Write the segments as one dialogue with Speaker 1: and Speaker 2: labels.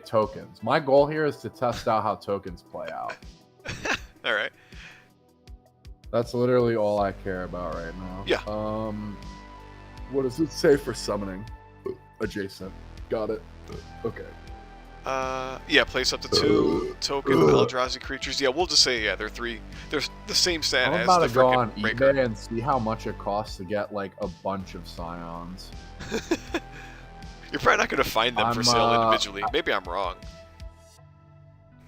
Speaker 1: tokens. My goal here is to test out how tokens play out.
Speaker 2: All right.
Speaker 1: That's literally all I care about right now.
Speaker 2: Yeah.
Speaker 1: What does it say for summoning? Adjacent. Got it. Okay.
Speaker 2: Yeah, place up to 2 token Eldrazi creatures. Yeah, we'll just say, yeah, they're 3. They're the same stat
Speaker 1: I'm
Speaker 2: as
Speaker 1: about
Speaker 2: the
Speaker 1: to go on
Speaker 2: freaking Raker.
Speaker 1: eBay and see how much it costs to get like a bunch of Scions.
Speaker 2: You're probably not going to find them for sale individually. Maybe I'm wrong.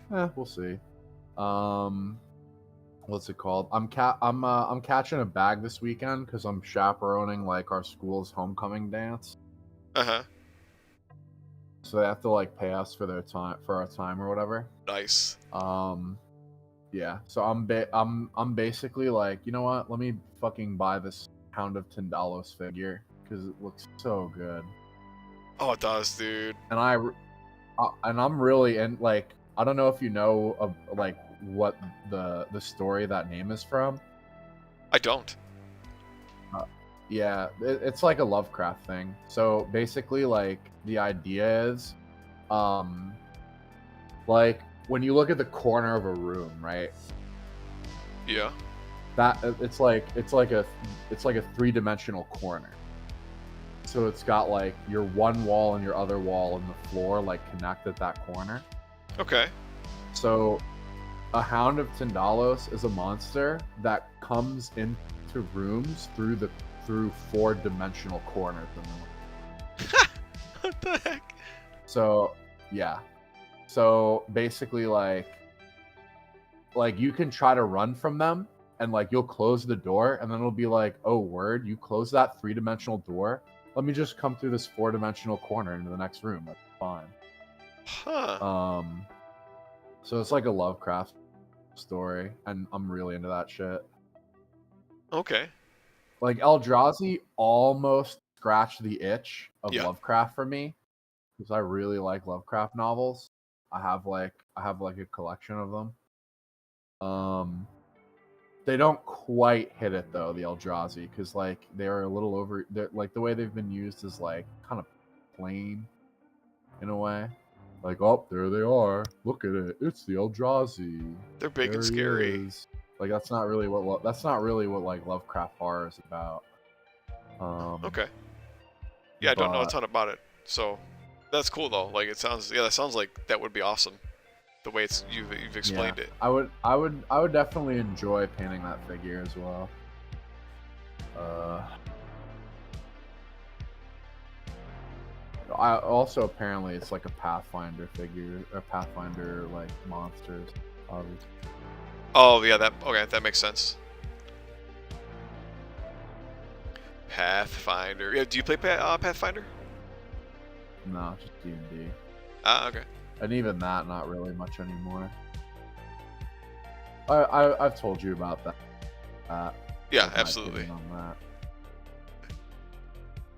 Speaker 1: We'll see. What's it called? I'm catching a bag this weekend because I'm chaperoning like our school's homecoming dance.
Speaker 2: Uh-huh.
Speaker 1: So they have to like pay us for our time or whatever.
Speaker 2: Nice.
Speaker 1: Yeah. So I'm basically like, you know what? Let me fucking buy this Hound of Tindalos figure because it looks so good.
Speaker 2: Oh, it does, dude.
Speaker 1: And I'm really in like, I don't know if you know of like what the story that name is from.
Speaker 2: I don't.
Speaker 1: Yeah, it's like a Lovecraft thing. So basically, like the idea is, like when you look at the corner of a room, right?
Speaker 2: Yeah.
Speaker 1: That it's like a 3-dimensional corner. So it's got like your one wall and your other wall and the floor like connect at that corner.
Speaker 2: Okay.
Speaker 1: So a Hound of Tindalos is a monster that comes into rooms through 4-dimensional corners in the room.
Speaker 2: What the heck?
Speaker 1: So yeah. So basically like you can try to run from them and like you'll close the door and then it'll be like, oh word, you close that 3-dimensional door. Let me just come through this 4-dimensional corner into the next room. That's fine.
Speaker 2: Huh.
Speaker 1: So it's like a Lovecraft story, and I'm really into that shit.
Speaker 2: Okay.
Speaker 1: Like Eldrazi almost scratched the itch of Lovecraft for me because I really like Lovecraft novels. I have like a collection of them. They don't quite hit it though, the Eldrazi, because like they're a little over. They're like the way they've been used is like kind of plain in a way. Like, oh, there they are. Look at it. It's the Eldrazi.
Speaker 2: They're big and scary.
Speaker 1: Like that's not really what like Lovecraft horror is about.
Speaker 2: Okay. Yeah, I don't know a ton about it, so that's cool though. Like it sounds, that sounds like that would be awesome. The way you've explained it.
Speaker 1: I would definitely enjoy painting that figure as well. I also apparently it's like a Pathfinder figure, or Pathfinder like monsters, obviously.
Speaker 2: Oh yeah, that makes sense. Pathfinder. Yeah, do you play Pathfinder?
Speaker 1: No, just D&D.
Speaker 2: Ah, okay.
Speaker 1: And even that, not really much anymore. I've told you about that.
Speaker 2: Yeah, absolutely.
Speaker 1: On that.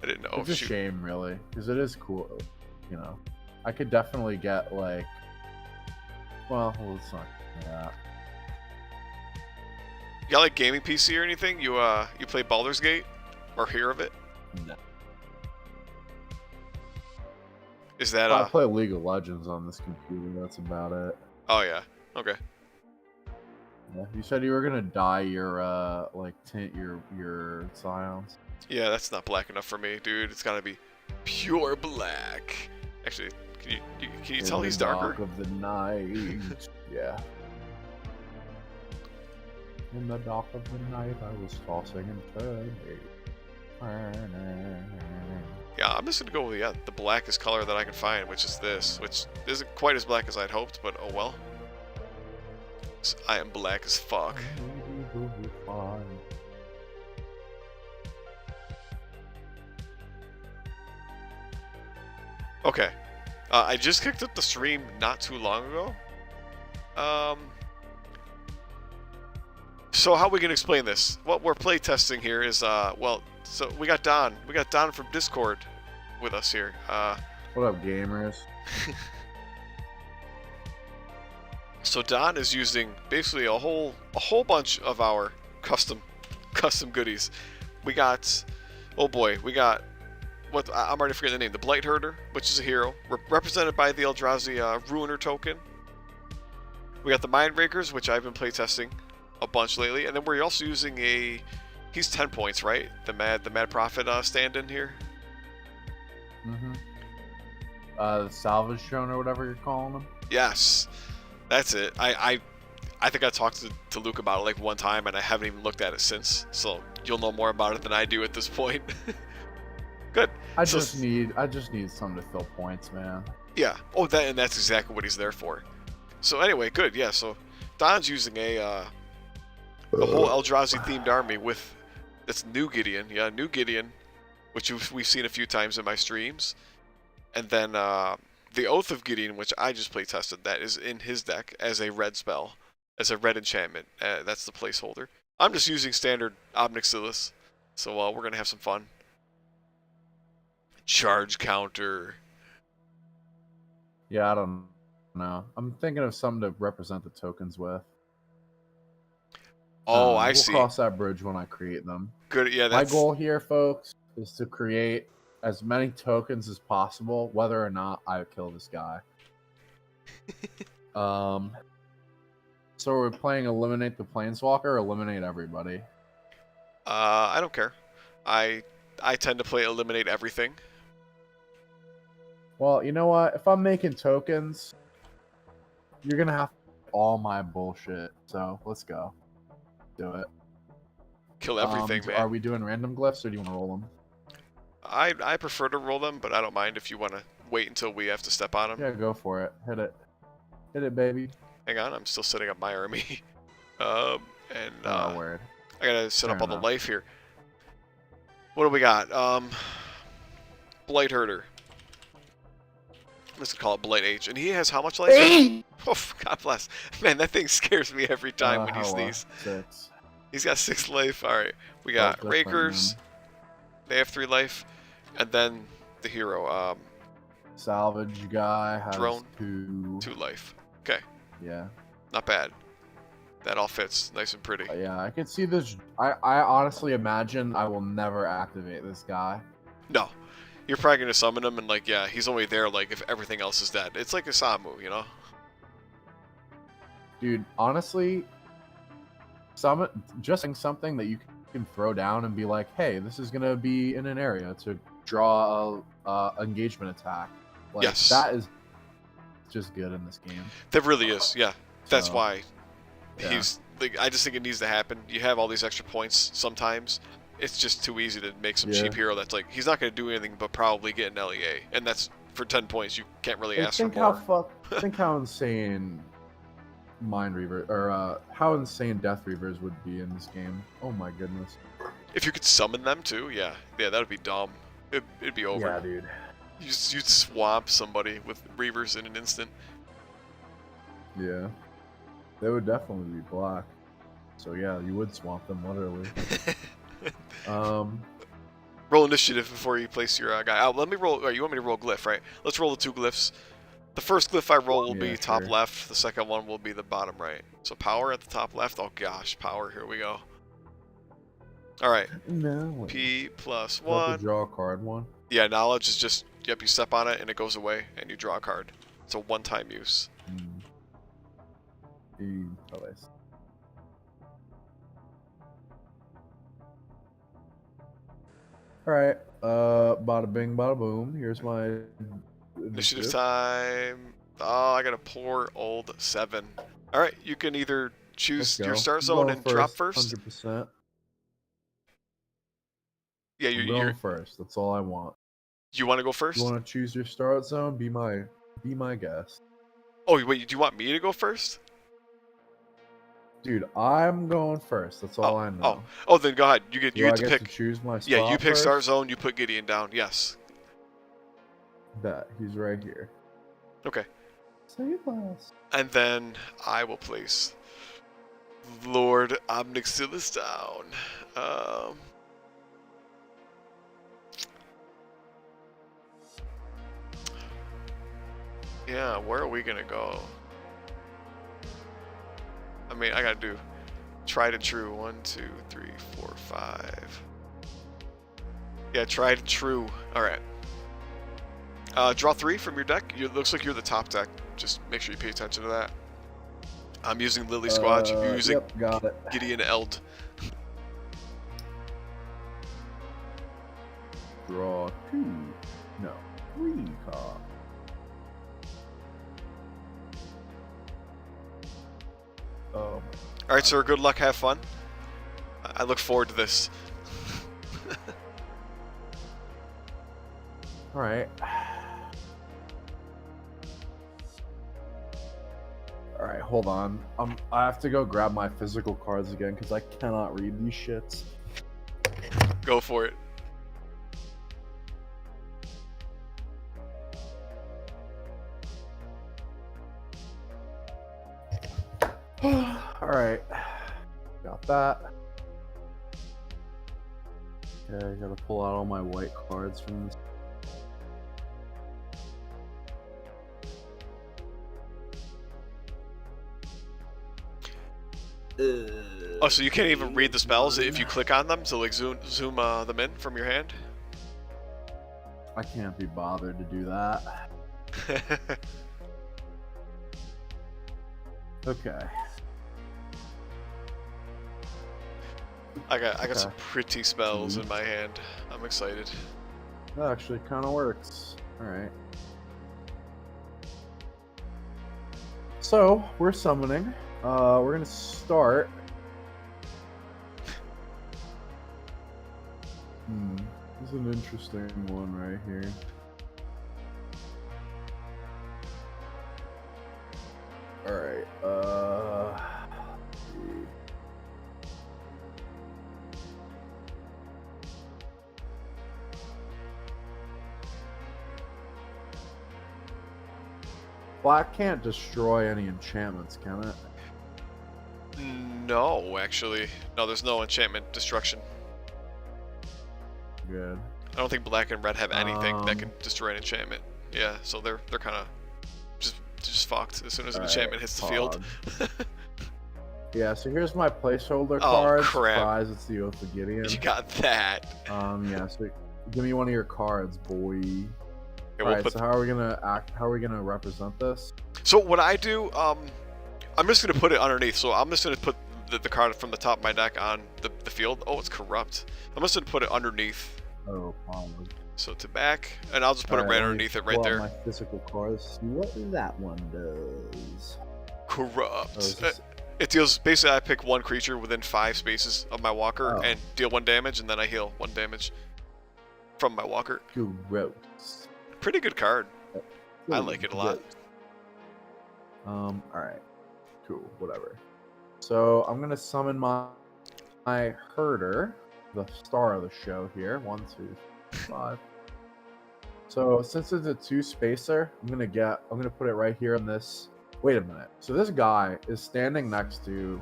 Speaker 2: I didn't know.
Speaker 1: It's a shame, really, because it is cool. You know, I could definitely get like, well, let's not do that.
Speaker 2: You got like gaming PC or anything? You play Baldur's Gate or hear of it?
Speaker 1: No.
Speaker 2: Is that
Speaker 1: I play League of Legends on this computer. That's about it.
Speaker 2: Oh yeah. Okay.
Speaker 1: Yeah. You said you were gonna dye your like tint your Scions.
Speaker 2: Yeah, that's not black enough for me, dude. It's gotta be pure black. Actually, can you tell he's darker?
Speaker 1: Dark of the night. Yeah. In the dark of the night, I was tossing and turning.
Speaker 2: Yeah, I'm just gonna go with the blackest color that I can find, which is this, which isn't quite as black as I'd hoped, but oh well. I am black as fuck. Okay, I just kicked up the stream not too long ago. So how we can explain this? What we're playtesting here is well. So we got Don. We got Don from Discord with us here.
Speaker 1: What up, gamers?
Speaker 2: So Don is using basically a whole bunch of our custom goodies. We got, oh boy, we got what I'm already forgetting the name. The Blight Herder, which is a hero represented by the Eldrazi Ruiner token. We got the Mindbreakers, which I've been playtesting a bunch lately, and then we're also using a. He's 10 points, right? The Mad Prophet stand-in here.
Speaker 1: The Salvage Drone or whatever you're calling them.
Speaker 2: Yes, that's it. I think I talked to Luke about it like one time, and I haven't even looked at it since. So you'll know more about it than I do at this point. Good.
Speaker 1: I just need something to fill points, man.
Speaker 2: Yeah. Oh, that's exactly what he's there for. So anyway, good. Yeah. So Don's using the whole Eldrazi themed army with that's New Gideon. Yeah, New Gideon, which we've seen a few times in my streams, and then the Oath of Gideon, which I just play tested. That is in his deck as a red spell, as a red enchantment. That's the placeholder. I'm just using standard Obnixilis, so we're gonna have some fun. Charge counter.
Speaker 1: Yeah, I don't know. I'm thinking of something to represent the tokens with.
Speaker 2: Oh, I see.
Speaker 1: We'll cross that bridge when I create them.
Speaker 2: Good. Yeah,
Speaker 1: my goal here, folks, is to create as many tokens as possible, whether or not I kill this guy. So we're playing eliminate the Planeswalker or eliminate everybody?
Speaker 2: I don't care. I tend to play eliminate everything.
Speaker 1: Well, you know what? If I'm making tokens, you're gonna have all my bullshit. So let's go. Do it.
Speaker 2: Kill everything, man.
Speaker 1: Are we doing random glyphs or do you want to roll them?
Speaker 2: I prefer to roll them, but I don't mind if you want to wait until we have to step on them.
Speaker 1: Yeah, go for it. Hit it. Hit it, baby.
Speaker 2: Hang on, I'm still setting up my army.
Speaker 1: Oh, word.
Speaker 2: I gotta set up all the life here. What do we got? Blight Herder. Let's call it Blight H. And he has how much life?
Speaker 1: 8!
Speaker 2: Oh, God bless. Man, that thing scares me every time when you sneeze.
Speaker 1: 6.
Speaker 2: He's got 6 life. Alright. We got Rakers. They have 3 life. And then the hero.
Speaker 1: Salvage guy has
Speaker 2: Drone.
Speaker 1: 2
Speaker 2: life. Okay.
Speaker 1: Yeah.
Speaker 2: Not bad. That all fits nice and pretty.
Speaker 1: Yeah, I can see this. I honestly imagine I will never activate this guy.
Speaker 2: No. You're probably going to summon him and, like, yeah, he's only there, like, if everything else is dead. It's like a Samu, you know?
Speaker 1: Dude, honestly, just something that you can throw down and be like, hey, this is going to be in an area to draw a engagement attack. Like,
Speaker 2: yes.
Speaker 1: That is just good in this game.
Speaker 2: That really is, yeah. That's why
Speaker 1: yeah.
Speaker 2: he's, like, I just think it needs to happen. You have all these extra points sometimes. It's just too easy to make some cheap hero that's like, he's not going to do anything but probably get an LEA. And that's, for 10 points, you can't really ask for more.
Speaker 1: Think how insane Mind Reaver, or how insane Death Reavers would be in this game. Oh my goodness.
Speaker 2: If you could summon them too, yeah, that would be dumb. It'd be over.
Speaker 1: Yeah, dude.
Speaker 2: You'd swamp somebody with Reavers in an instant.
Speaker 1: Yeah. They would definitely be black. So yeah, you would swamp them, literally.
Speaker 2: Roll initiative before you place your guy. Oh, let me roll. Or you want me to roll glyph, right? Let's roll the 2 glyphs. The first glyph I roll will be top left. The second one will be the bottom right. So power at the top left. Oh gosh, power. Here we go. All right.
Speaker 1: No.
Speaker 2: P plus 1.
Speaker 1: Draw a card one.
Speaker 2: Yeah, knowledge is just you step on it and it goes away and you draw a card. It's a one-time use.
Speaker 1: Alright, bada bing, bada boom. Here's my
Speaker 2: initiative time. Oh, I got a poor old 7. Alright, you can either choose your start zone and drop first.
Speaker 1: 100%.
Speaker 2: Yeah, you're
Speaker 1: going first. That's all I want.
Speaker 2: You want to go first?
Speaker 1: You want to choose your start zone? Be my guest.
Speaker 2: Oh, wait, do you want me to go first?
Speaker 1: Dude, I'm going first. That's all I know.
Speaker 2: Oh, then go ahead. You get to pick.
Speaker 1: To choose my spot.
Speaker 2: Yeah, you pick
Speaker 1: first?
Speaker 2: start zone. You put Gideon down. Yes.
Speaker 1: Bet he's right here.
Speaker 2: Okay.
Speaker 1: Save us.
Speaker 2: And then I will place Lord Obnixilis down. Yeah, where are we gonna go? I mean, I gotta do tried and true. 1, 2, 3, 4, 5. Yeah, tried and true. All right. Draw 3 from your deck. It looks like you're the top deck. Just make sure you pay attention to that. I'm using Lily Squatch. You're using
Speaker 1: Yep, got it.
Speaker 2: Gideon Eld.
Speaker 1: Draw 2. No, 3 cards.
Speaker 2: All right, sir. Good luck. Have fun. I look forward to this.
Speaker 1: All right. All right, hold on. I have to go grab my physical cards again because I cannot read these shits.
Speaker 2: Go for it.
Speaker 1: All right, got that. Okay, I gotta pull out all my white cards from this.
Speaker 2: Oh, so you can't even read the spells if you click on them to like zoom them in from your hand?
Speaker 1: I can't be bothered to do that. Okay.
Speaker 2: I got some pretty spells in my hand. I'm excited.
Speaker 1: That actually kind of works. All right. So we're summoning. We're gonna start. This is an interesting one right here. All right. Let's see. Black can't destroy any enchantments, can it?
Speaker 2: No, actually. No, there's no enchantment destruction.
Speaker 1: Good.
Speaker 2: I don't think black and red have anything that can destroy an enchantment. Yeah, so they're kind of just fucked as soon as an enchantment hits the field.
Speaker 1: Yeah, so here's my placeholder
Speaker 2: Oh,
Speaker 1: card.
Speaker 2: crap.
Speaker 1: Surprise, it's the Oath of Gideon.
Speaker 2: You got that.
Speaker 1: Yeah, so give me one of your cards, boy.
Speaker 2: Okay,
Speaker 1: Alright, so how are we gonna represent this?
Speaker 2: So what I do, I'm just gonna put it underneath. So I'm just gonna put the card from the top of my deck on the field. Oh, it's corrupt. I'm just gonna put it underneath.
Speaker 1: Oh, probably.
Speaker 2: So to back, and I'll just put it right underneath it, right there.
Speaker 1: My physical cards. See what that one does.
Speaker 2: Corrupt. It deals basically. I pick one creature within 5 spaces of my walker and deal 1 damage, and then I heal 1 damage from my walker.
Speaker 1: Gross.
Speaker 2: Pretty good card. I like it a lot.
Speaker 1: All right. Cool. Whatever. So I'm gonna summon my herder, the star of the show here. 1, 2, 5. So since it's a 2 spacer, I'm gonna put it right here in this. Wait a minute. So this guy is standing next to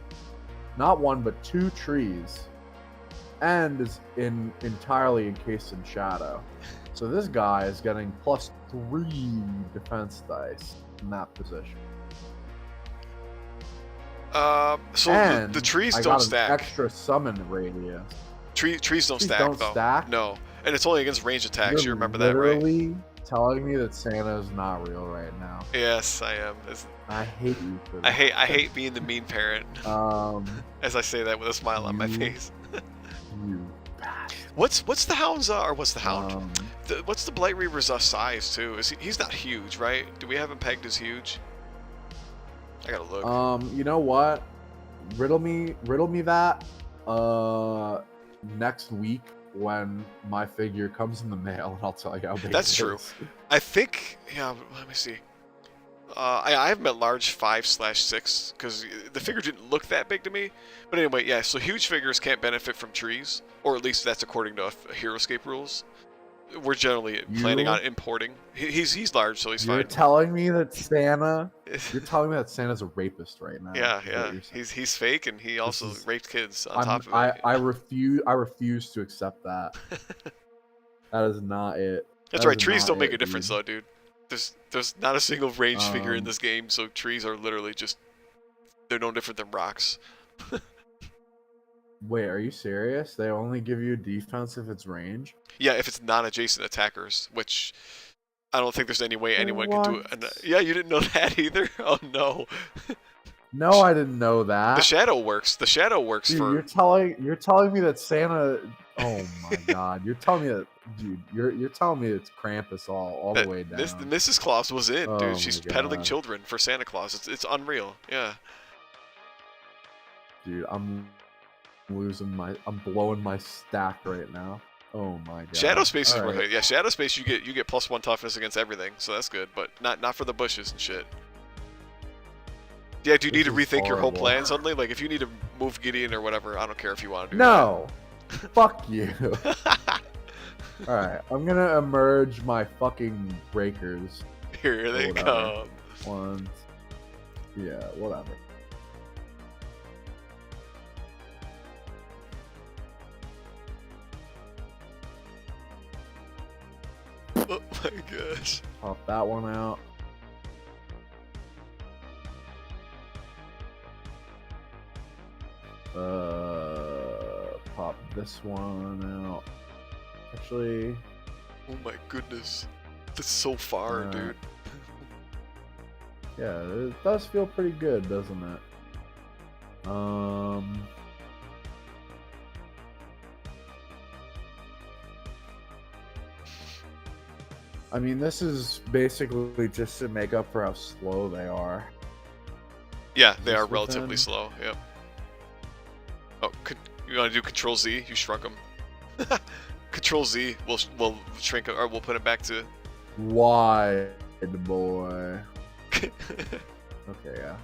Speaker 1: not 1 but 2 trees, and is entirely encased in shadow. So this guy is getting +3 defense dice in that position.
Speaker 2: So the trees don't stack.
Speaker 1: An extra summon radius.
Speaker 2: Trees don't stack though.
Speaker 1: Stack?
Speaker 2: No, and it's only against range attacks. You remember that, right?
Speaker 1: Literally telling me that Santa is not real right now.
Speaker 2: Yes, I am.
Speaker 1: I hate you for that.
Speaker 2: I hate being the mean parent. As I say that with a smile on my face.
Speaker 1: You.
Speaker 2: What's the hound's or what's the hound? What's the Blight Reaver's size too? He's not huge, right? Do we have him pegged as huge? I gotta look.
Speaker 1: You know what? Riddle me that next week when my figure comes in the mail, and I'll tell you how big
Speaker 2: That's true. I think, yeah, let me see. I have him at large 5/6 because the figure didn't look that big to me. But anyway, yeah, so huge figures can't benefit from trees, or at least that's according to HeroScape rules. We're generally planning on importing. He's large, so he's fine.
Speaker 1: You're telling me that Santa's a rapist right now.
Speaker 2: Yeah. He's fake, and he also raped kids on top of it.
Speaker 1: I refuse to accept that. That is not it.
Speaker 2: That's right. Trees don't make a difference, though, dude. There's not a single range figure in this game, so trees are literally they're no different than rocks.
Speaker 1: Wait, are you serious? They only give you defense if it's range?
Speaker 2: Yeah, if it's non-adjacent attackers, which I don't think there's any way anyone can do it. And, yeah, you didn't know that either? Oh, no.
Speaker 1: No, I didn't know that.
Speaker 2: The shadow works. The shadow works.
Speaker 1: Dude,
Speaker 2: for...
Speaker 1: you're telling me that Santa... Oh, my God. You're telling me that... Dude, you're telling me it's Krampus all the way down.
Speaker 2: Mrs. Claus was in, dude.
Speaker 1: Oh,
Speaker 2: She's peddling children for Santa Claus. It's unreal. Yeah.
Speaker 1: Dude, I'm blowing my stack right now. Oh my god.
Speaker 2: Shadow space is
Speaker 1: right.
Speaker 2: worth it. Yeah, shadow space you get +1 toughness against everything, so that's good, but not for the bushes and shit. Yeah, do you need to rethink your whole plan suddenly? Like if you need to move Gideon or whatever, I don't care if you want to do that.
Speaker 1: No. Fuck you. Alright, I'm gonna emerge my fucking breakers.
Speaker 2: Here they come.
Speaker 1: One. Yeah, whatever.
Speaker 2: Oh my gosh.
Speaker 1: Pop that one out. Pop this one out. Actually.
Speaker 2: Oh my goodness. That's so far, dude.
Speaker 1: Yeah, it does feel pretty good, doesn't it? I mean, this is basically just to make up for how slow they are.
Speaker 2: Yeah, they are relatively slow. Yep. Oh, you want to do Control Z? You shrunk them. Control Z. We'll shrink it, or we'll put it back to
Speaker 1: wide, boy. Okay, yeah,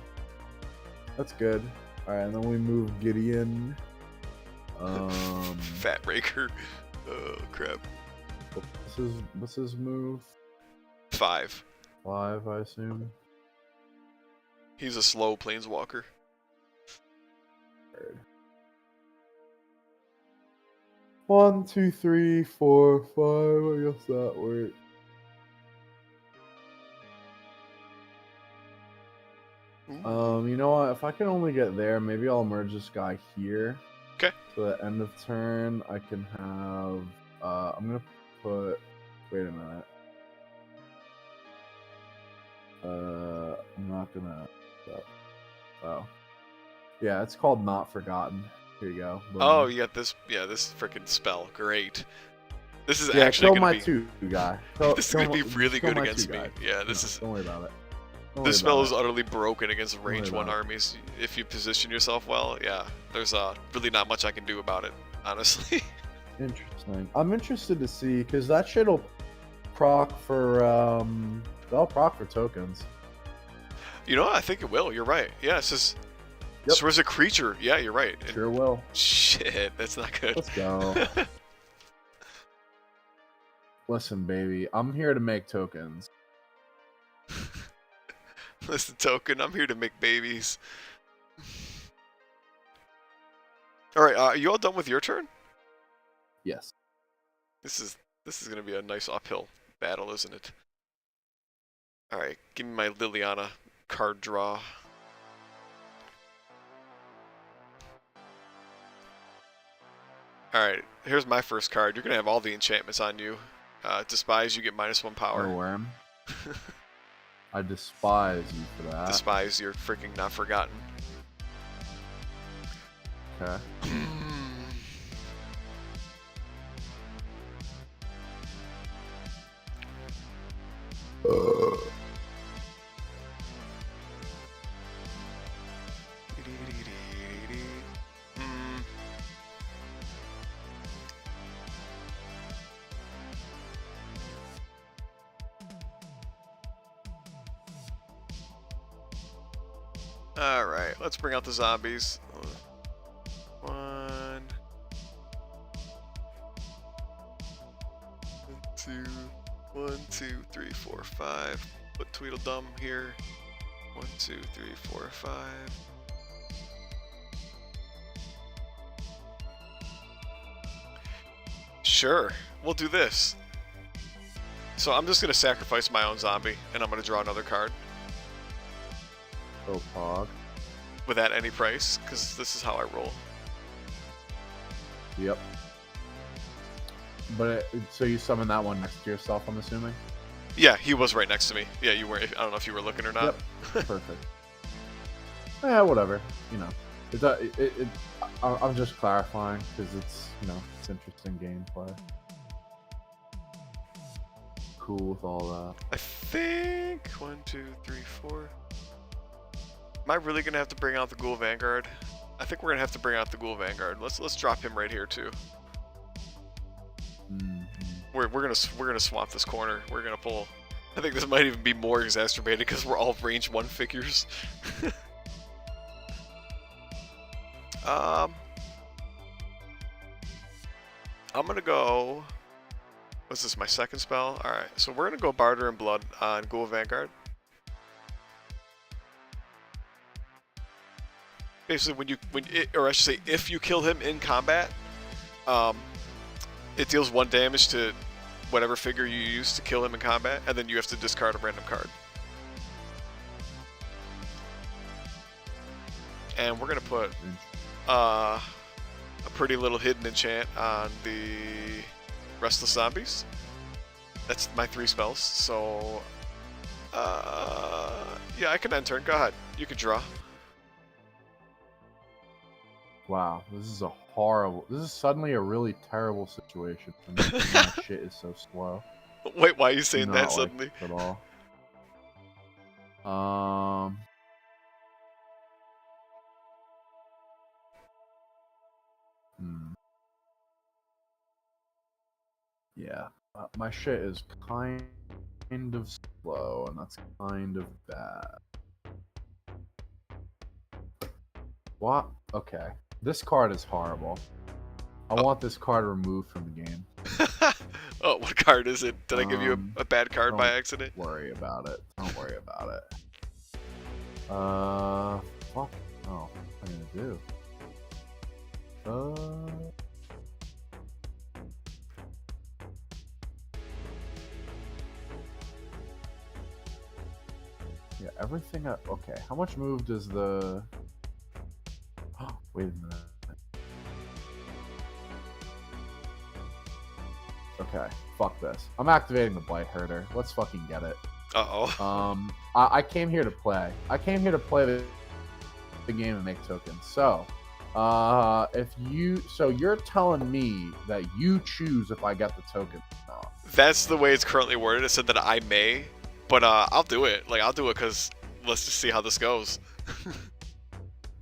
Speaker 1: that's good. All right, and then we move Gideon.
Speaker 2: Fat Raker. Oh crap.
Speaker 1: What's his move?
Speaker 2: 5.
Speaker 1: 5, I assume.
Speaker 2: He's a slow planeswalker.
Speaker 1: One, 2, 3, 4, 5. I guess that works. You know what? If I can only get there, maybe I'll merge this guy here.
Speaker 2: Okay.
Speaker 1: So at end of turn, I can have. I'm gonna put. Wait a minute. I'm not gonna. Oh. Yeah, it's called Not Forgotten. Here you go. Boom.
Speaker 2: Oh, you got this. Yeah, this freaking spell. Great. This is actually
Speaker 1: kill
Speaker 2: gonna
Speaker 1: my
Speaker 2: be.
Speaker 1: 2 guy.
Speaker 2: This is gonna be really good against me. Yeah, this is.
Speaker 1: Don't worry about it.
Speaker 2: This spell is utterly broken against range 1 armies. If you position yourself well, yeah, there's really not much I can do about it, honestly.
Speaker 1: Interesting. I'm interested to see because that shit'll proc for they'll proc for tokens.
Speaker 2: You know what? I think it will. You're right. Yeah, it says. Yep. So there's a creature. Yeah, you're right.
Speaker 1: Sure will.
Speaker 2: Shit, that's not good.
Speaker 1: Let's go. Listen, baby, I'm here to make tokens.
Speaker 2: Listen, token, I'm here to make babies. Alright, are you all done with your turn?
Speaker 1: Yes.
Speaker 2: This is gonna be a nice uphill battle, isn't it? Alright, give me my Liliana card draw. Alright, here's my first card. You're gonna have all the enchantments on you. Despise, you get -1 power.
Speaker 1: Oh, worm. I despise you for that.
Speaker 2: Despise, you're freaking not forgotten.
Speaker 1: Okay.
Speaker 2: Alright, let's bring out the zombies. 1, 2, 1, 2, 3, 4, 5. Put Tweedledum here. 1, 2, 3, 4, 5. Sure, we'll do this. So I'm just gonna sacrifice my own zombie, and I'm gonna draw another card.
Speaker 1: Oh, pog.
Speaker 2: Without any price, because this is how I roll.
Speaker 1: Yep. But so you summon that one next to yourself, I'm assuming?
Speaker 2: Yeah, he was right next to me. Yeah, you were. I don't know if you were looking or not.
Speaker 1: Yep. Perfect. Yeah, whatever. You know, I'm just clarifying because it's it's interesting gameplay. Cool with all that.
Speaker 2: I think 1, 2, 3, 4. Am I really gonna have to bring out the Ghoul Vanguard? I think we're gonna have to bring out the Ghoul Vanguard. Let's drop him right here too.
Speaker 1: Mm-hmm.
Speaker 2: We're gonna swamp this corner. We're gonna pull. I think this might even be more exacerbated because we're all range 1 figures. I'm gonna go. What's this? My second spell. All right, so we're gonna go Barter and Blood on Ghoul Vanguard. Basically, or I should say, if you kill him in combat, it deals 1 damage to whatever figure you use to kill him in combat, and then you have to discard a random card. And we're gonna put a pretty little hidden enchant on the Restless Zombies. That's my 3 spells. So, yeah, I can end turn. Go ahead. You can draw.
Speaker 1: Wow, this is a horrible. This is suddenly a really terrible situation for me. My shit is so slow.
Speaker 2: Wait, why are you saying that suddenly?
Speaker 1: At all. Yeah, my shit is kind of slow, and that's kind of bad. What? Okay. This card is horrible. I want this card removed from the game.
Speaker 2: Oh, what card is it? Did I give you a bad card by accident?
Speaker 1: Don't worry about it. Don't worry about it. Fuck. Oh, what am I gonna do? Yeah, everything. Okay, how much move does the? Oh, wait a minute. Okay, fuck this. I'm activating the Blight Herder. Let's fucking get it.
Speaker 2: Uh-oh.
Speaker 1: I came here to play. I came here to play the game and make tokens. So, so you're telling me that you choose if I get the token or not.
Speaker 2: That's the way it's currently worded. It said that I may, but I'll do it. Like, I'll do it because let's just see how this goes.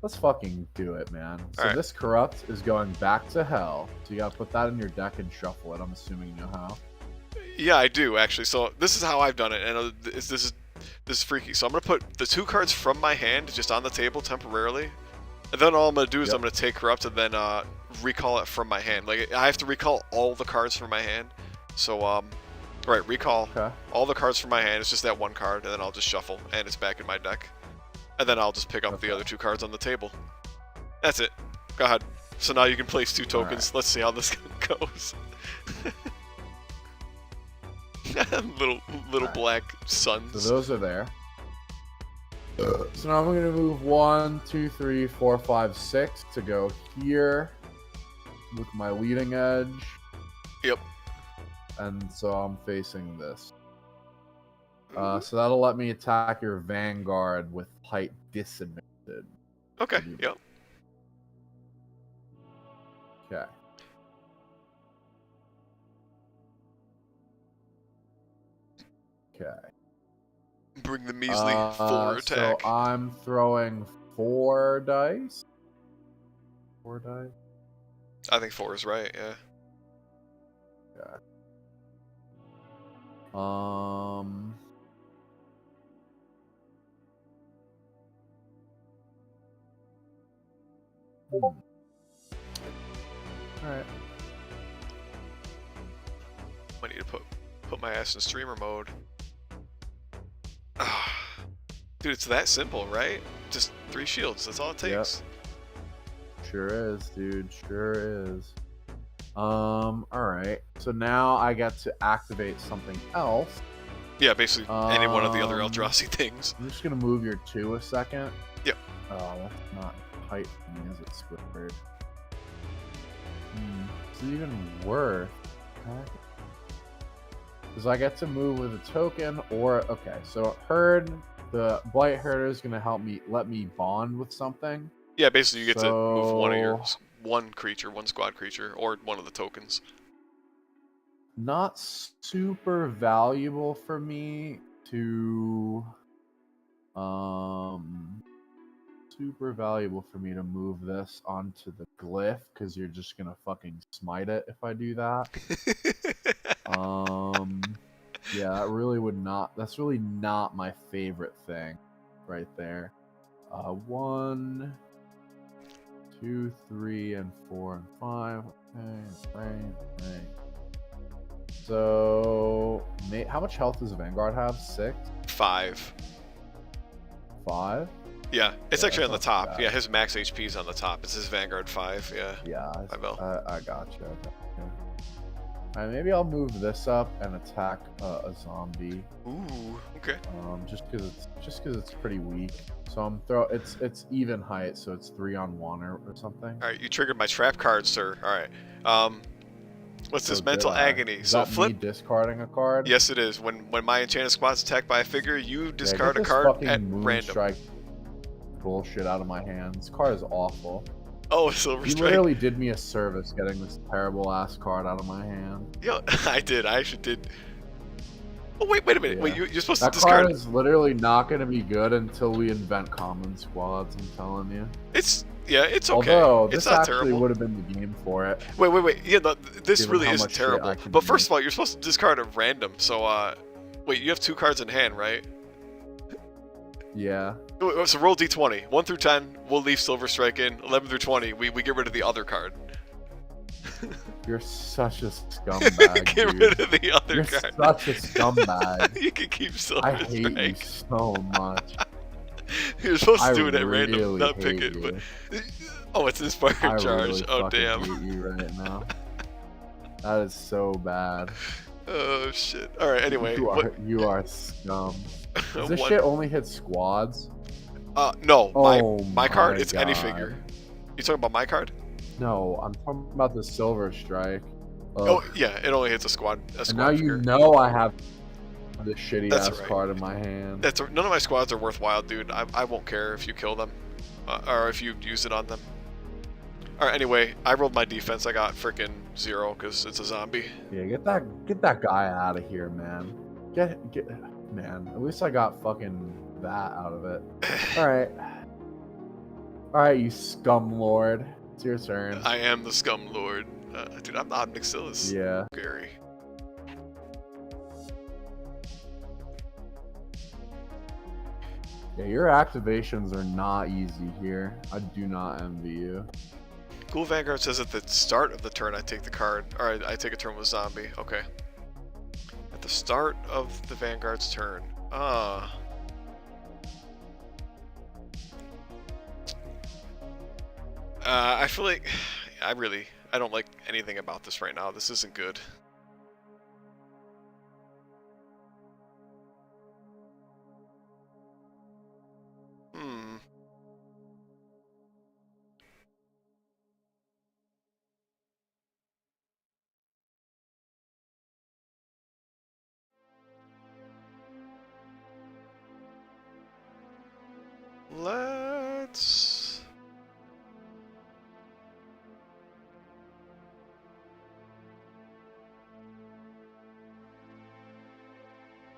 Speaker 1: Let's fucking do it, man. So
Speaker 2: right.
Speaker 1: This Corrupt is going back to hell. So you gotta put that in your deck and shuffle it. I'm assuming you know how.
Speaker 2: Yeah, I do actually. So this is how I've done it, and this is freaky. So I'm gonna put the 2 cards from my hand just on the table temporarily, and then all I'm gonna do is I'm gonna take Corrupt and then recall it from my hand. Like I have to recall all the cards from my hand. So right, recall all the cards from my hand. It's just that 1 card, and then I'll just shuffle, and it's back in my deck. And then I'll just pick up the other 2 cards on the table. That's it. Go ahead. So now you can place 2 tokens. Right. Let's see how this goes. little black suns.
Speaker 1: So those are there. So now I'm gonna move 1, 2, 3, 4, 5, 6 to go here with my leading edge.
Speaker 2: Yep.
Speaker 1: And so I'm facing this. So that'll let me attack your Vanguard with height disadvantage.
Speaker 2: Okay, yep.
Speaker 1: Okay. Okay.
Speaker 2: Bring the measly 4 attack.
Speaker 1: So I'm throwing 4 dice. 4 dice?
Speaker 2: I think 4 is right, yeah.
Speaker 1: Yeah. Alright.
Speaker 2: I need to put my ass in streamer mode. Dude, it's that simple, right? Just 3 shields, that's all it takes.
Speaker 1: Yep. Sure is, dude. Sure is. Alright. So now I get to activate something else.
Speaker 2: Yeah, basically any one of the other Eldrazi things.
Speaker 1: I'm just gonna move your 2 a second.
Speaker 2: Yep.
Speaker 1: Oh, that's not height for me, is it, Squidward? Is it even worth? Because I get to move with a token, or okay. So herd, the blight herder is gonna help me let me bond with something.
Speaker 2: Yeah, basically you get to move one of your one squad creature, or one of the tokens.
Speaker 1: Not super valuable for me to move this onto the glyph, because you're just gonna fucking smite it if I do that. Yeah, that really would not. That's really not my favorite thing, right there. 1, 2, 3, and 4, and 5. Okay. So, how much health does Vanguard have? 6?
Speaker 2: 5.
Speaker 1: 5?
Speaker 2: Yeah, it's actually on the top. Bad. Yeah, his max HP is on the top. It's his Vanguard 5. Yeah.
Speaker 1: Yeah.
Speaker 2: I
Speaker 1: gotcha. Alright, maybe I'll move this up and attack a zombie.
Speaker 2: Ooh, okay.
Speaker 1: Just because it's pretty weak. So it's even height, so it's 3-on-1 or something.
Speaker 2: All right, you triggered my trap card, sir. All right. What's this? Mental Agony.
Speaker 1: Is that flip. Me discarding a card?
Speaker 2: Yes, it is. When my enchanted squad's attacked by a figure, you discard a card at random.
Speaker 1: Strike bullshit out of my hand. This card is awful.
Speaker 2: Oh, Silver Strike.
Speaker 1: You literally did me a service getting this terrible ass card out of my hand.
Speaker 2: Yeah, I did. I actually did. Oh wait a minute. Yeah. Wait, you're supposed to discard.
Speaker 1: That card is literally not going to be good until we invent common squads. I'm telling you.
Speaker 2: It's okay.
Speaker 1: Although this
Speaker 2: it's not
Speaker 1: actually
Speaker 2: terrible.
Speaker 1: would have been the game for it.
Speaker 2: Wait. Yeah, this really isn't terrible. But first of all, you're supposed to discard at random. So wait, you have 2 cards in hand, right?
Speaker 1: Yeah.
Speaker 2: So roll d20. 1 through 10, we'll leave Silver Strike in. 11 through 20, we get rid of the other card.
Speaker 1: You're such a scumbag.
Speaker 2: Get rid of the other
Speaker 1: card.
Speaker 2: You're
Speaker 1: such a scumbag.
Speaker 2: You can keep Silver Strike.
Speaker 1: I hate you so much.
Speaker 2: You're supposed to do it at random, not pick it. But oh, it's Inspired Charge.
Speaker 1: Really
Speaker 2: oh damn.
Speaker 1: I hate you right now. That is so bad.
Speaker 2: Oh shit. All right. Anyway,
Speaker 1: you are scum. Does this shit only hit squads?
Speaker 2: No. My card. It's any figure. You talking about my card?
Speaker 1: No, I'm talking about the Silver Strike.
Speaker 2: Oh yeah, it only hits a squad.
Speaker 1: And now
Speaker 2: figure.
Speaker 1: You know I have this shitty ass card in my hand.
Speaker 2: None of my squads are worthwhile, dude. I won't care if you kill them, or if you use it on them. All right. Anyway, I rolled my defense. I got freaking 0 because it's a zombie. Yeah, get that guy out of here, man. Man. At least I got fucking that out of it. All right, you scum lord. It's your turn. I am the scum lord, dude. I'm not Nixilis.
Speaker 1: Yeah.
Speaker 2: Scary.
Speaker 1: Yeah, your activations are not easy here. I do not envy you.
Speaker 2: Cool Vanguard says at the start of the turn I take the card. Alright, I take a turn with zombie. Okay. At the start of the Vanguard's turn. I feel like I don't like anything about this right now. This isn't good. Let's...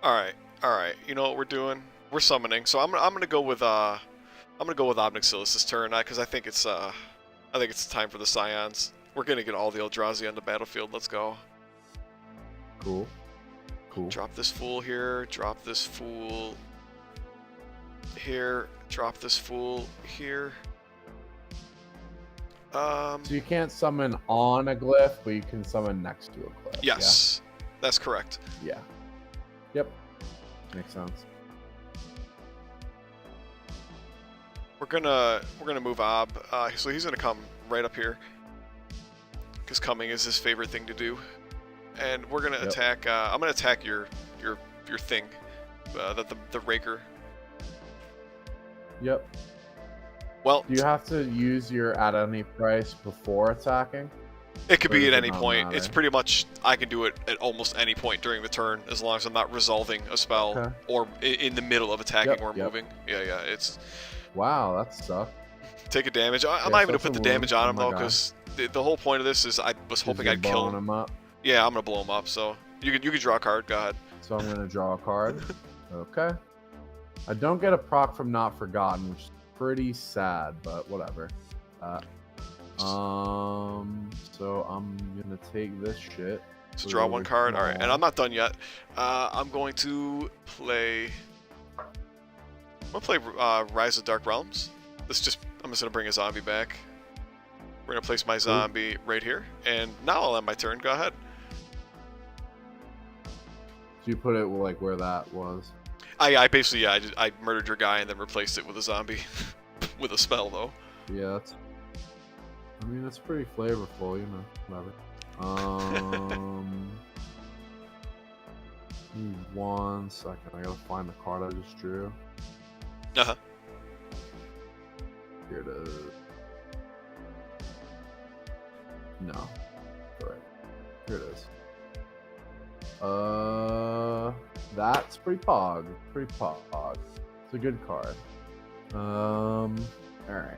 Speaker 2: Alright. You know what we're doing? We're summoning. So I'm gonna go with Obnixilis this turn, because I think it's time for the Scions. We're gonna get all the Eldrazi on the battlefield. Let's go.
Speaker 1: Cool.
Speaker 2: Drop this fool here. Drop this fool here. Drop this fool here.
Speaker 1: So you can't summon on a glyph, but you can summon next to a glyph.
Speaker 2: Yes, that's correct.
Speaker 1: Yeah. Yep. Makes sense.
Speaker 2: We're gonna move Ob. So he's gonna come right up here, because coming is his favorite thing to do. And we're gonna attack. I'm gonna attack your thing, the Raker.
Speaker 1: Yep.
Speaker 2: Well,
Speaker 1: do you have to use your at any price before attacking?
Speaker 2: It could
Speaker 1: Or
Speaker 2: be
Speaker 1: does
Speaker 2: at
Speaker 1: it
Speaker 2: any
Speaker 1: not
Speaker 2: point.
Speaker 1: matter?
Speaker 2: It's pretty much, I can do it at almost any point during the turn, as long as I'm not resolving a spell
Speaker 1: Okay.
Speaker 2: or in the middle of attacking
Speaker 1: Yep,
Speaker 2: or
Speaker 1: yep.
Speaker 2: moving. Yeah, it's...
Speaker 1: Wow, that sucks.
Speaker 2: Take a damage. I'm
Speaker 1: Yeah,
Speaker 2: not even
Speaker 1: so
Speaker 2: going to put the
Speaker 1: some
Speaker 2: damage
Speaker 1: wounds
Speaker 2: on
Speaker 1: on
Speaker 2: him,
Speaker 1: my
Speaker 2: though,
Speaker 1: guy.
Speaker 2: because the whole point of this is I was hoping
Speaker 1: You're
Speaker 2: I'd kill
Speaker 1: blowing him up.
Speaker 2: Yeah, I'm going to blow him up, so... You can draw a card, go ahead.
Speaker 1: So I'm going to draw a card. Okay. I don't get a proc from Not Forgotten, which is pretty sad, but whatever. So I'm gonna take this shit.
Speaker 2: So draw one card. All right, and I'm not done yet. I'm going to play. I'm gonna play Rise of Dark Realms. I'm just gonna bring a zombie back. We're gonna place my zombie right here, and now I'll end my turn. Go ahead.
Speaker 1: So you put it like where that was.
Speaker 2: I basically I murdered your guy and then replaced it with a zombie, with a spell though.
Speaker 1: Yeah, I mean, it's pretty flavorful, you know. Whatever. Give me 1 second. I gotta find the card I just drew.
Speaker 2: Uh-huh.
Speaker 1: Here it is. No. All right. Here it is. That's pretty pog. Pretty pog. It's a good card. All right.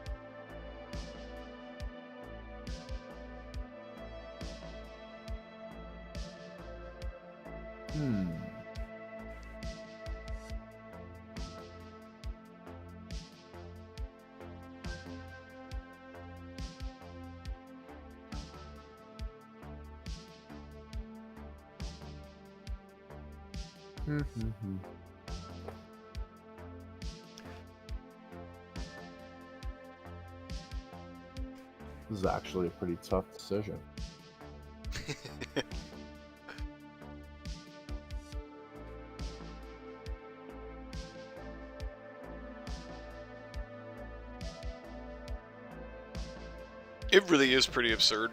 Speaker 1: This is actually a pretty tough decision.
Speaker 2: It really is pretty absurd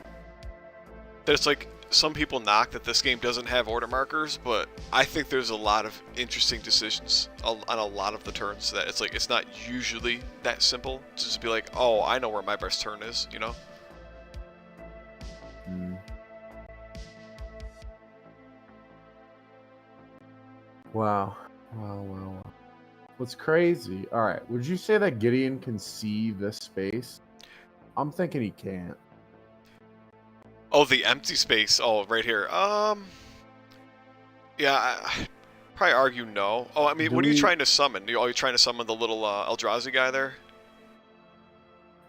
Speaker 2: that it's like some people knock that this game doesn't have order markers, but I think there's a lot of interesting decisions on a lot of the turns that it's like it's not usually that simple to just be like, oh, I know where my best turn is, you know?
Speaker 1: Wow. What's crazy? All right. Would you say that Gideon can see this space? I'm thinking he can't.
Speaker 2: Oh, the empty space. Oh, right here. Yeah, I probably argue no. Oh, I mean, what are you trying to summon? Are you trying to summon the little Eldrazi guy there?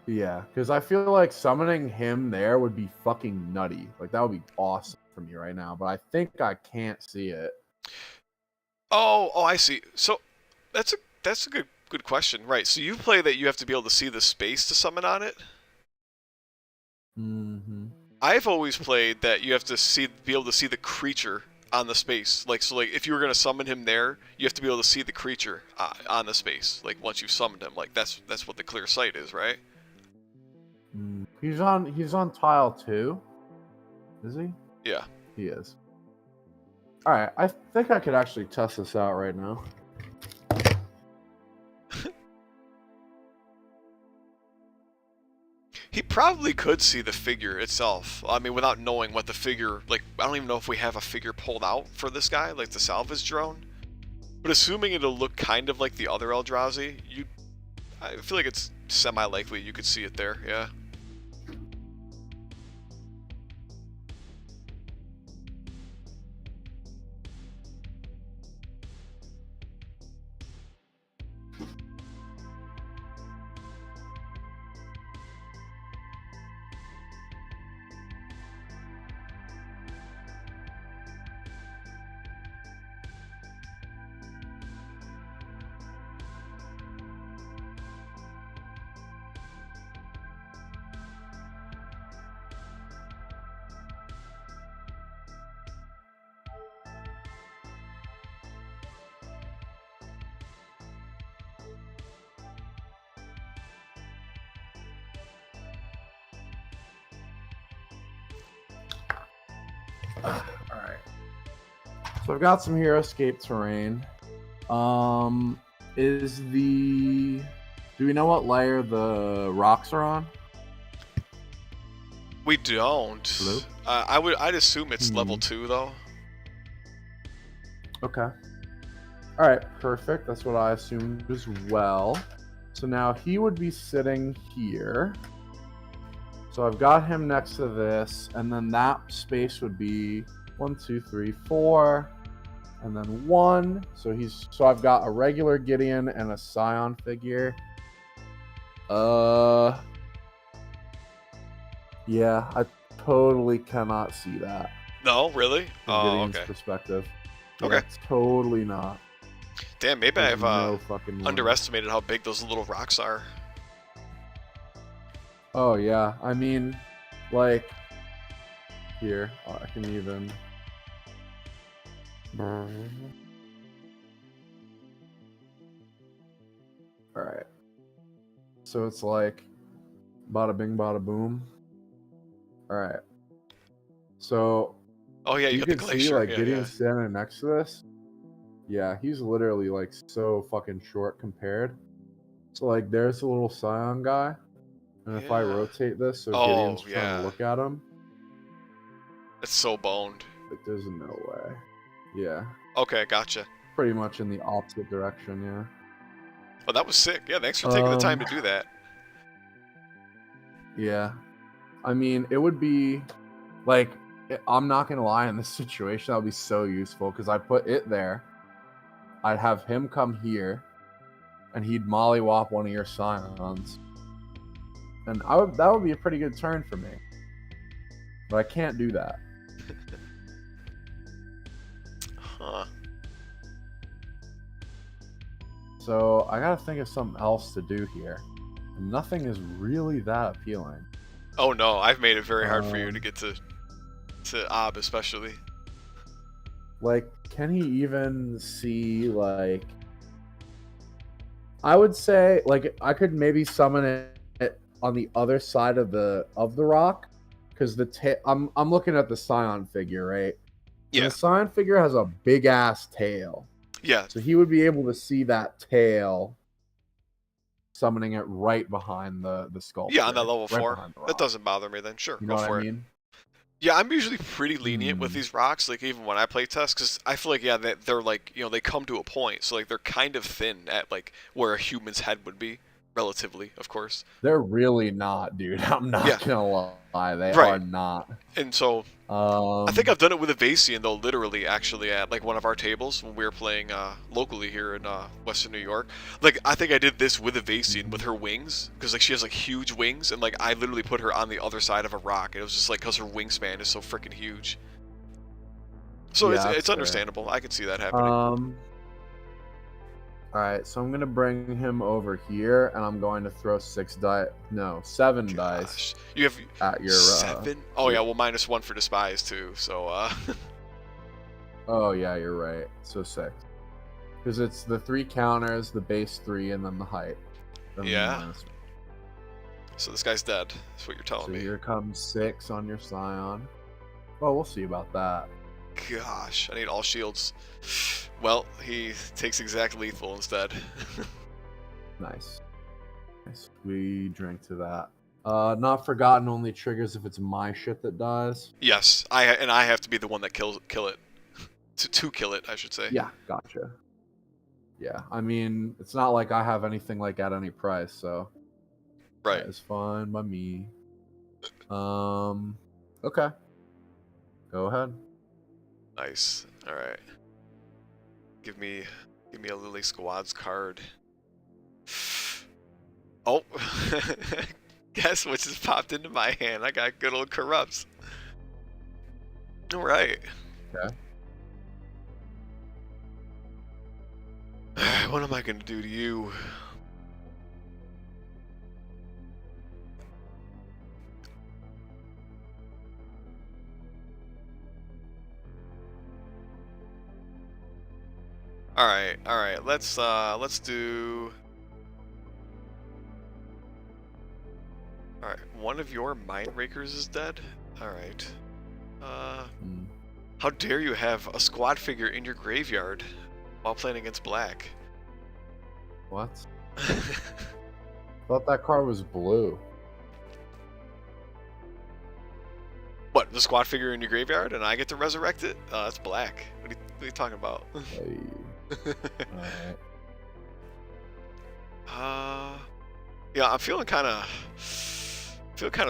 Speaker 1: Yeah, because I feel like summoning him there would be fucking nutty. Like, that would be awesome for me right now, but I think I can't see it.
Speaker 2: Oh, I see. So that's a good question. Right. So you play that you have to be able to see the space to summon on it?
Speaker 1: Mm-hmm.
Speaker 2: I've always played that you have to be able to see the creature on the space. Like, so like if you were gonna summon him there, you have to be able to see the creature on the space. Like once you've summoned him, like that's what the clear sight is, right?
Speaker 1: He's on tile 2. Is he?
Speaker 2: Yeah.
Speaker 1: He is. All right, I think I could actually test this out right now.
Speaker 2: He probably could see the figure itself. I mean, without knowing what the figure, like, I don't even know if we have a figure pulled out for this guy, like the salvage drone. But assuming it'll look kind of like the other Eldrazi, I feel like it's semi-likely you could see it there, yeah.
Speaker 1: Alright. So I've got some Heroescape terrain. Do we know what layer the rocks are on?
Speaker 2: We don't.
Speaker 1: Blue?
Speaker 2: I'd assume it's level 2 though.
Speaker 1: Okay. All right, perfect. That's what I assumed as well. So now he would be sitting here. So I've got him next to this, and then that space would be 1, 2, 3, 4, and then 1. So I've got a regular Gideon and a Scion figure. Yeah, I totally cannot see that.
Speaker 2: No, really?
Speaker 1: From Gideon's
Speaker 2: okay.
Speaker 1: perspective.
Speaker 2: Okay.
Speaker 1: Yeah, it's totally not.
Speaker 2: Damn, maybe
Speaker 1: There's
Speaker 2: I've
Speaker 1: no fucking way.
Speaker 2: underestimated how big those little rocks are.
Speaker 1: Oh yeah, I mean, like, here, I can even. Alright. So it's like, bada bing, bada boom. Alright. So.
Speaker 2: Oh yeah, you got the
Speaker 1: can
Speaker 2: glacier.
Speaker 1: see, like,
Speaker 2: yeah,
Speaker 1: Gideon standing next to this. Yeah, he's literally, like, so fucking short compared. So, like, there's a little Scion guy. And if I rotate this so Gideon's trying to look at him.
Speaker 2: It's so boned.
Speaker 1: Like, there's no way. Yeah.
Speaker 2: Okay, gotcha.
Speaker 1: Pretty much in the opposite direction, yeah.
Speaker 2: Oh, that was sick. Yeah, thanks for taking the time to do that.
Speaker 1: Yeah. I mean, it would be, like, I'm not going to lie, in this situation, that would be so useful, because I put it there. I'd have him come here, and he'd mollywop one of your Scions. And that would be a pretty good turn for me. But I can't do that.
Speaker 2: Huh.
Speaker 1: So I gotta think of something else to do here. And nothing is really that appealing.
Speaker 2: Oh no, I've made it very hard for you to get to Ob especially.
Speaker 1: Like, can he even see, like, I would say, like, I could maybe summon it on the other side of the rock, because I'm looking at the Scion figure, right?
Speaker 2: Yeah.
Speaker 1: And the Scion figure has a big ass tail.
Speaker 2: Yeah.
Speaker 1: So he would be able to see that tail, summoning it right behind the sculpture.
Speaker 2: Yeah, on that level 4. That doesn't bother me then. Sure,
Speaker 1: you know
Speaker 2: go
Speaker 1: what
Speaker 2: for
Speaker 1: I
Speaker 2: it.
Speaker 1: mean?
Speaker 2: Yeah, I'm usually pretty lenient with these rocks, like even when I play test, because I feel like, yeah, they're like, you know, they come to a point, so like they're kind of thin at like where a human's head would be, relatively, of course.
Speaker 1: They're really not, dude. I'm not gonna lie, they are not.
Speaker 2: And so, I think I've done it with a Vasian, though, literally, actually, at like one of our tables when we were playing locally here in Western New York. Like, I think I did this with a Vasian with her wings, because like she has like huge wings, and like I literally put her on the other side of a rock. And it was just like because her wingspan is so freaking huge. So yeah, it's understandable. I could see that happening.
Speaker 1: All right, so I'm gonna bring him over here, and I'm going to throw 7 dice.
Speaker 2: You have
Speaker 1: at your
Speaker 2: 7. Oh yeah, well -1 for despise too. So.
Speaker 1: Oh yeah, you're right. So 6, because it's the 3 counters, the base 3, and then the height.
Speaker 2: Yeah. So this guy's dead. That's what you're telling me.
Speaker 1: So here comes 6 on your Scion. Well, we'll see about that.
Speaker 2: Gosh, I need all shields. Well, he takes exact lethal instead.
Speaker 1: Nice. We drink to that. Not forgotten only triggers if it's my shit that dies.
Speaker 2: Yes, I have to be the one that kill it. To kill it, I should say.
Speaker 1: Yeah, gotcha. Yeah, I mean, it's not like I have anything like at any price, so
Speaker 2: right.
Speaker 1: That is fine by me. Okay. Go ahead.
Speaker 2: Nice. All right. Give me a Lily Squad's card. Oh, guess what just popped into my hand? I got good old Corrupts. All right.
Speaker 1: Okay.
Speaker 2: What am I gonna do to you? All right. Let's do. All right, one of your Mind Rakers is dead. All right. How dare you have a squad figure in your graveyard while playing against black?
Speaker 1: What? I thought that card was blue.
Speaker 2: What, the squad figure in your graveyard and I get to resurrect it? That's black. What are you talking about?
Speaker 1: Hey. Alright.
Speaker 2: Yeah, I'm feeling kind of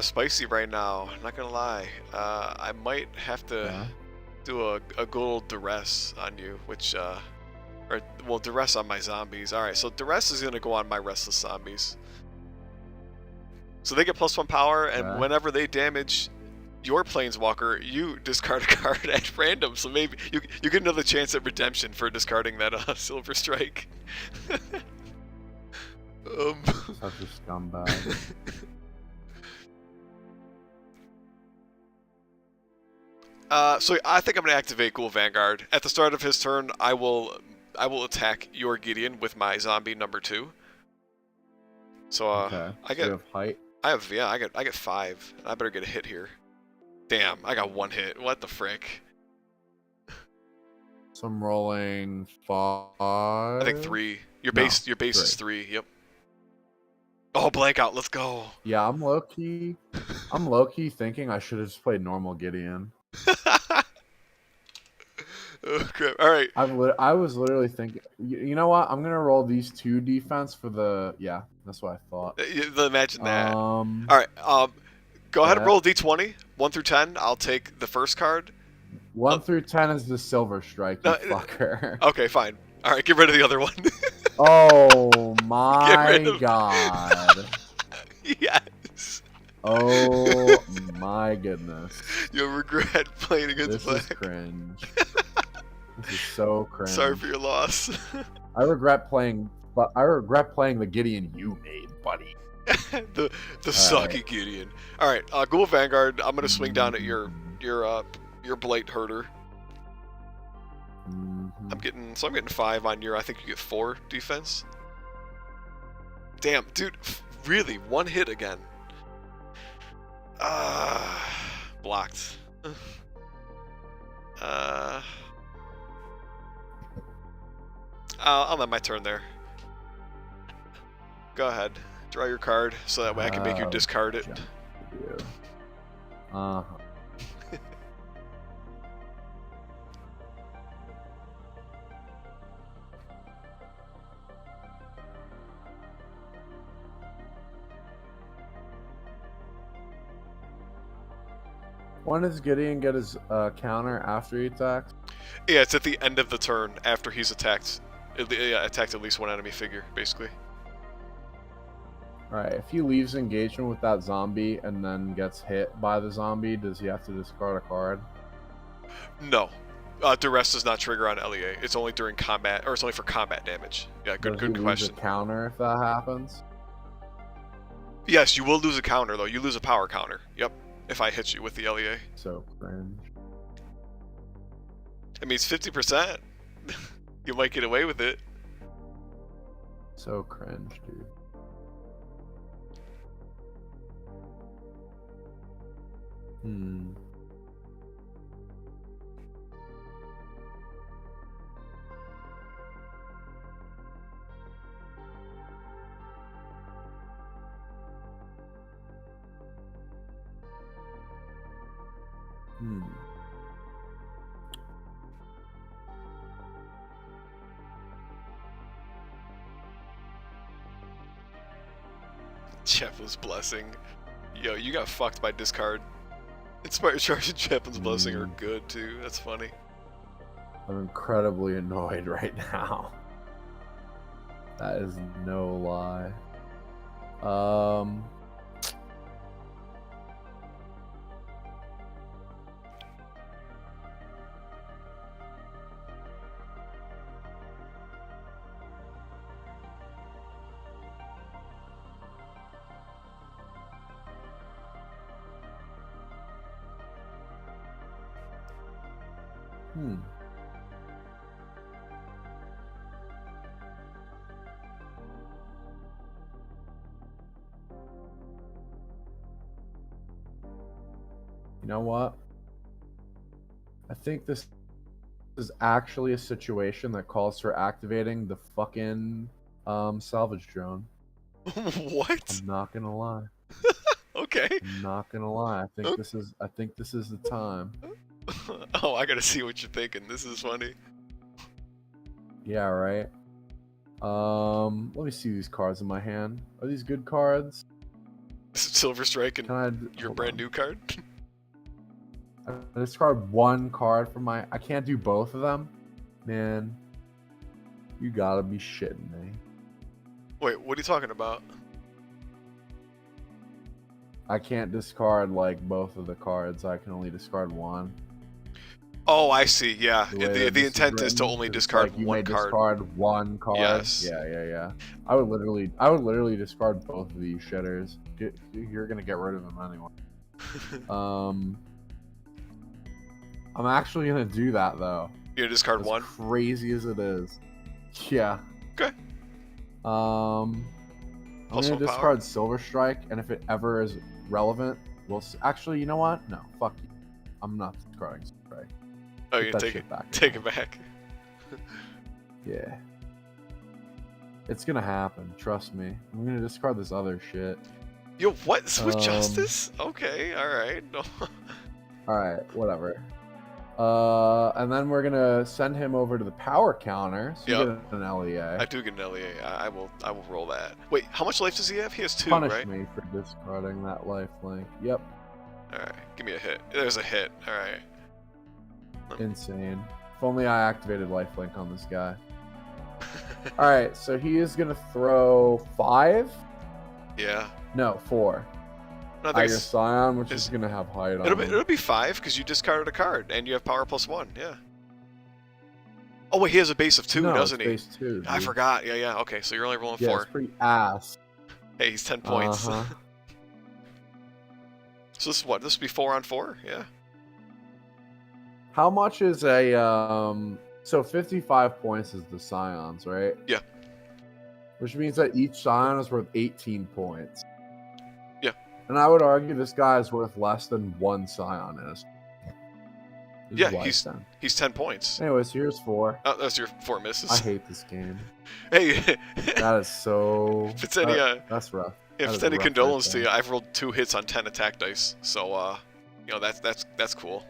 Speaker 2: spicy right now. Not gonna lie. I might have to do a good old duress on you, which or well, duress on my zombies. All right, so duress is gonna go on my restless zombies. So they get +1 power, and whenever they damage your planeswalker, you discard a card at random. So maybe you get another chance at redemption for discarding that Silver Strike.
Speaker 1: Such a scumbag.
Speaker 2: So I think I'm gonna activate Ghoul Vanguard. At the start of his turn, I will attack your Gideon with my zombie number 2. So
Speaker 1: okay.
Speaker 2: I get.
Speaker 1: So you have height.
Speaker 2: I get 5. I better get a hit here. Damn, I got 1 hit. What the frick?
Speaker 1: So I'm rolling 5.
Speaker 2: I think 3. Your base is 3. Yep. Oh, blank out. Let's go.
Speaker 1: Yeah, I'm low key thinking I should have just played normal Gideon.
Speaker 2: Oh crap! All right.
Speaker 1: I was literally thinking. You know what? I'm gonna roll these 2 defense for the. Yeah, that's what I thought.
Speaker 2: Imagine that. All right. Go ahead and roll a d20, 1 through 10. I'll take the first card.
Speaker 1: 1 through 10 is the Silver Strike. You fucker.
Speaker 2: Okay, fine. All right, get rid of the other one.
Speaker 1: Oh my god.
Speaker 2: Yes.
Speaker 1: Oh my goodness.
Speaker 2: You'll regret playing against black.
Speaker 1: This is cringe. This is so cringe.
Speaker 2: Sorry for your loss.
Speaker 1: I regret playing the Gideon you made, buddy.
Speaker 2: the sucky Gideon. All right, Ghoul Vanguard. I'm gonna swing down at your Blight Herder. I'm getting 5 on your. I think you get 4 defense. Damn, dude, really 1 hit again. Blocked. I'll end my turn there. Go ahead, draw your card so that way I can make you discard it.
Speaker 1: When does Gideon get his counter after he attacks?
Speaker 2: Yeah, it's at the end of the turn after he's attacked. Attacked at least 1 enemy figure, basically.
Speaker 1: Alright, if he leaves engagement with that zombie and then gets hit by the zombie, does he have to discard a card?
Speaker 2: No. Duress does not trigger on LEA. It's only during combat, or it's only for combat damage. Yeah, good question.
Speaker 1: Lose a counter if that happens?
Speaker 2: Yes, you will lose a counter, though. You lose a power counter. Yep. If I hit you with the LEA.
Speaker 1: So cringe.
Speaker 2: I mean, it's 50%. You might get away with it.
Speaker 1: So cringe, dude.
Speaker 2: Chaplain's Blessing. Yo, you got fucked by discard. Inspire Charge and Chaplain's Blessing are good too. That's funny.
Speaker 1: I'm incredibly annoyed right now. That is no lie. You know what? I think this is actually a situation that calls for activating the fucking salvage drone.
Speaker 2: What?
Speaker 1: I'm not gonna lie.
Speaker 2: Okay.
Speaker 1: I'm not gonna lie. I think this is the time.
Speaker 2: Oh, I gotta see what you're thinking. This is funny.
Speaker 1: Yeah, right. Let me see these cards in my hand. Are these good cards?
Speaker 2: Silver Strike and your brand new card?
Speaker 1: I discard one card from my... I can't do both of them? Man, you gotta be shitting me.
Speaker 2: Wait, what are you talking about?
Speaker 1: I can't discard, like, both of the cards. I can only discard one.
Speaker 2: Oh, I see, yeah. The intent is to only discard
Speaker 1: like you
Speaker 2: one
Speaker 1: may
Speaker 2: card.
Speaker 1: Discard one card.
Speaker 2: Yes.
Speaker 1: Yeah. I would literally discard both of these shitters. You're gonna get rid of them anyway. I'm actually gonna do that though.
Speaker 2: You're gonna discard one?
Speaker 1: Crazy as it is. Yeah.
Speaker 2: Okay.
Speaker 1: I'm gonna discard Silver Strike, and if it ever is relevant, actually, you know what? No, fuck you. I'm not discarding Silver Strike.
Speaker 2: Oh, you take it back. Take it back.
Speaker 1: Yeah. It's gonna happen, trust me. I'm gonna discard this other shit.
Speaker 2: Yo, what? Switch Justice? Okay, alright. No.
Speaker 1: Alright, whatever. And then we're gonna send him over to the power counter. So you get an LEA.
Speaker 2: I do get an LEA. I will roll that. Wait, how much life does he have? He has 2,
Speaker 1: Punish
Speaker 2: right?
Speaker 1: me for discarding that life link. Yep.
Speaker 2: Alright, give me a hit. There's a hit. Alright.
Speaker 1: Insane. If only I activated lifelink on this guy. Alright, so he is gonna throw 5?
Speaker 2: Yeah.
Speaker 1: No, 4.
Speaker 2: No,
Speaker 1: Your Scion, which is gonna have height on
Speaker 2: it'll be 5 because you discarded a card and you have power +1. Yeah. Oh wait, he has a base of 2, doesn't he?
Speaker 1: Base 2. Dude.
Speaker 2: I forgot. Yeah. Okay, so you're only rolling 4.
Speaker 1: Yeah, it's pretty ass.
Speaker 2: Hey, he's 10 points. So this is what? This would be 4 on 4. Yeah.
Speaker 1: How much is a so 55 points is the Scions, right?
Speaker 2: Yeah.
Speaker 1: Which means that each Scion is worth 18 points.
Speaker 2: Yeah.
Speaker 1: And I would argue this guy is worth less than 1 Scion is.
Speaker 2: Yeah, he's 10 points.
Speaker 1: Anyways, here's 4.
Speaker 2: Oh, that's your 4 misses.
Speaker 1: I hate this game.
Speaker 2: Hey.
Speaker 1: That is so...
Speaker 2: If it's any,
Speaker 1: that's rough.
Speaker 2: If it's any condolence to you, I've rolled 2 hits on 10 attack dice, so you know that's cool.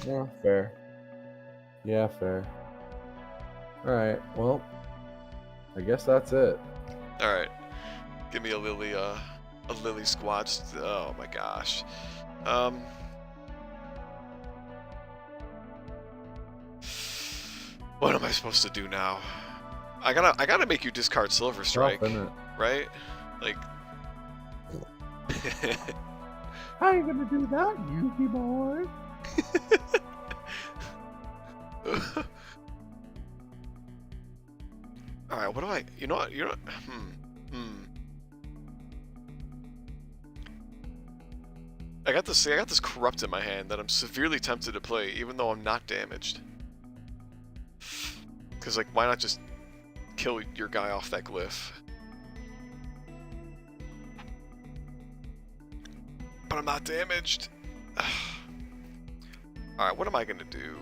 Speaker 1: Yeah, fair. Yeah, fair. Alright, well, I guess that's it.
Speaker 2: Alright. Give me a Lily squad. Oh my gosh. What am I supposed to do now? I gotta make you discard Silver Strike, right? Like.
Speaker 1: How you gonna do that, Yuki boy?
Speaker 2: Alright, what do I... You know what? I got this corrupt in my hand that I'm severely tempted to play, even though I'm not damaged. Because, like, why not just kill your guy off that glyph? But I'm not damaged. Alright, what am I gonna do?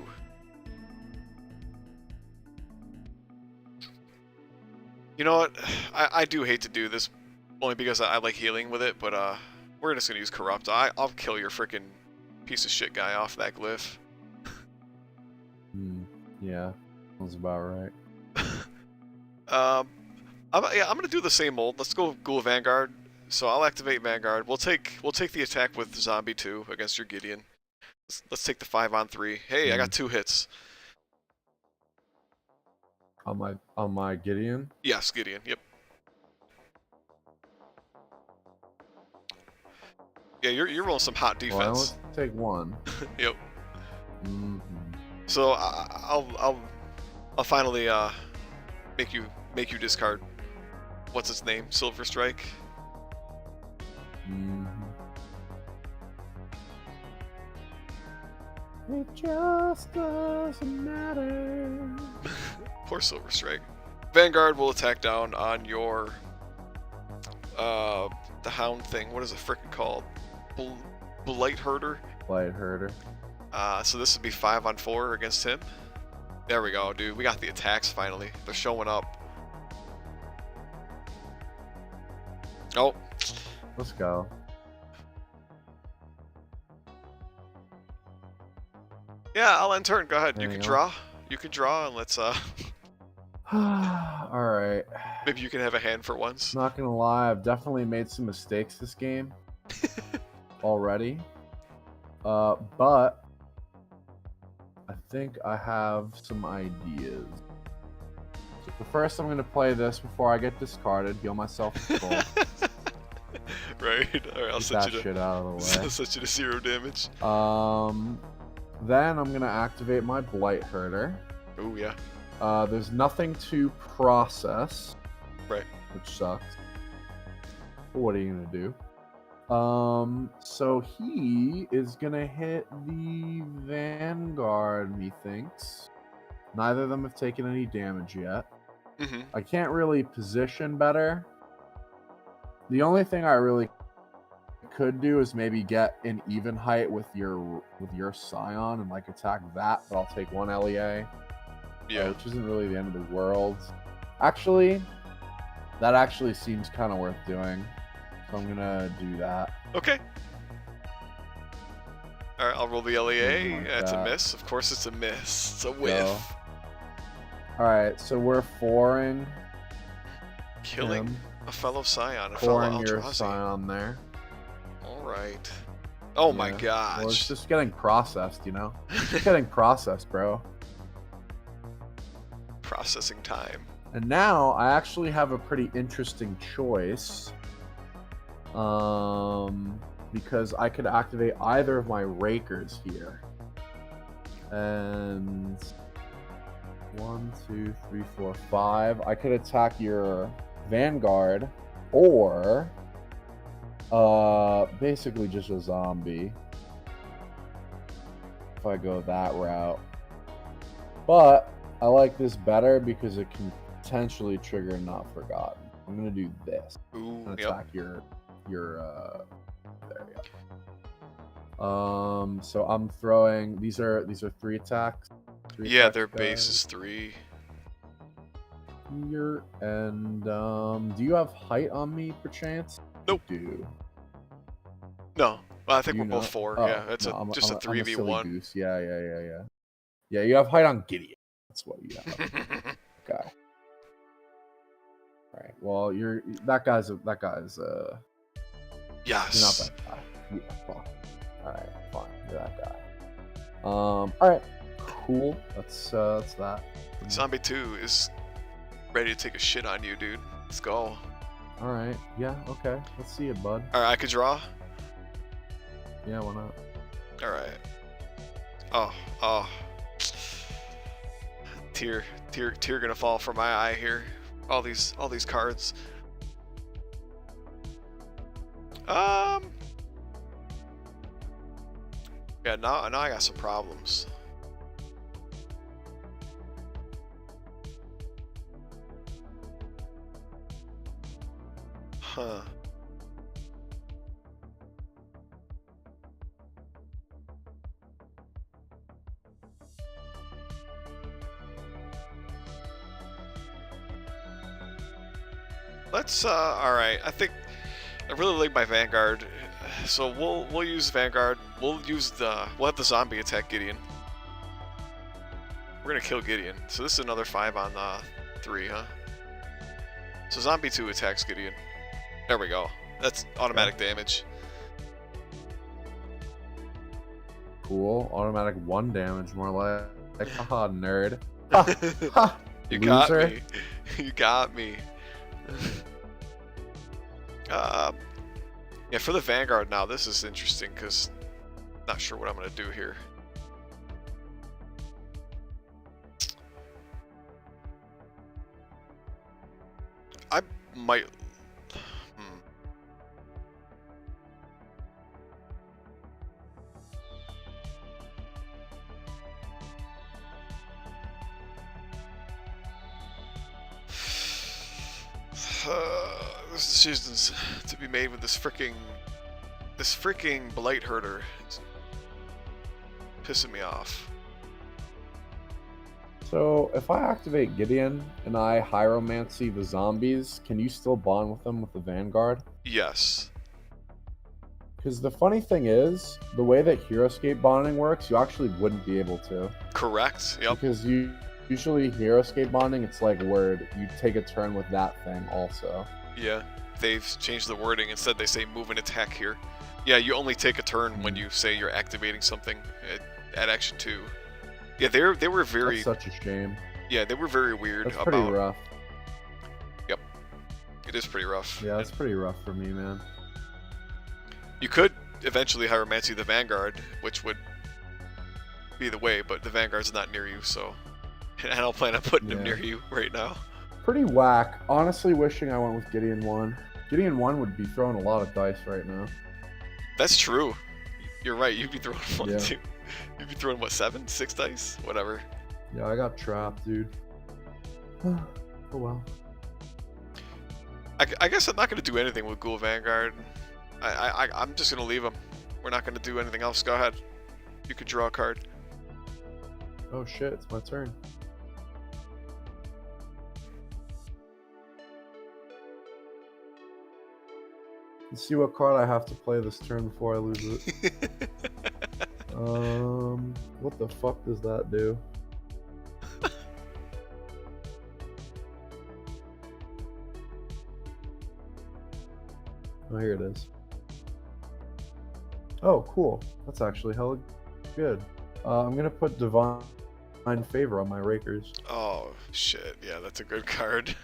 Speaker 2: You know what? I do hate to do this, only because I like healing with it, but we're just gonna use Corrupt. I'll kill your freaking piece of shit guy off that glyph.
Speaker 1: Yeah, sounds about right.
Speaker 2: I'm gonna do the same mold. Let's go Ghoul Vanguard. So I'll activate Vanguard. We'll take the attack with Zombie 2 against your Gideon. Let's take the 5 on 3. Hey, I got 2 hits.
Speaker 1: On my Gideon?
Speaker 2: Yes, Gideon. Yep. Yeah, you're rolling some hot defense.
Speaker 1: Well, let's take 1.
Speaker 2: Yep. So I'll finally make you discard what's its name? Silver Strike.
Speaker 1: It just doesn't matter.
Speaker 2: Poor Silver Strike. Vanguard will attack down on your the hound thing. What is it frickin' called? Blight Herder?
Speaker 1: Blight Herder.
Speaker 2: So this would be 5 on 4 against him. There we go, dude. We got the attacks finally. They're showing up. Oh.
Speaker 1: Let's go.
Speaker 2: Yeah, I'll end turn. Go ahead. You can
Speaker 1: Anything
Speaker 2: draw. You can draw, and let's
Speaker 1: All right.
Speaker 2: maybe you can have a hand for once.
Speaker 1: Not gonna lie, I've definitely made some mistakes this game already. But I think I have some ideas. So first, I'm gonna play this before I get discarded. Heal myself full.
Speaker 2: Right. All right. I'll
Speaker 1: Get
Speaker 2: set
Speaker 1: that
Speaker 2: you to
Speaker 1: shit out of the way.
Speaker 2: I'll set you to 0 damage.
Speaker 1: Then I'm gonna activate my Blight Herder.
Speaker 2: Oh yeah.
Speaker 1: There's nothing to process.
Speaker 2: Right.
Speaker 1: Which sucks. But what are you gonna do? So he is gonna hit the Vanguard, methinks. Neither of them have taken any damage yet.
Speaker 2: Mm-hmm.
Speaker 1: I can't really position better. The only thing I really could do is maybe get an even height with your Scion and like attack that, but I'll take one LEA.
Speaker 2: Yeah.
Speaker 1: Which isn't really the end of the world. Actually, that actually seems kind of worth doing. So I'm gonna do that.
Speaker 2: Okay. All right, I'll roll the LEA.
Speaker 1: Like
Speaker 2: It's
Speaker 1: that.
Speaker 2: a miss. Of course, it's a miss. It's a whiff.
Speaker 1: All right, so we're foreign.
Speaker 2: Killing a fellow Scion, a fellow
Speaker 1: Foreign your
Speaker 2: Eldrazi.
Speaker 1: Scion there.
Speaker 2: All right. Oh my
Speaker 1: Yeah.
Speaker 2: gosh.
Speaker 1: Well, it's just getting processed, you know. It's getting processed, bro.
Speaker 2: Processing time.
Speaker 1: And now I actually have a pretty interesting choice. Because I could activate either of my Rakers here. And 1, 2, 3, 4, 5. I could attack your Vanguard or basically just a zombie. If I go that route. But I like this better because it can potentially trigger Not Forgotten. I'm gonna do this.
Speaker 2: Ooh,
Speaker 1: And
Speaker 2: yep.
Speaker 1: attack your there you go. So I'm throwing these are 3 attacks.
Speaker 2: Yeah, their base is 3.
Speaker 1: Here and do you have height on me perchance?
Speaker 2: Nope.
Speaker 1: You do.
Speaker 2: No, well, I think
Speaker 1: Do
Speaker 2: we're
Speaker 1: you
Speaker 2: both
Speaker 1: not?
Speaker 2: 4.
Speaker 1: Oh,
Speaker 2: Yeah, it's
Speaker 1: no,
Speaker 2: a
Speaker 1: I'm
Speaker 2: just a
Speaker 1: I'm silly
Speaker 2: 3v1.
Speaker 1: goose. Yeah. Yeah, you have height on Gideon. That's what you have. Okay. All right. Well, that guy's
Speaker 2: Yes.
Speaker 1: you're not that guy. Yeah, fine. All right, fine. You're that guy. All right. Cool. That's that.
Speaker 2: Zombie 2 is ready to take a shit on you, dude. Let's go.
Speaker 1: All right. Yeah. Okay. Let's see it, bud.
Speaker 2: All right, I could draw.
Speaker 1: Yeah. Why not?
Speaker 2: All right. Oh. Tear gonna fall from my eye here. All these cards. Yeah, now I got some problems. Huh. Let's all right. I think I really like my Vanguard, so we'll use Vanguard. We'll have the zombie attack Gideon. We're gonna kill Gideon. So this is another 5 on 3, huh? So zombie 2 attacks Gideon. There we go. That's automatic damage.
Speaker 1: Cool. Automatic 1 damage, more like haha, nerd.
Speaker 2: You got
Speaker 1: Loser.
Speaker 2: me. You got me. Yeah, for the Vanguard now, this is interesting because not sure what I'm gonna do here. I might. There's decisions to be made with this freaking Blight Herder. It's pissing me off.
Speaker 1: So if I activate Gideon and I Hieromancy the zombies, can you still bond with them with the Vanguard?
Speaker 2: Yes.
Speaker 1: Because the funny thing is, the way that Heroescape bonding works, you actually wouldn't be able to.
Speaker 2: Correct. Yep.
Speaker 1: Because usually Heroescape bonding, it's like word, you take a turn with that thing also.
Speaker 2: Yeah, they've changed the wording. Instead, they say move and attack here. Yeah, you only take a turn when you say you're activating something at action 2. Yeah, they were very...
Speaker 1: That's such a shame.
Speaker 2: Yeah, they were very weird
Speaker 1: That's pretty rough.
Speaker 2: Yep. It is pretty rough.
Speaker 1: Yeah, it's pretty rough for me, man.
Speaker 2: You could eventually Hieromancy the Vanguard, which would be the way, but the Vanguard's not near you, so... I don't plan on putting him near you right now.
Speaker 1: Pretty whack. Honestly wishing I went with Gideon 1. Gideon 1 would be throwing a lot of dice right now.
Speaker 2: That's true. You're right, you'd be throwing 1, 2. You'd be throwing, what, 7? 6 dice? Whatever.
Speaker 1: Yeah, I got trapped, dude. Oh well.
Speaker 2: I guess I'm not going to do anything with Ghoul Vanguard. I'm just going to leave him. We're not going to do anything else. Go ahead. You could draw a card.
Speaker 1: Oh shit, it's my turn. Let's see what card I have to play this turn before I lose it. What the fuck does that do? Oh, here it is. Oh, cool. That's actually hella good. I'm gonna put Divine Favor on my Rakers.
Speaker 2: Oh, shit. Yeah, that's a good card.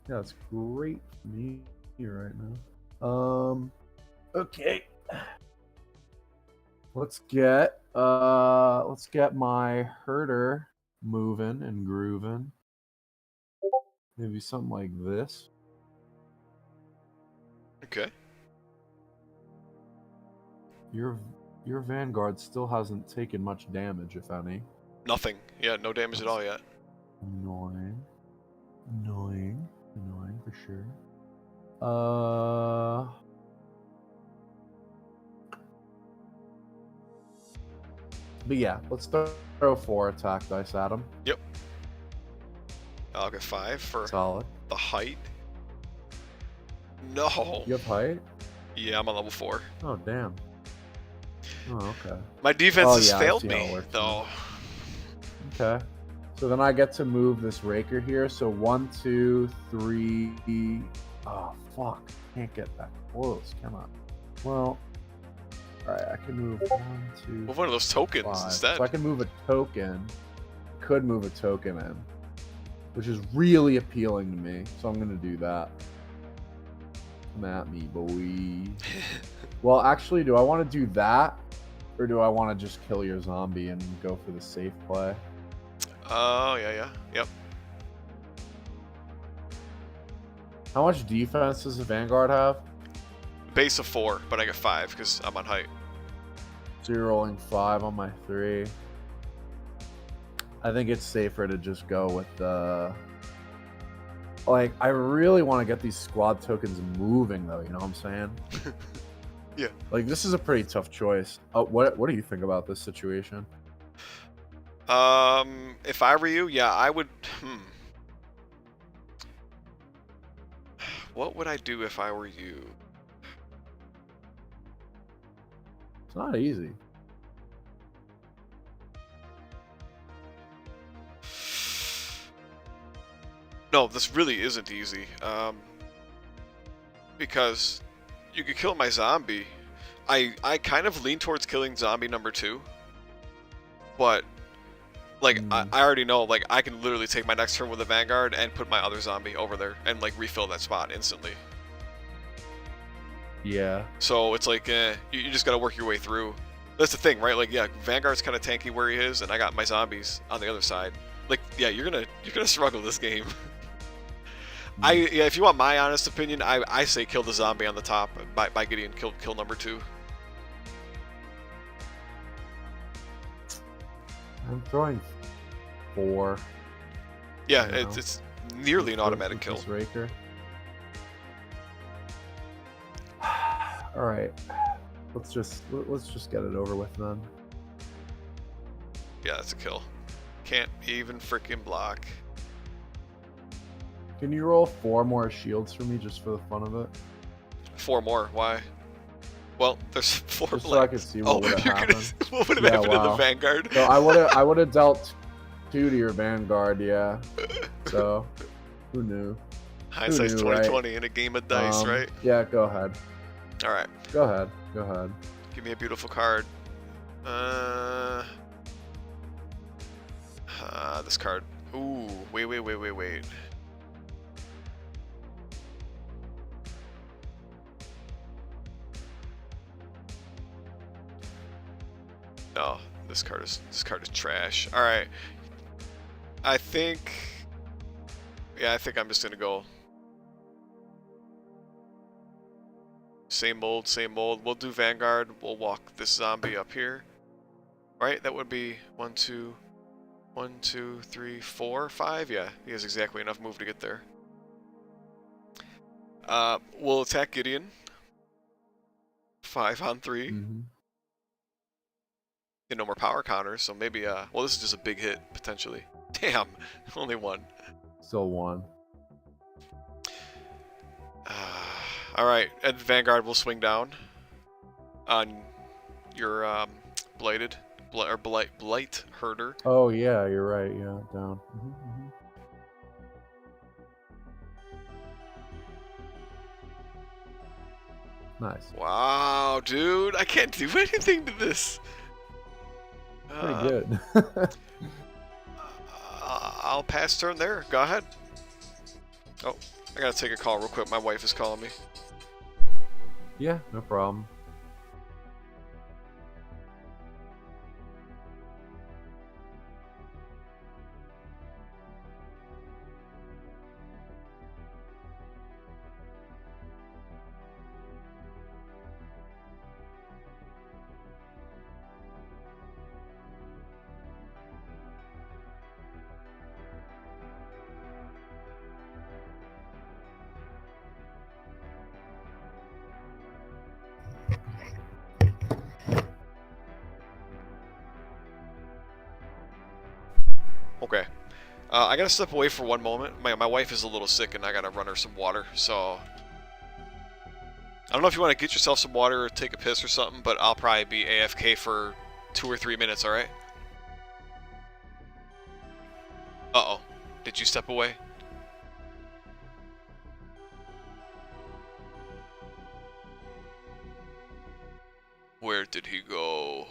Speaker 1: Yeah, it's great for me right now. Okay. Let's get my herder moving and grooving. Maybe something like this.
Speaker 2: Okay.
Speaker 1: Your Vanguard still hasn't taken much damage, if any.
Speaker 2: Nothing. Yeah, no damage at all yet.
Speaker 1: Annoying. Annoying for sure. But yeah, let's throw 4 attack dice at him.
Speaker 2: Yep. I'll get 5 for
Speaker 1: solid.
Speaker 2: The height. No.
Speaker 1: You have height?
Speaker 2: Yeah, I'm on level 4.
Speaker 1: Oh, damn. Oh, okay.
Speaker 2: My defense has failed me, though.
Speaker 1: Okay. So then I get to move this Raker here. So 1, 2, 3. Oh, fuck. Can't get that close. Come on. Well, alright, I can move 1, 2.
Speaker 2: Move one of those tokens
Speaker 1: 5.
Speaker 2: instead.
Speaker 1: So I can move a token. Could move a token in, which is really appealing to me. So I'm going to do that. Come at me, boy. Well, actually, do I want to do that? Or do I want to just kill your zombie and go for the safe play?
Speaker 2: Oh, yeah. Yep.
Speaker 1: How much defense does the Vanguard have?
Speaker 2: Base of 4, but I get 5 because I'm on height.
Speaker 1: So you're rolling 5 on my 3. I think it's safer to just go with the... Like, I really want to get these squad tokens moving, though, you know what I'm saying?
Speaker 2: Yeah.
Speaker 1: Like, this is a pretty tough choice. What do you think about this situation?
Speaker 2: If I were you, yeah, I would... What would I do if I were you?
Speaker 1: It's not easy.
Speaker 2: No, this really isn't easy. Because you could kill my zombie. I kind of lean towards killing zombie number 2. But, like, I already know, like, I can literally take my next turn with a Vanguard and put my other zombie over there and, like, refill that spot instantly.
Speaker 1: Yeah.
Speaker 2: So it's like, you just gotta work your way through. That's the thing, right? Like, yeah, Vanguard's kind of tanky where he is, and I got my zombies on the other side. Like, yeah, you're gonna struggle this game. Yeah, if you want my honest opinion, I say kill the zombie on the top by Gideon. Kill number 2.
Speaker 1: I'm throwing 4.
Speaker 2: Yeah, it's nearly an automatic kill.
Speaker 1: Raker. All right, let's just get it over with then.
Speaker 2: Yeah, that's a kill. Can't even freaking block.
Speaker 1: Can you roll 4 more shields for me just for the fun of it?
Speaker 2: 4 more? Why? Well, there's 4
Speaker 1: Just
Speaker 2: blanks.
Speaker 1: so I could see what would have happened.
Speaker 2: What would have happened to the Vanguard?
Speaker 1: So I would have dealt 2 to your Vanguard, yeah. So who knew?
Speaker 2: Hindsight's 2020 right? In a game of dice, right?
Speaker 1: Yeah, go ahead.
Speaker 2: All right.
Speaker 1: Go ahead. Go ahead.
Speaker 2: Give me a beautiful card. This card. Ooh, wait. No, this card is trash. All right. I think I'm just gonna go same mold. We'll do Vanguard. We'll walk this zombie up here. Right? That would be 1, 2, 3, 4, 5. Yeah, he has exactly enough move to get there. We'll attack Gideon. 5 on 3.
Speaker 1: Mm-hmm.
Speaker 2: And no more power counters, so maybe well, this is just a big hit potentially. Damn, only 1.
Speaker 1: Still 1.
Speaker 2: All right, and Vanguard will swing down on your blight herder.
Speaker 1: Oh yeah, you're right. Yeah, down. Nice.
Speaker 2: Wow, dude, I can't do anything to this.
Speaker 1: Pretty good.
Speaker 2: I'll pass turn there. Go ahead. Oh, I gotta take a call real quick. My wife is calling me.
Speaker 1: Yeah, no problem.
Speaker 2: Okay. I gotta step away for 1 moment. My wife is a little sick and I gotta run her some water, so... I don't know if you want to get yourself some water or take a piss or something, but I'll probably be AFK for 2 or 3 minutes, alright? Uh-oh. Did you step away? Where did he go?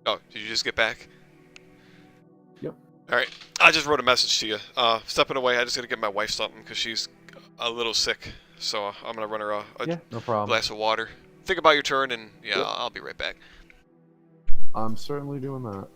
Speaker 2: Oh, did you just get back?
Speaker 1: Yep.
Speaker 2: Alright, I just wrote a message to you. Stepping away, I just gotta get my wife something because she's a little sick. So I'm gonna run her a
Speaker 1: no problem.
Speaker 2: glass of water. Think about your turn and yeah,
Speaker 1: Yep.
Speaker 2: I'll be right back.
Speaker 1: I'm certainly doing that.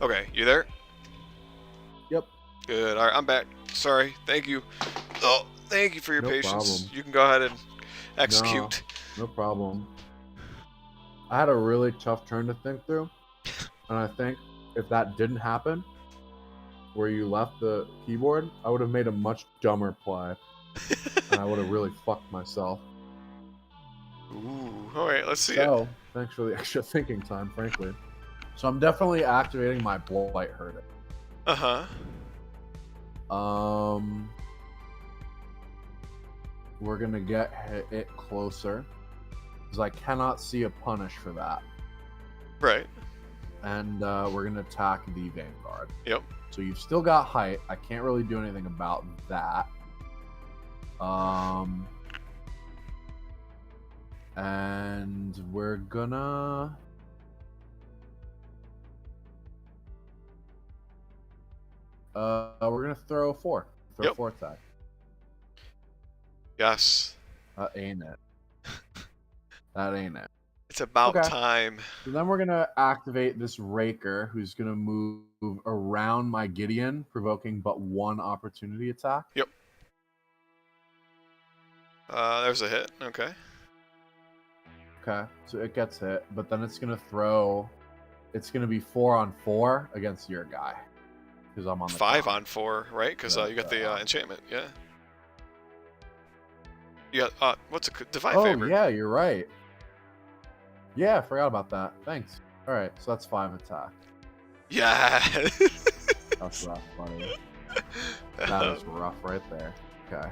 Speaker 2: Okay, you there?
Speaker 1: Yep.
Speaker 2: Good. All right, I'm back. Sorry. Thank you. Oh, thank you for your patience.
Speaker 1: Problem.
Speaker 2: You can go ahead and execute.
Speaker 1: No problem. I had a really tough turn to think through, and I think if that didn't happen, where you left the keyboard, I would have made a much dumber play, and I would have really fucked myself.
Speaker 2: Ooh. All right, let's see
Speaker 1: So,
Speaker 2: it.
Speaker 1: thanks for the extra thinking time, frankly. So I'm definitely activating my Blight Herder.
Speaker 2: Uh-huh.
Speaker 1: We're gonna get it closer, because I cannot see a punish for that.
Speaker 2: Right.
Speaker 1: And we're gonna attack the Vanguard.
Speaker 2: Yep.
Speaker 1: So you've still got height. I can't really do anything about that. And we're gonna throw 4. Throw 4 attack.
Speaker 2: Yes.
Speaker 1: That ain't it. That ain't it.
Speaker 2: It's about time.
Speaker 1: So then we're gonna activate this Raker, who's gonna move around my Gideon, provoking but 1 opportunity attack.
Speaker 2: Yep. There's a hit. Okay.
Speaker 1: Okay, so it gets hit, but then it's gonna throw. It's gonna be 4-on-4 against your guy, because I'm on the
Speaker 2: 5-on-4, right? Because you got the enchantment. Yeah. You got what's a divine favor?
Speaker 1: Oh yeah, you're right. Yeah, I forgot about that. Thanks. All right, so that's 5 attack.
Speaker 2: Yeah.
Speaker 1: That's rough, buddy. That was rough right there. Okay.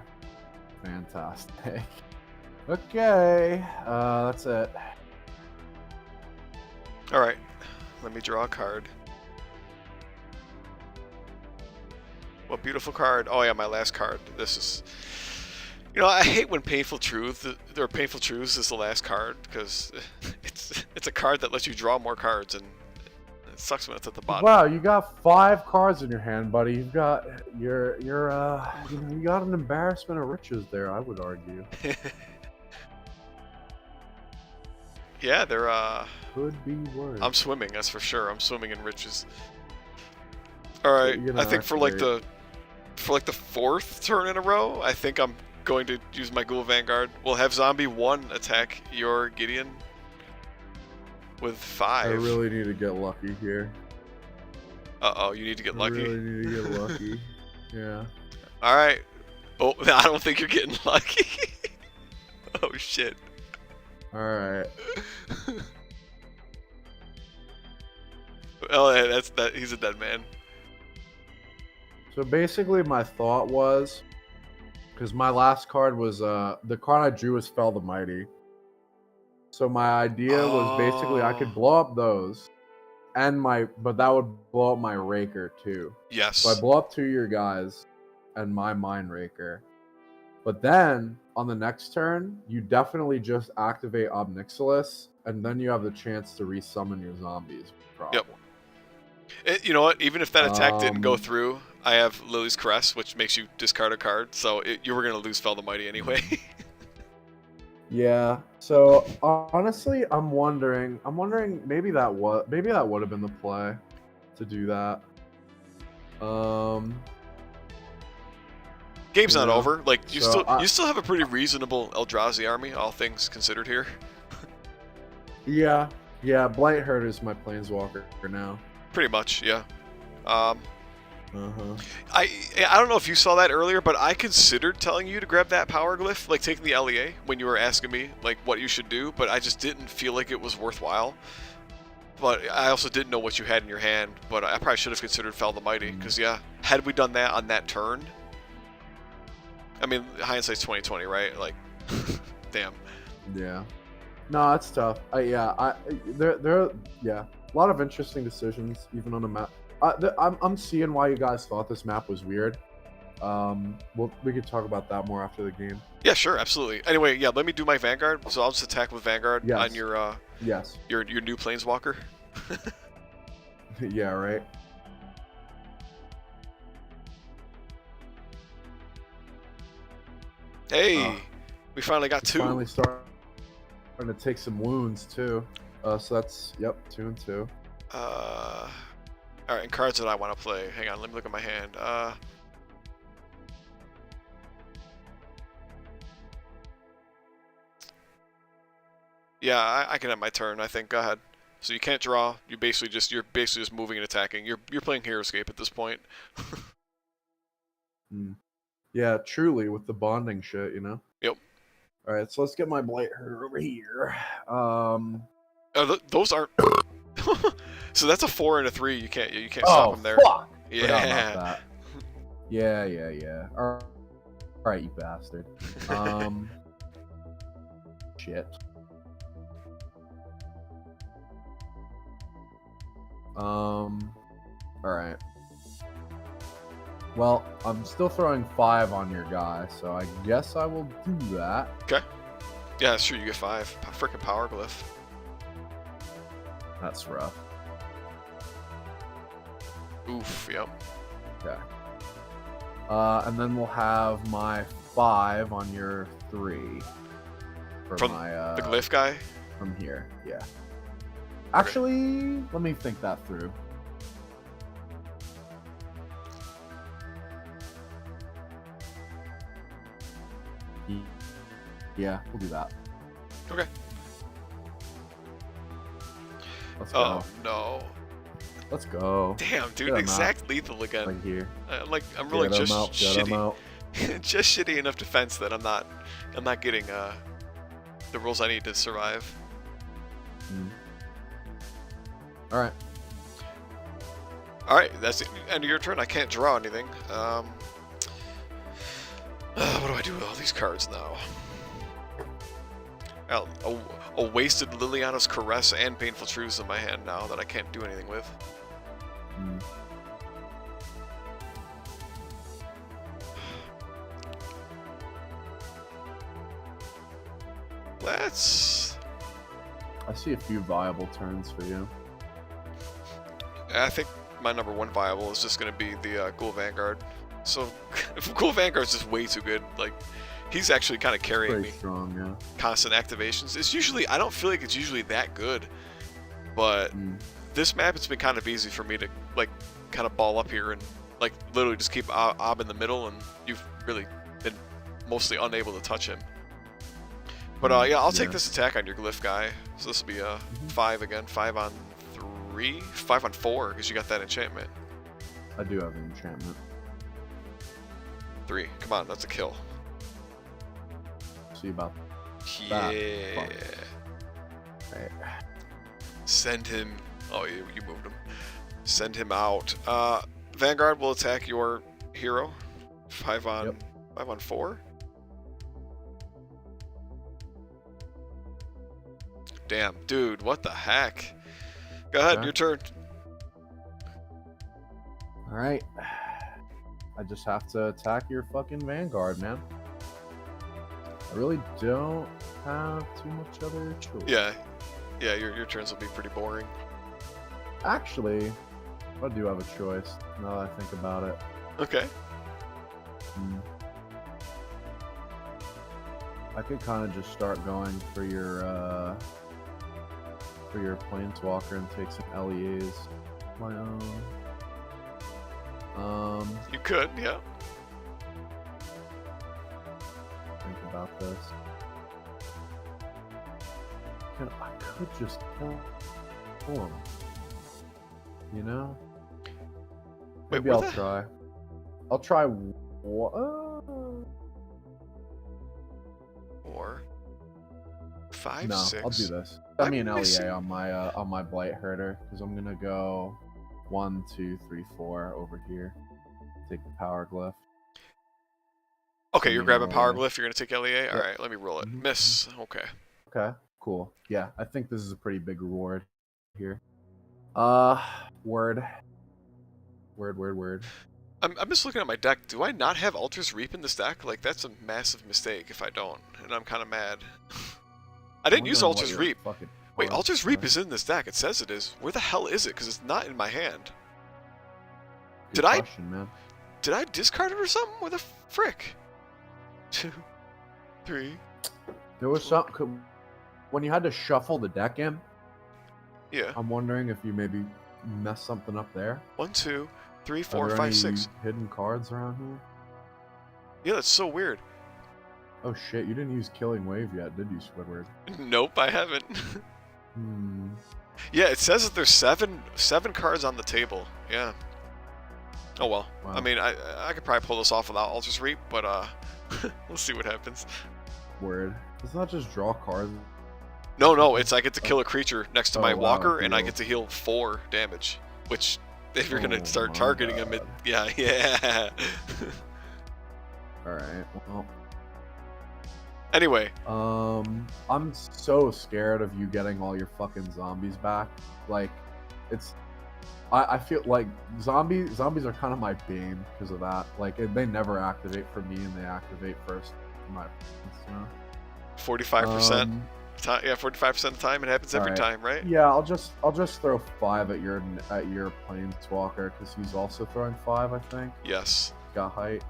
Speaker 1: Fantastic. Okay, that's it.
Speaker 2: All right, let me draw a card. What beautiful card! Oh yeah, my last card. This is, you know, I hate when Painful Truths is the last card, because it's a card that lets you draw more cards, and it sucks when it's at the bottom.
Speaker 1: Wow, you got 5 cards in your hand, buddy. You've got you got an embarrassment of riches there, I would argue.
Speaker 2: Yeah, they're
Speaker 1: could be worse.
Speaker 2: I'm swimming, that's for sure. I'm swimming in riches. All right, I think for like the 4th turn in a row, I think I'm going to use my Ghoul Vanguard. We'll have Zombie 1 attack your Gideon with 5.
Speaker 1: I really need to get lucky here.
Speaker 2: Uh-oh, you need to get lucky?
Speaker 1: I really need to get lucky. Yeah.
Speaker 2: All right. Oh, I don't think you're getting lucky. Oh, shit.
Speaker 1: All right.
Speaker 2: Oh, yeah, that's that. He's a dead man.
Speaker 1: So basically, my thought was, because my last card was the card I drew was Fell the Mighty. So my idea was basically I could blow up those, but that would blow up my Raker too.
Speaker 2: Yes.
Speaker 1: So I blow up 2 of your guys, and my Mind Raker. But then on the next turn, you definitely just activate Obnixilis, and then you have the chance to resummon your zombies. Probably.
Speaker 2: Yep. You know what? Even if that attack didn't go through, I have Lily's Caress, which makes you discard a card. So you were gonna lose Fell the Mighty anyway.
Speaker 1: Yeah. So honestly, I'm wondering maybe that would have been the play to do that.
Speaker 2: Game's not over. Like you still have a pretty reasonable Eldrazi army, all things considered here.
Speaker 1: Yeah. Blight Herder is my Planeswalker for now.
Speaker 2: Pretty much, yeah. I don't know if you saw that earlier, but I considered telling you to grab that power glyph, like taking the LEA when you were asking me like what you should do, but I just didn't feel like it was worthwhile. But I also didn't know what you had in your hand, but I probably should have considered Fell the Mighty, because yeah, had we done that on that turn, I mean, hindsight's 20/20, right? Like, damn.
Speaker 1: Yeah. No, it's tough. There a lot of interesting decisions, even on the map. I'm seeing why you guys thought this map was weird. We could talk about that more after the game.
Speaker 2: Yeah, sure, absolutely. Anyway, yeah, let me do my Vanguard. So I'll just attack with Vanguard on your your new Planeswalker.
Speaker 1: Yeah, right.
Speaker 2: Hey, we finally got 2.
Speaker 1: Finally starting to take some wounds too. So that's 2 and 2.
Speaker 2: All right, and cards that I want to play. Hang on, let me look at my hand. Yeah, I can have my turn. I think. Go ahead. So you can't draw. You're basically just moving and attacking. You're playing Hero Escape at this point.
Speaker 1: Yeah, truly with the bonding shit, you know.
Speaker 2: Yep.
Speaker 1: All right, so let's get my blight herder over here.
Speaker 2: Those aren't. So that's a 4 and a 3. You can't stop them there.
Speaker 1: Fuck!
Speaker 2: Yeah.
Speaker 1: Yeah. All right, you bastard. Shit. All right. Well, I'm still throwing 5 on your guy, so I guess I will do that.
Speaker 2: Okay. Yeah, sure. You get 5. Freaking power glyph.
Speaker 1: That's rough.
Speaker 2: Oof. Yep.
Speaker 1: Okay. And then we'll have my 5 on your 3 for
Speaker 2: From
Speaker 1: my
Speaker 2: the glyph guy.
Speaker 1: From here, yeah. Actually, let me think that through. Yeah, we'll do that.
Speaker 2: Okay.
Speaker 1: Let's go.
Speaker 2: Oh no.
Speaker 1: Let's go.
Speaker 2: Damn, dude, exact lethal again.
Speaker 1: Right here.
Speaker 2: I'm really just
Speaker 1: shitty.
Speaker 2: Just shitty enough defense that I'm not getting the rolls I need to survive.
Speaker 1: All right.
Speaker 2: All right, that's the end of your turn. I can't draw anything. What do I do with all these cards now? A wasted Liliana's Caress and Painful Truths in my hand now that I can't do anything with. Let's...
Speaker 1: I see a few viable turns for you.
Speaker 2: I think my number 1 viable is just going to be the Ghoul Vanguard. So, Ghoul Vanguard's just way too good. Like, he's actually kind of carrying me.
Speaker 1: Strong, yeah.
Speaker 2: Constant activations. It's usually, I don't feel like it's usually that good, but this map it's been kind of easy for me to like kind of ball up here and like literally just keep Ob in the middle, and you've really been mostly unable to touch him. But yeah, I'll take this attack on your glyph guy. So this will be a 5 again, 5 on 3, 5 on 4 because you got that enchantment.
Speaker 1: I do have an enchantment.
Speaker 2: 3. Come on, that's a kill.
Speaker 1: See about
Speaker 2: that.
Speaker 1: Yeah.
Speaker 2: Right. Send him. Oh, you moved him. Send him out. Vanguard will attack your hero. 5 on 4. Damn, dude, what the heck? Go ahead, your turn.
Speaker 1: All right. I just have to attack your fucking Vanguard, man. I really don't have too much other choice.
Speaker 2: Yeah, your turns will be pretty boring.
Speaker 1: Actually, I do have a choice now that I think about it.
Speaker 2: Okay.
Speaker 1: I could kind of just start going for your Planeswalker and take some LEAs of my own.
Speaker 2: You could, yeah.
Speaker 1: Think about this. I could just kill him. You know? Maybe I'll try. I'll try.
Speaker 2: Or 5,
Speaker 1: no,
Speaker 2: 6.
Speaker 1: I'll do this. Send me an LEA on my blight herder because I'm gonna go 1, 2, 3, 4 over here. Take the power glyph.
Speaker 2: Okay, you're grabbing power glyph. You're gonna take LEA. All right, let me roll it. Miss. Okay.
Speaker 1: Okay. Cool. Yeah, I think this is a pretty big reward here. Word.
Speaker 2: I'm just looking at my deck. Do I not have Ultra's Reap in this deck? Like, that's a massive mistake if I don't, and I'm kind of mad. I didn't use Ultra's Reap. Wait, Ultra's Reap is in this deck. It says it is. Where the hell is it? Because it's not in my hand. Did I discard it or something? Where the frick? 2, 3.
Speaker 1: There was some when you had to shuffle the deck in.
Speaker 2: Yeah.
Speaker 1: I'm wondering if you maybe mess something up there?
Speaker 2: 1, 2, 3,
Speaker 1: Are
Speaker 2: 4,
Speaker 1: there
Speaker 2: 5,
Speaker 1: any
Speaker 2: 6.
Speaker 1: hidden cards around here?
Speaker 2: Yeah, that's so weird.
Speaker 1: Oh shit, you didn't use Killing Wave yet, did you, Squidward?
Speaker 2: Nope, I haven't.
Speaker 1: Hmm.
Speaker 2: Yeah, it says that there's seven cards on the table. Yeah. Oh well.
Speaker 1: Wow.
Speaker 2: I mean, I could probably pull this off without Alter's Reap, but we'll see what happens.
Speaker 1: Weird. It's not just draw cards.
Speaker 2: No, it's I get to kill a creature next to my
Speaker 1: wow,
Speaker 2: walker, and I
Speaker 1: heal.
Speaker 2: get to heal 4 damage. Which, if you're gonna start
Speaker 1: my
Speaker 2: targeting him,
Speaker 1: God.
Speaker 2: yeah.
Speaker 1: All right. Well.
Speaker 2: Anyway.
Speaker 1: I'm so scared of you getting all your fucking zombies back. Like, it's. I feel like zombies are kind of my bane because of that. Like, they never activate for me, and they activate first for my opponents, you know.
Speaker 2: 45%. Yeah, 45% of the time. It happens every time, right?
Speaker 1: Yeah, I'll just throw 5 at your Planeswalker because he's also throwing 5, I think.
Speaker 2: Yes.
Speaker 1: Got height.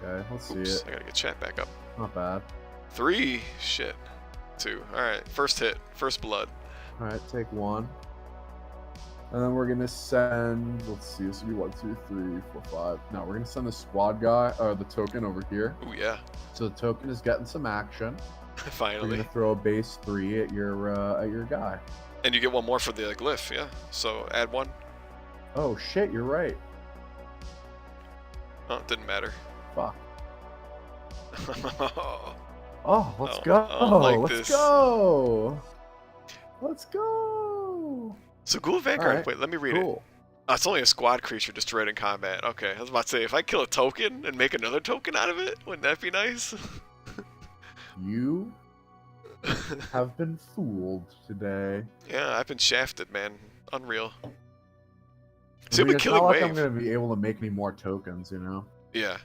Speaker 1: Okay, let's see it.
Speaker 2: I gotta get chat back up.
Speaker 1: Not bad.
Speaker 2: 3. Shit. 2. All right. First hit. First blood.
Speaker 1: All right, take 1. And then we're gonna send. Let's see. This will be 1, 2, 3, 4, 5. No, we're gonna send the squad guy or the token over here.
Speaker 2: Oh yeah.
Speaker 1: So the token is getting some action.
Speaker 2: Finally.
Speaker 1: We're gonna throw a base 3 at your guy.
Speaker 2: And you get 1 more for the glyph, yeah. So add 1.
Speaker 1: Oh shit, you're right.
Speaker 2: Oh, it didn't matter.
Speaker 1: Fuck. Oh, let's go.
Speaker 2: Like
Speaker 1: let's
Speaker 2: this.
Speaker 1: go. Let's go.
Speaker 2: So Ghoul Vanguard,
Speaker 1: right.
Speaker 2: wait, let me read it.
Speaker 1: Cool.
Speaker 2: Oh, it's only a squad creature destroyed in combat. Okay, I was about to say, if I kill a token and make another token out of it, wouldn't that be nice?
Speaker 1: You have been fooled today.
Speaker 2: Yeah, I've been shafted, man. Unreal.
Speaker 1: I
Speaker 2: See,
Speaker 1: mean,
Speaker 2: I'm
Speaker 1: it's
Speaker 2: killing
Speaker 1: not like
Speaker 2: wave.
Speaker 1: I'm gonna be able to make any more tokens, you know.
Speaker 2: Yeah.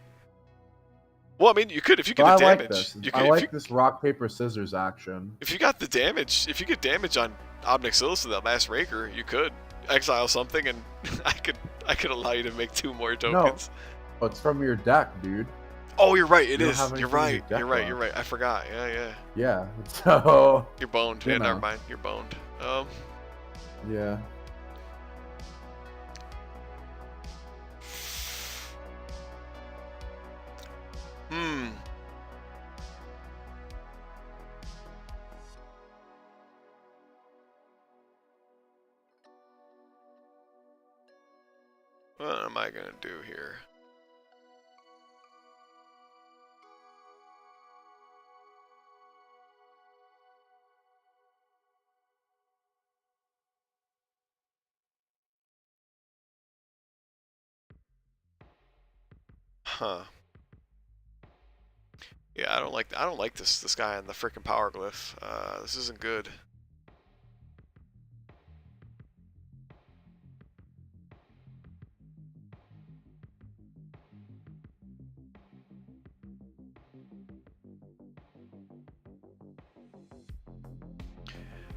Speaker 2: Well, I mean, you could if you get
Speaker 1: But
Speaker 2: the
Speaker 1: I
Speaker 2: damage.
Speaker 1: like this.
Speaker 2: You could,
Speaker 1: I like this rock paper scissors action.
Speaker 2: If you got the damage, if you get damage on Obnixilis with that last Raker, you could exile something, and I could allow you to make 2 more tokens.
Speaker 1: No, but it's from your deck, dude.
Speaker 2: Oh, you're right. It
Speaker 1: You don't
Speaker 2: is.
Speaker 1: have
Speaker 2: You're
Speaker 1: anything in your
Speaker 2: right.
Speaker 1: deck
Speaker 2: You're right.
Speaker 1: left.
Speaker 2: You're right. I forgot. Yeah.
Speaker 1: Yeah. So.
Speaker 2: You're boned.
Speaker 1: You
Speaker 2: Yeah,
Speaker 1: know.
Speaker 2: never mind. You're boned.
Speaker 1: Yeah.
Speaker 2: What am I gonna do here? Huh. Yeah, I don't like this guy on the frickin' power glyph. This isn't good.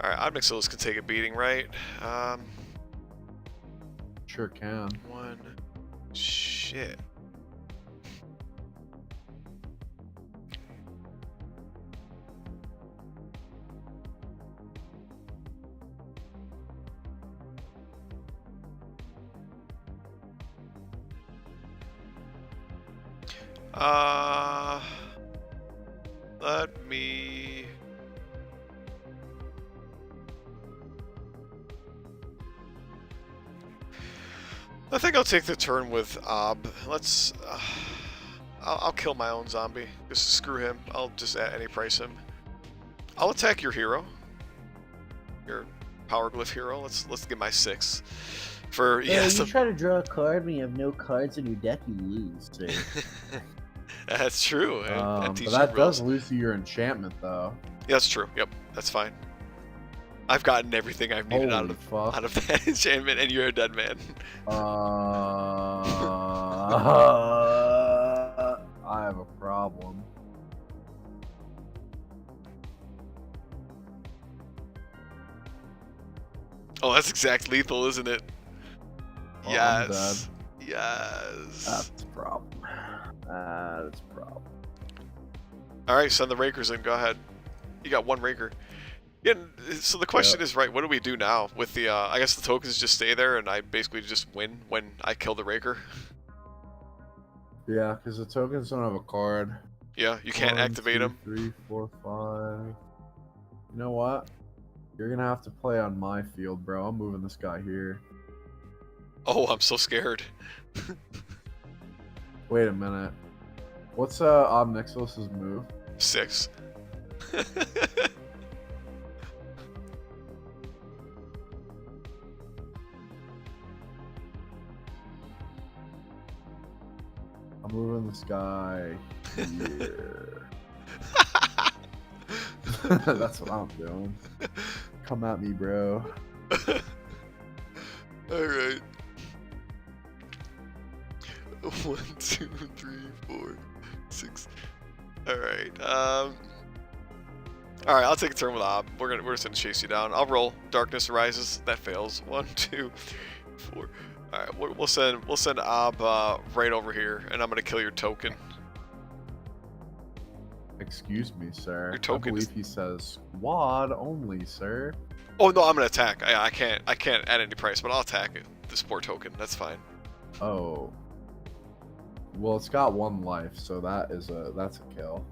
Speaker 2: Alright, Obnixilis can take a beating, right?
Speaker 1: Sure can.
Speaker 2: 1. Shit. Let me... I think I'll take the turn with Ob. Let's... I'll kill my own zombie. Just screw him. I'll just at any price him. I'll attack your hero. Your power glyph hero. Let's get my 6. For
Speaker 3: you try to draw a card when you have no cards in your deck, you lose. So.
Speaker 2: That's true.
Speaker 1: But that does lose you your enchantment, though.
Speaker 2: Yeah, that's true. Yep, that's fine. I've gotten everything I've needed out of that enchantment, and you're a dead man.
Speaker 1: I have a problem.
Speaker 2: Oh, that's exact lethal, isn't it?
Speaker 1: Oh,
Speaker 2: yes. Yes.
Speaker 1: That's a problem. That's a problem.
Speaker 2: All right, send the rakers in. Go ahead. You got 1 raker. Yeah, so the question is, right, what do we do now with the, I guess the tokens just stay there and I basically just win when I kill the Raker?
Speaker 1: Yeah, because the tokens don't have a card.
Speaker 2: Yeah, you can't activate them.
Speaker 1: 3, 4, 5. You know what? You're gonna have to play on my field, bro. I'm moving this guy here.
Speaker 2: Oh, I'm so scared.
Speaker 1: Wait a minute. What's Obnixilus's move?
Speaker 2: 6.
Speaker 1: I'm moving this guy here. That's what I'm doing. Come at me, bro.
Speaker 2: Alright. 1, 2, 3, 4, 6. Alright, alright, I'll take a turn with Ob. We're just gonna chase you down. I'll roll. Darkness Arises. That fails. 1, 2, 4. Alright, we'll send Ob right over here, and I'm gonna kill your token.
Speaker 1: Excuse me, sir.
Speaker 2: Your token
Speaker 1: I believe he says squad only, sir.
Speaker 2: Oh no, I'm gonna attack. I can't add any price, but I'll attack the sport token. That's fine.
Speaker 1: Oh. Well, it's got 1 life, so that's a kill.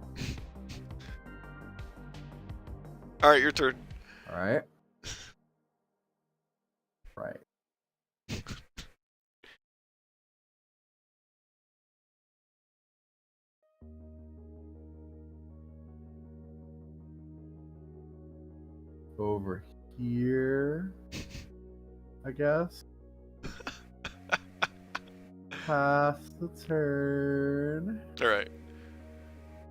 Speaker 2: All right, your turn.
Speaker 1: All right. Right. Over here, I guess. Pass the turn.
Speaker 2: All right.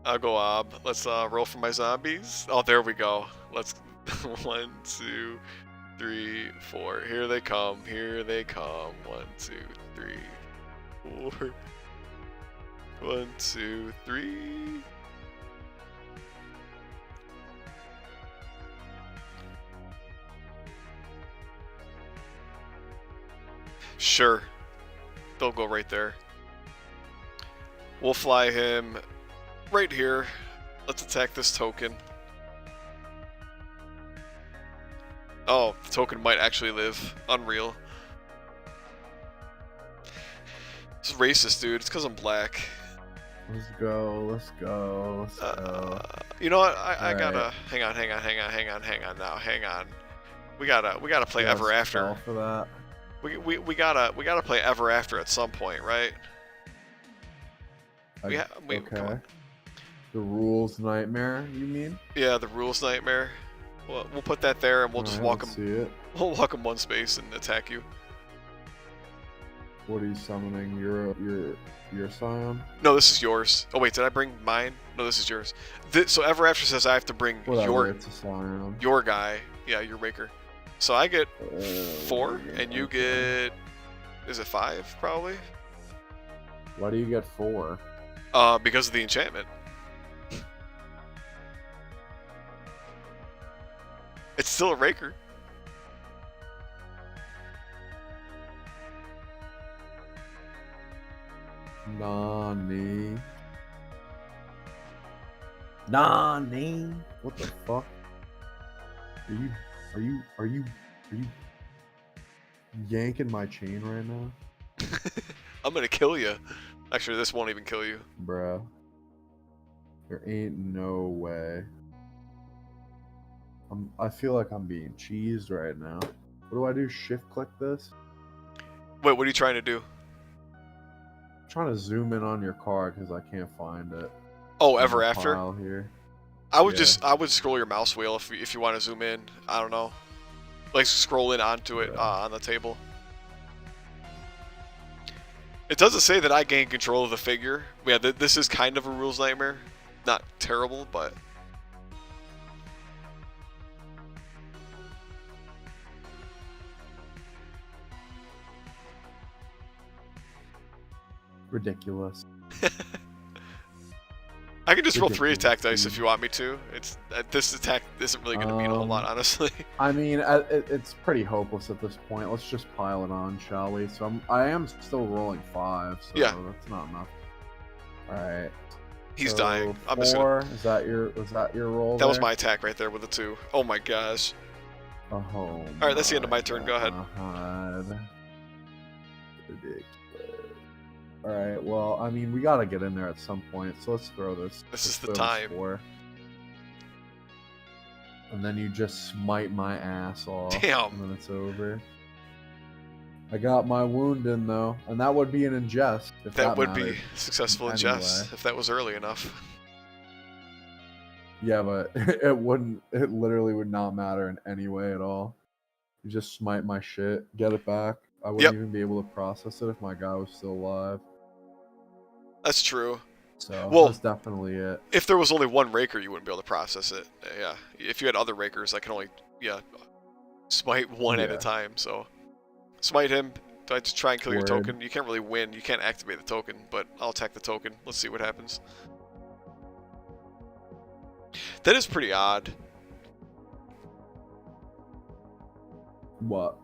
Speaker 2: I'll go Ob. Let's roll for my zombies. Oh, there we go. Let's 1, 2, 3, 4. Here they come. Here they come. 1, 2, 3, 4. 1, 2, 3. Sure. They'll go right there. We'll fly him right here. Let's attack this token. Oh, the token might actually live. Unreal. It's racist, dude. It's because I'm black.
Speaker 1: Let's go. Let's go. Let's go.
Speaker 2: You know what? I gotta
Speaker 1: right.
Speaker 2: hang on now. Hang on. We gotta play Ever After.
Speaker 1: For that.
Speaker 2: We gotta play Ever After at some point, right?
Speaker 1: Okay.
Speaker 2: Come on.
Speaker 1: The rules nightmare, you mean?
Speaker 2: Yeah, the rules nightmare. We'll put that there, and we'll just walk him.
Speaker 1: See it.
Speaker 2: We'll walk him 1 space and attack you.
Speaker 1: What are you summoning? Your Scion?
Speaker 2: No, this is yours. Oh wait, did I bring mine? No, this is yours. So Ever After says I have to bring
Speaker 1: it's a Scion.
Speaker 2: your guy. Yeah, your Raker. So I get 4, and you get, is it 5 probably?
Speaker 1: Why do you get 4?
Speaker 2: Because of the enchantment. It's still a Raker.
Speaker 1: Nani. What the fuck? Are you yanking my chain right now?
Speaker 2: I'm gonna kill you. Actually, this won't even kill you.
Speaker 1: Bruh. There ain't no way. I feel like I'm being cheesed right now. What do I do? Shift click this?
Speaker 2: Wait, what are you trying to do?
Speaker 1: I'm trying to zoom in on your card because I can't find it.
Speaker 2: Oh, Ever After?
Speaker 1: Here.
Speaker 2: I would scroll your mouse wheel if you want to zoom in. I don't know. Like scroll in onto it on the table. It doesn't say that I gain control of the figure. Yeah, this is kind of a rules nightmare. Not terrible, but...
Speaker 1: Ridiculous.
Speaker 2: I can just roll 3 attack dice if you want me to. This attack isn't really going to mean a whole lot, honestly.
Speaker 1: I mean, it's pretty hopeless at this point. Let's just pile it on, shall we? So I am still rolling 5, so
Speaker 2: yeah.
Speaker 1: That's not enough. All right.
Speaker 2: He's
Speaker 1: So
Speaker 2: dying. I'm just
Speaker 1: 4,
Speaker 2: gonna...
Speaker 1: was that your roll?
Speaker 2: That was
Speaker 1: there?
Speaker 2: my attack right there with the 2. Oh my gosh.
Speaker 1: Oh.
Speaker 2: Alright, that's the end of my turn. Go ahead.
Speaker 1: God. Ridiculous. Alright, well, I mean, we gotta get in there at some point, so let's throw this.
Speaker 2: This is the
Speaker 1: throw
Speaker 2: time.
Speaker 1: 4. And then you just smite my ass off.
Speaker 2: Damn.
Speaker 1: And then it's over. I got my wound in, though. And that would be an ingest. If
Speaker 2: That would
Speaker 1: mattered.
Speaker 2: be successful in
Speaker 1: Anyway.
Speaker 2: jest, if that was early enough.
Speaker 1: Yeah, but it wouldn't. It literally would not matter in any way at all. You just smite my shit, get it back. I wouldn't even be able to process it if my guy was still alive.
Speaker 2: That's true.
Speaker 1: So
Speaker 2: Well,
Speaker 1: that's definitely it.
Speaker 2: If there was only one Raker, you wouldn't be able to process it. Yeah. If you had other Rakers, I can only, smite one at a time. So, smite him. I just try and kill your token. You can't really win. You can't activate the token, but I'll attack the token. Let's see what happens. That is pretty odd.
Speaker 1: What?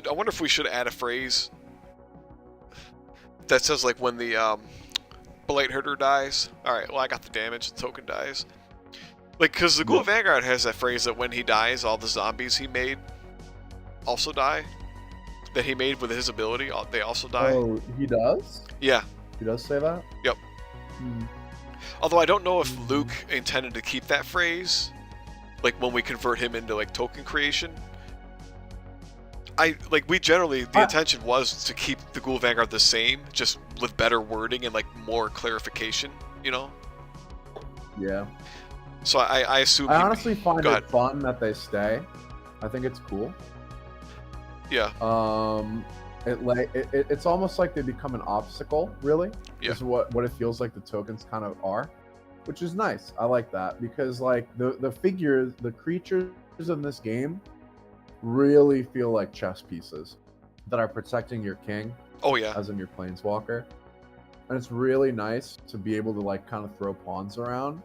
Speaker 2: I wonder if we should add a phrase that says like when the Blight Herder dies. Alright, well I got the damage, the token dies. Like, because the Ghoul Vanguard has that phrase that when he dies, all the zombies he made also die. That he made with his ability, they also die.
Speaker 1: Oh, he does?
Speaker 2: Yeah.
Speaker 1: He does say that?
Speaker 2: Yep. Although I don't know if Luke intended to keep that phrase, like when we convert him into like token creation. We generally, the intention was to keep the Ghoul Vanguard the same, just with better wording and like more clarification, you know?
Speaker 1: Yeah.
Speaker 2: So I assume.
Speaker 1: I honestly find it fun that they stay. I think it's cool.
Speaker 2: Yeah.
Speaker 1: It's almost like they become an obstacle, really.
Speaker 2: Yeah.
Speaker 1: Is what it feels like the tokens kind of are, which is nice. I like that because like the figures, the creatures in this game really feel like chess pieces that are protecting your king.
Speaker 2: Oh yeah.
Speaker 1: As in your planeswalker. And it's really nice to be able to like kind of throw pawns around.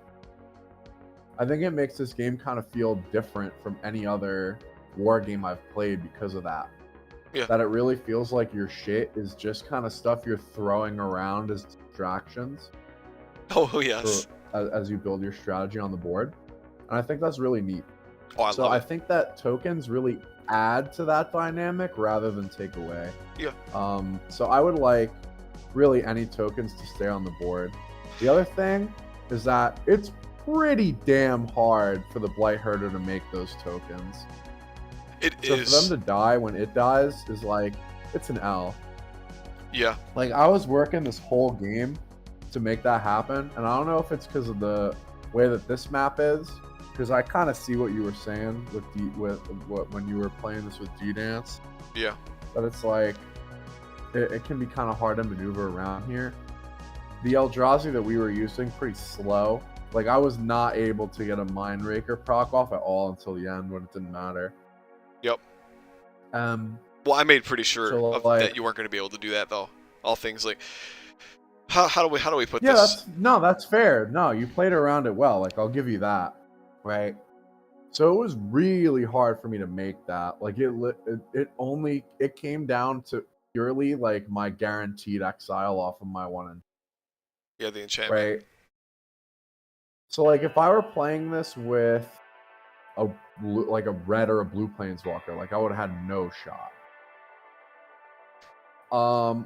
Speaker 1: I think it makes this game kind of feel different from any other war game I've played because of that.
Speaker 2: Yeah.
Speaker 1: That it really feels like your shit is just kind of stuff you're throwing around as distractions.
Speaker 2: Oh yes.
Speaker 1: As you build your strategy on the board. And I think that's really neat.
Speaker 2: Oh, I love it.
Speaker 1: I think that tokens really add to that dynamic rather than take away.
Speaker 2: Yeah.
Speaker 1: So I would like really any tokens to stay on the board. The other thing is that it's pretty damn hard for the Blight Herder to make those tokens. So for them to die when it dies is like, it's an L.
Speaker 2: Yeah.
Speaker 1: Like, I was working this whole game to make that happen, and I don't know if it's because of the way that this map is, because I kind of see what you were saying with when you were playing this with G-Dance.
Speaker 2: Yeah.
Speaker 1: But it's like, it can be kind of hard to maneuver around here. The Eldrazi that we were using, pretty slow. Like, I was not able to get a Mind Raker proc off at all until the end when it didn't matter.
Speaker 2: Yep. Well, I made pretty sure that you weren't going to be able to do that, though. All things like, how do we put this?
Speaker 1: That's fair. No, you played around it well. Like, I'll give you that, right? So it was really hard for me to make that. Like, it came down to purely like my guaranteed exile off of my one.
Speaker 2: Yeah, the enchantment.
Speaker 1: Right. So like, if I were playing this with a red or a blue planeswalker, like I would have had no shot.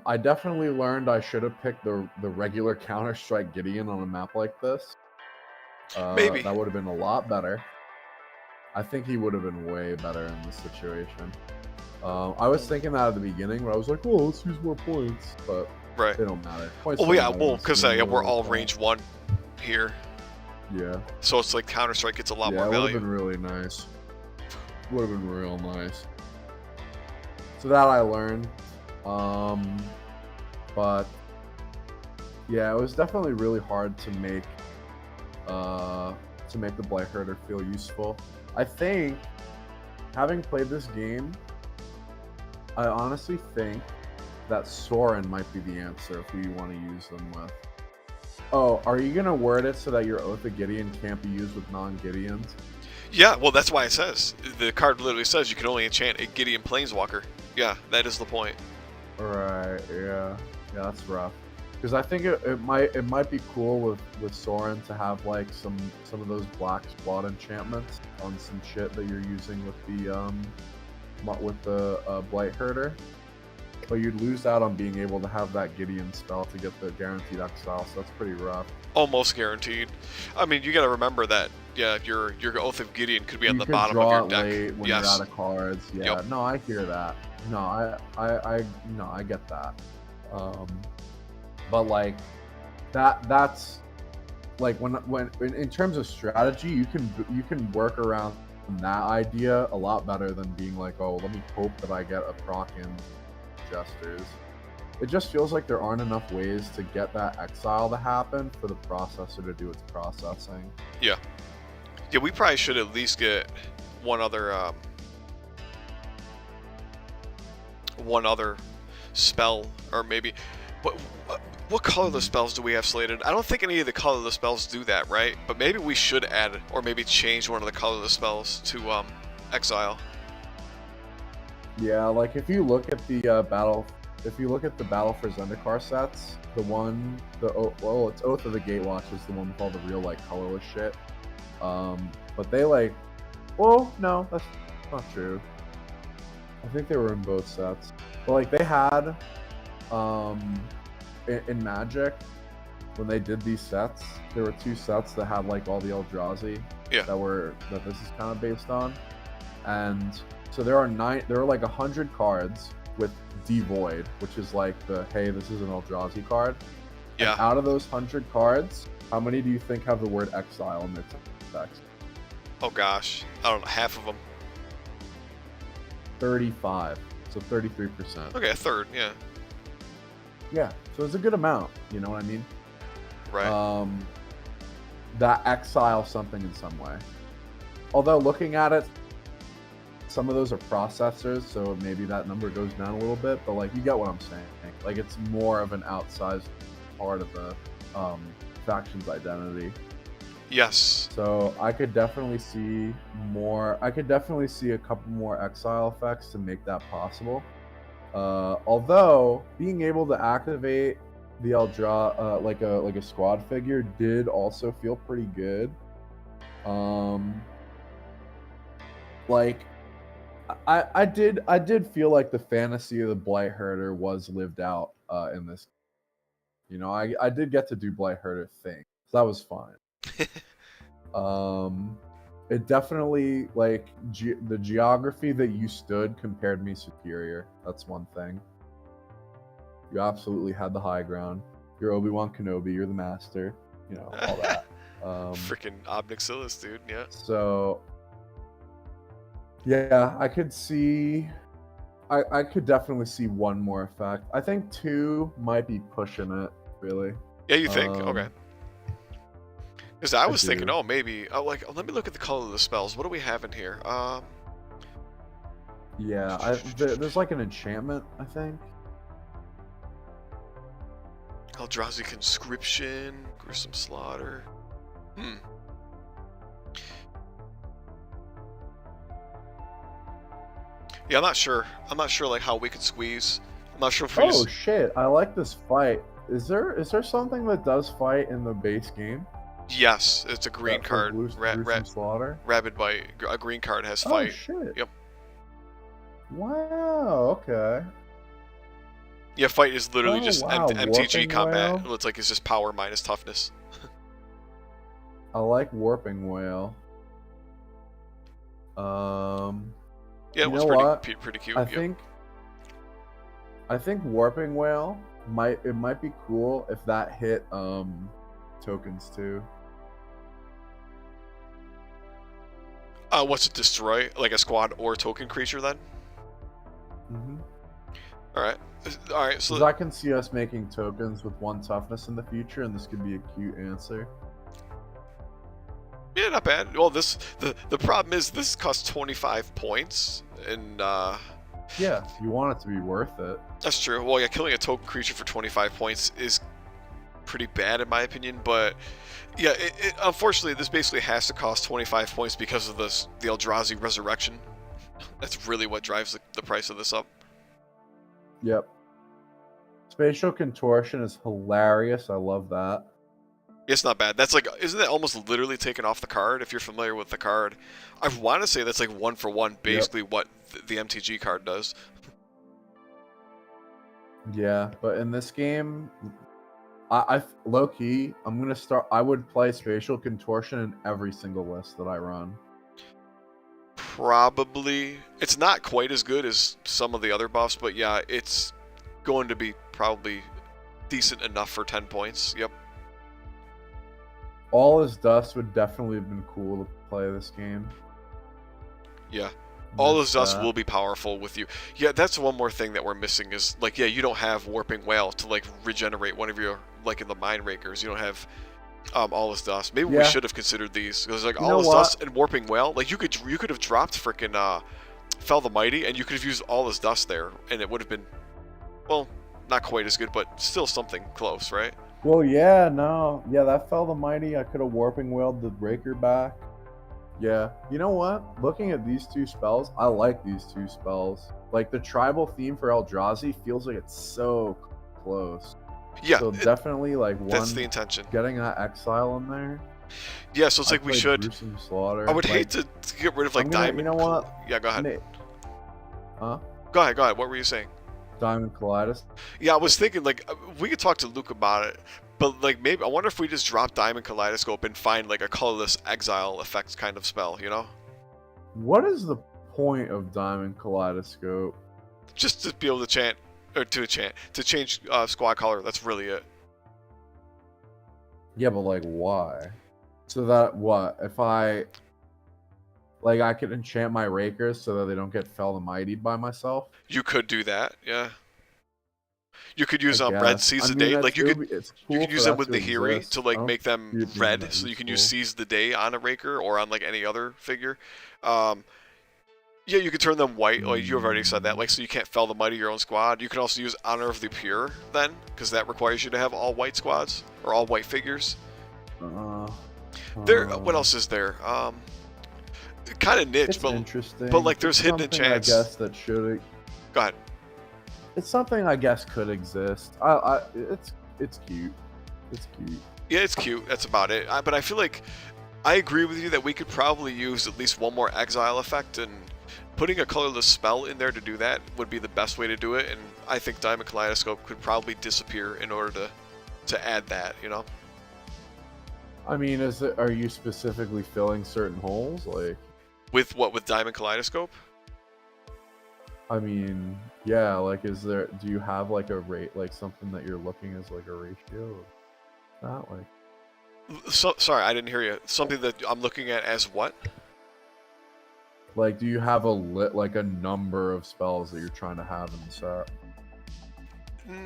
Speaker 1: I definitely learned I should have picked the regular Counter-Strike Gideon on a map like this.
Speaker 2: Maybe
Speaker 1: that would have been a lot better. I think he would have been way better in this situation. I was thinking that at the beginning, but I was like, "Oh, let's use more points," but they don't matter. Points
Speaker 2: because we're all range 1 here.
Speaker 1: Yeah.
Speaker 2: So it's like Counter-Strike gets a lot more
Speaker 1: it
Speaker 2: value.
Speaker 1: Would have been really nice. Would have been real nice. So that I learned. But yeah, it was definitely really hard to make the Blight Herder feel useful. I think, having played this game, I honestly think that Sorin might be the answer if we want to use them with. Oh, are you gonna word it so that your Oath of Gideon can't be used with non-Gideons?
Speaker 2: Yeah, well, that's why it says. The card literally says you can only enchant a Gideon Planeswalker. Yeah, that is the point.
Speaker 1: Right, yeah. Yeah, that's rough. Because I think it might be cool with Sorin to have like some of those black squad enchantments on some shit that you're using with the Blight Herder. But you'd lose out on being able to have that Gideon spell to get the guaranteed exile, so that's pretty rough.
Speaker 2: Almost guaranteed. I mean, you got to remember that. Yeah, your Oath of Gideon could be on the bottom of your deck.
Speaker 1: Late when you're out of cards. Yeah, yep. No, I hear that. No, I get that. But like that's like when in terms of strategy, you can work around that idea a lot better than being like, oh, let me hope that I get a proc in Jesters. It just feels like there aren't enough ways to get that exile to happen for the processor to do its processing.
Speaker 2: Yeah. Yeah, we probably should at least get one other spell, or maybe what colorless spells do we have slated? I don't think any of the colorless spells do that, right? But maybe we should add, or maybe change one of the colorless spells to exile.
Speaker 1: Yeah, like if you look at the Battle for Zendikar sets, it's Oath of the Gatewatch is the one with all the real like colorless shit. But they like, well, no, that's not true. I think they were in both sets, but like they had, in Magic, when they did these sets, there were 2 sets that had like all the Eldrazi that this is kind of based on, and so there are like 100 cards with Devoid, which is like the hey, this is an Eldrazi card.
Speaker 2: Yeah.
Speaker 1: And out of those 100 cards, how many do you think have the word exile in their text?
Speaker 2: Oh gosh, I don't know, half of them.
Speaker 1: 35, so 33%.
Speaker 2: Okay, a third, yeah.
Speaker 1: Yeah, so it's a good amount. You know what I mean?
Speaker 2: Right.
Speaker 1: That exile something in some way. Although looking at it, some of those are processors, so maybe that number goes down a little bit. But like, you get what I'm saying. Like, it's more of an outsized part of the faction's identity.
Speaker 2: Yes.
Speaker 1: So I could definitely see more. I could definitely see a couple more exile effects to make that possible. Although being able to activate the Eldra like a squad figure did also feel pretty good. Like I did feel like the fantasy of the Blight Herder was lived out in this. You know, I did get to do Blight Herder thing, so that was fine. It definitely, like, the geography that you stood compared me superior. That's one thing. You absolutely had the high ground. You're Obi-Wan Kenobi. You're the master. You know, all that.
Speaker 2: Freaking Obnixilis, dude. Yeah.
Speaker 1: So, yeah, I could see. I could definitely see one more effect. I think 2 might be pushing it, really.
Speaker 2: Yeah, you think? Okay. Because I was thinking, oh, maybe. Oh, like, let me look at the color of the spells. What do we have in here?
Speaker 1: Yeah, there's like an enchantment, I think.
Speaker 2: Eldrazi Conscription, Gruesome Slaughter. Yeah, I'm not sure. I'm not sure like how we could squeeze. I'm not sure if we
Speaker 1: Oh shit! I like this fight. Is there something that does fight in the base game?
Speaker 2: Yes, it's a green card.
Speaker 1: Slaughter.
Speaker 2: Rabid Bite. A green card has fight.
Speaker 1: Oh shit!
Speaker 2: Yep.
Speaker 1: Wow. Okay.
Speaker 2: Yeah, fight is literally just MTG
Speaker 1: Warping
Speaker 2: combat.
Speaker 1: Whale.
Speaker 2: It's like it's just power minus toughness.
Speaker 1: I like Warping Whale.
Speaker 2: Yeah, it was pretty cute.
Speaker 1: I think Warping Whale might be cool if that hit tokens too.
Speaker 2: What's it destroy? Like a squad or token creature then? All right. So
Speaker 1: I can see us making tokens with 1 toughness in the future, and this could be a cute answer.
Speaker 2: Yeah, not bad. Well, the problem is this costs 25 points, and
Speaker 1: yeah, you want it to be worth it.
Speaker 2: That's true. Well, yeah, killing a token creature for 25 points is pretty bad in my opinion, but yeah, unfortunately this basically has to cost 25 points because of the Eldrazi Resurrection. That's really what drives the price of this up.
Speaker 1: Yep. Spatial Contortion is hilarious. I love that.
Speaker 2: It's not bad. That's like, isn't that almost literally taken off the card? If you're familiar with the card, I want to say that's like 1-for-1, basically what the MTG card does.
Speaker 1: Yeah, but in this game, I low key, I'm gonna start. I would play Spatial Contortion in every single list that I run.
Speaker 2: Probably, it's not quite as good as some of the other buffs, but yeah, it's going to be probably decent enough for 10 points. Yep.
Speaker 1: All Is Dust would definitely have been cool to play this game.
Speaker 2: Yeah. All Is Dust will be powerful with you. Yeah, that's one more thing that we're missing is, like, yeah, you don't have Warping Whale to, like, regenerate one of your, like, in the Mind Rakers. You don't have All Is Dust. Maybe we should have considered these. Because, like, All Is Dust and Warping Whale, like, you could have dropped frickin' Fell the Mighty, and you could have used All Is Dust there, and it would have been, well, not quite as good, but still something close, right?
Speaker 1: Well, yeah, no. Yeah, that Fell the Mighty. I could have Warping Whaled the Breaker back. Yeah. You know what? Looking at these two spells, I like these two spells. Like, the tribal theme for Eldrazi feels like it's so close.
Speaker 2: Yeah.
Speaker 1: So definitely, like,
Speaker 2: that's the intention.
Speaker 1: Getting that Exile in there.
Speaker 2: Yeah, so it's like we should...
Speaker 1: Gruesome Slaughter.
Speaker 2: I would hate to get rid of, like, Diamond...
Speaker 1: You know what?
Speaker 2: Yeah, go ahead.
Speaker 1: Huh?
Speaker 2: Go ahead. What were you saying?
Speaker 1: Diamond Kaleidoscope.
Speaker 2: Yeah, I was thinking, like, we could talk to Luke about it, but, like, maybe I wonder if we just drop Diamond Kaleidoscope and find, like, a colorless exile effect kind of spell, you know?
Speaker 1: What is the point of Diamond Kaleidoscope?
Speaker 2: Just to be able to chant, or to change squad color. That's really it.
Speaker 1: Yeah, but, like, why? So that what if I could enchant my Rakers so that they don't get Fell the Mighty by myself?
Speaker 2: You could do that, yeah. You could use red Seize the Day. Like, you could use them with Nahiri to, like, make them red, so you can use Seize the Day on a Raker or on, like, any other figure. Yeah, you could turn them white. Like, you've already said that. Like, so you can't Fell the Mighty your own squad. You can also use Honor of the Pure then, because that requires you to have all white squads or all white figures. What else is there? Kind of niche, but
Speaker 1: interesting.
Speaker 2: But, like, there's hidden enchants.
Speaker 1: I guess that should.
Speaker 2: Go ahead.
Speaker 1: It's something I guess could exist. It's cute. It's cute.
Speaker 2: Yeah, it's cute. That's about it. But I feel like I agree with you that we could probably use at least one more exile effect, and putting a colorless spell in there to do that would be the best way to do it. And I think Diamond Kaleidoscope could probably disappear in order to add that, you know?
Speaker 1: I mean, are you specifically filling certain holes, like?
Speaker 2: With what? With Diamond Kaleidoscope?
Speaker 1: I mean, yeah. Like, do you have like a rate, like something that you're looking as like a ratio? Not like.
Speaker 2: So sorry, I didn't hear you. Something that I'm looking at as what?
Speaker 1: Like, do you have like a number of spells that you're trying to have in the set?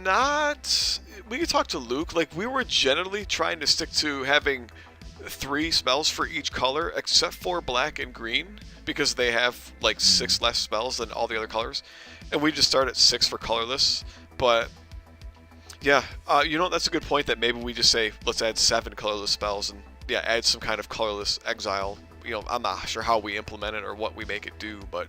Speaker 2: Not. We could talk to Luke. Like, we were generally trying to stick to having 3 spells for each color, except for black and green, because they have like 6 less spells than all the other colors, and we just start at 6 for colorless. But yeah, you know, that's a good point. That maybe we just say let's add 7 colorless spells, and yeah, add some kind of colorless exile. You know, I'm not sure how we implement it or what we make it do, but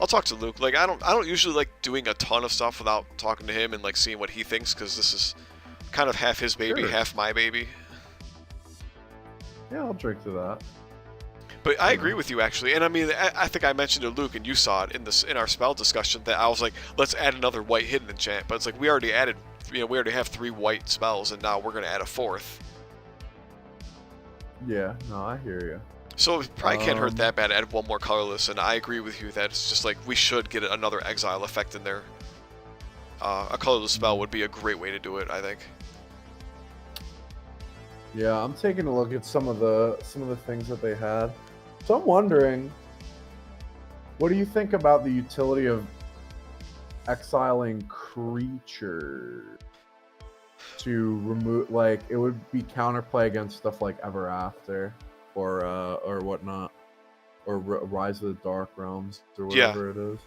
Speaker 2: I'll talk to Luke. Like, I don't usually like doing a ton of stuff without talking to him and like seeing what he thinks, because this is kind of half his baby, half my baby.
Speaker 1: Yeah, I'll drink to that.
Speaker 2: But I agree with you, actually, and I mean, I think I mentioned to Luke, and you saw it in our spell discussion, that I was like, let's add another white hidden enchant. But it's like we already added, you know, we already have 3 white spells, and now we're gonna add a 4th.
Speaker 1: Yeah, no, I hear you.
Speaker 2: So it probably can't hurt that bad to add 1 more colorless, and I agree with you that it's just like we should get another exile effect in there. A colorless spell would be a great way to do it, I think.
Speaker 1: Yeah, I'm taking a look at some of the things that they had. So I'm wondering, what do you think about the utility of exiling creatures to remove, like, it would be counterplay against stuff like Ever After or whatnot, or Rise of the Dark Realms or whatever it is.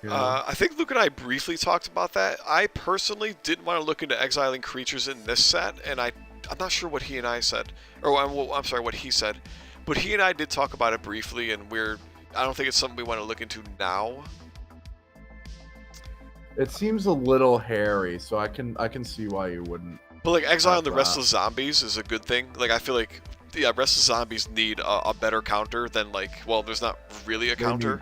Speaker 1: You know?
Speaker 2: I think Luke and I briefly talked about that. I personally didn't want to look into exiling creatures in this set, and I'm not sure what he and I said, or I'm sorry, what he said. But he and I did talk about it briefly, and I don't think it's something we want to look into now.
Speaker 1: It seems a little hairy, so I can see why you wouldn't.
Speaker 2: But like exiling the Restless Zombies is a good thing. Like I feel like Restless Zombies need a better counter than like, well, there's not really a counter.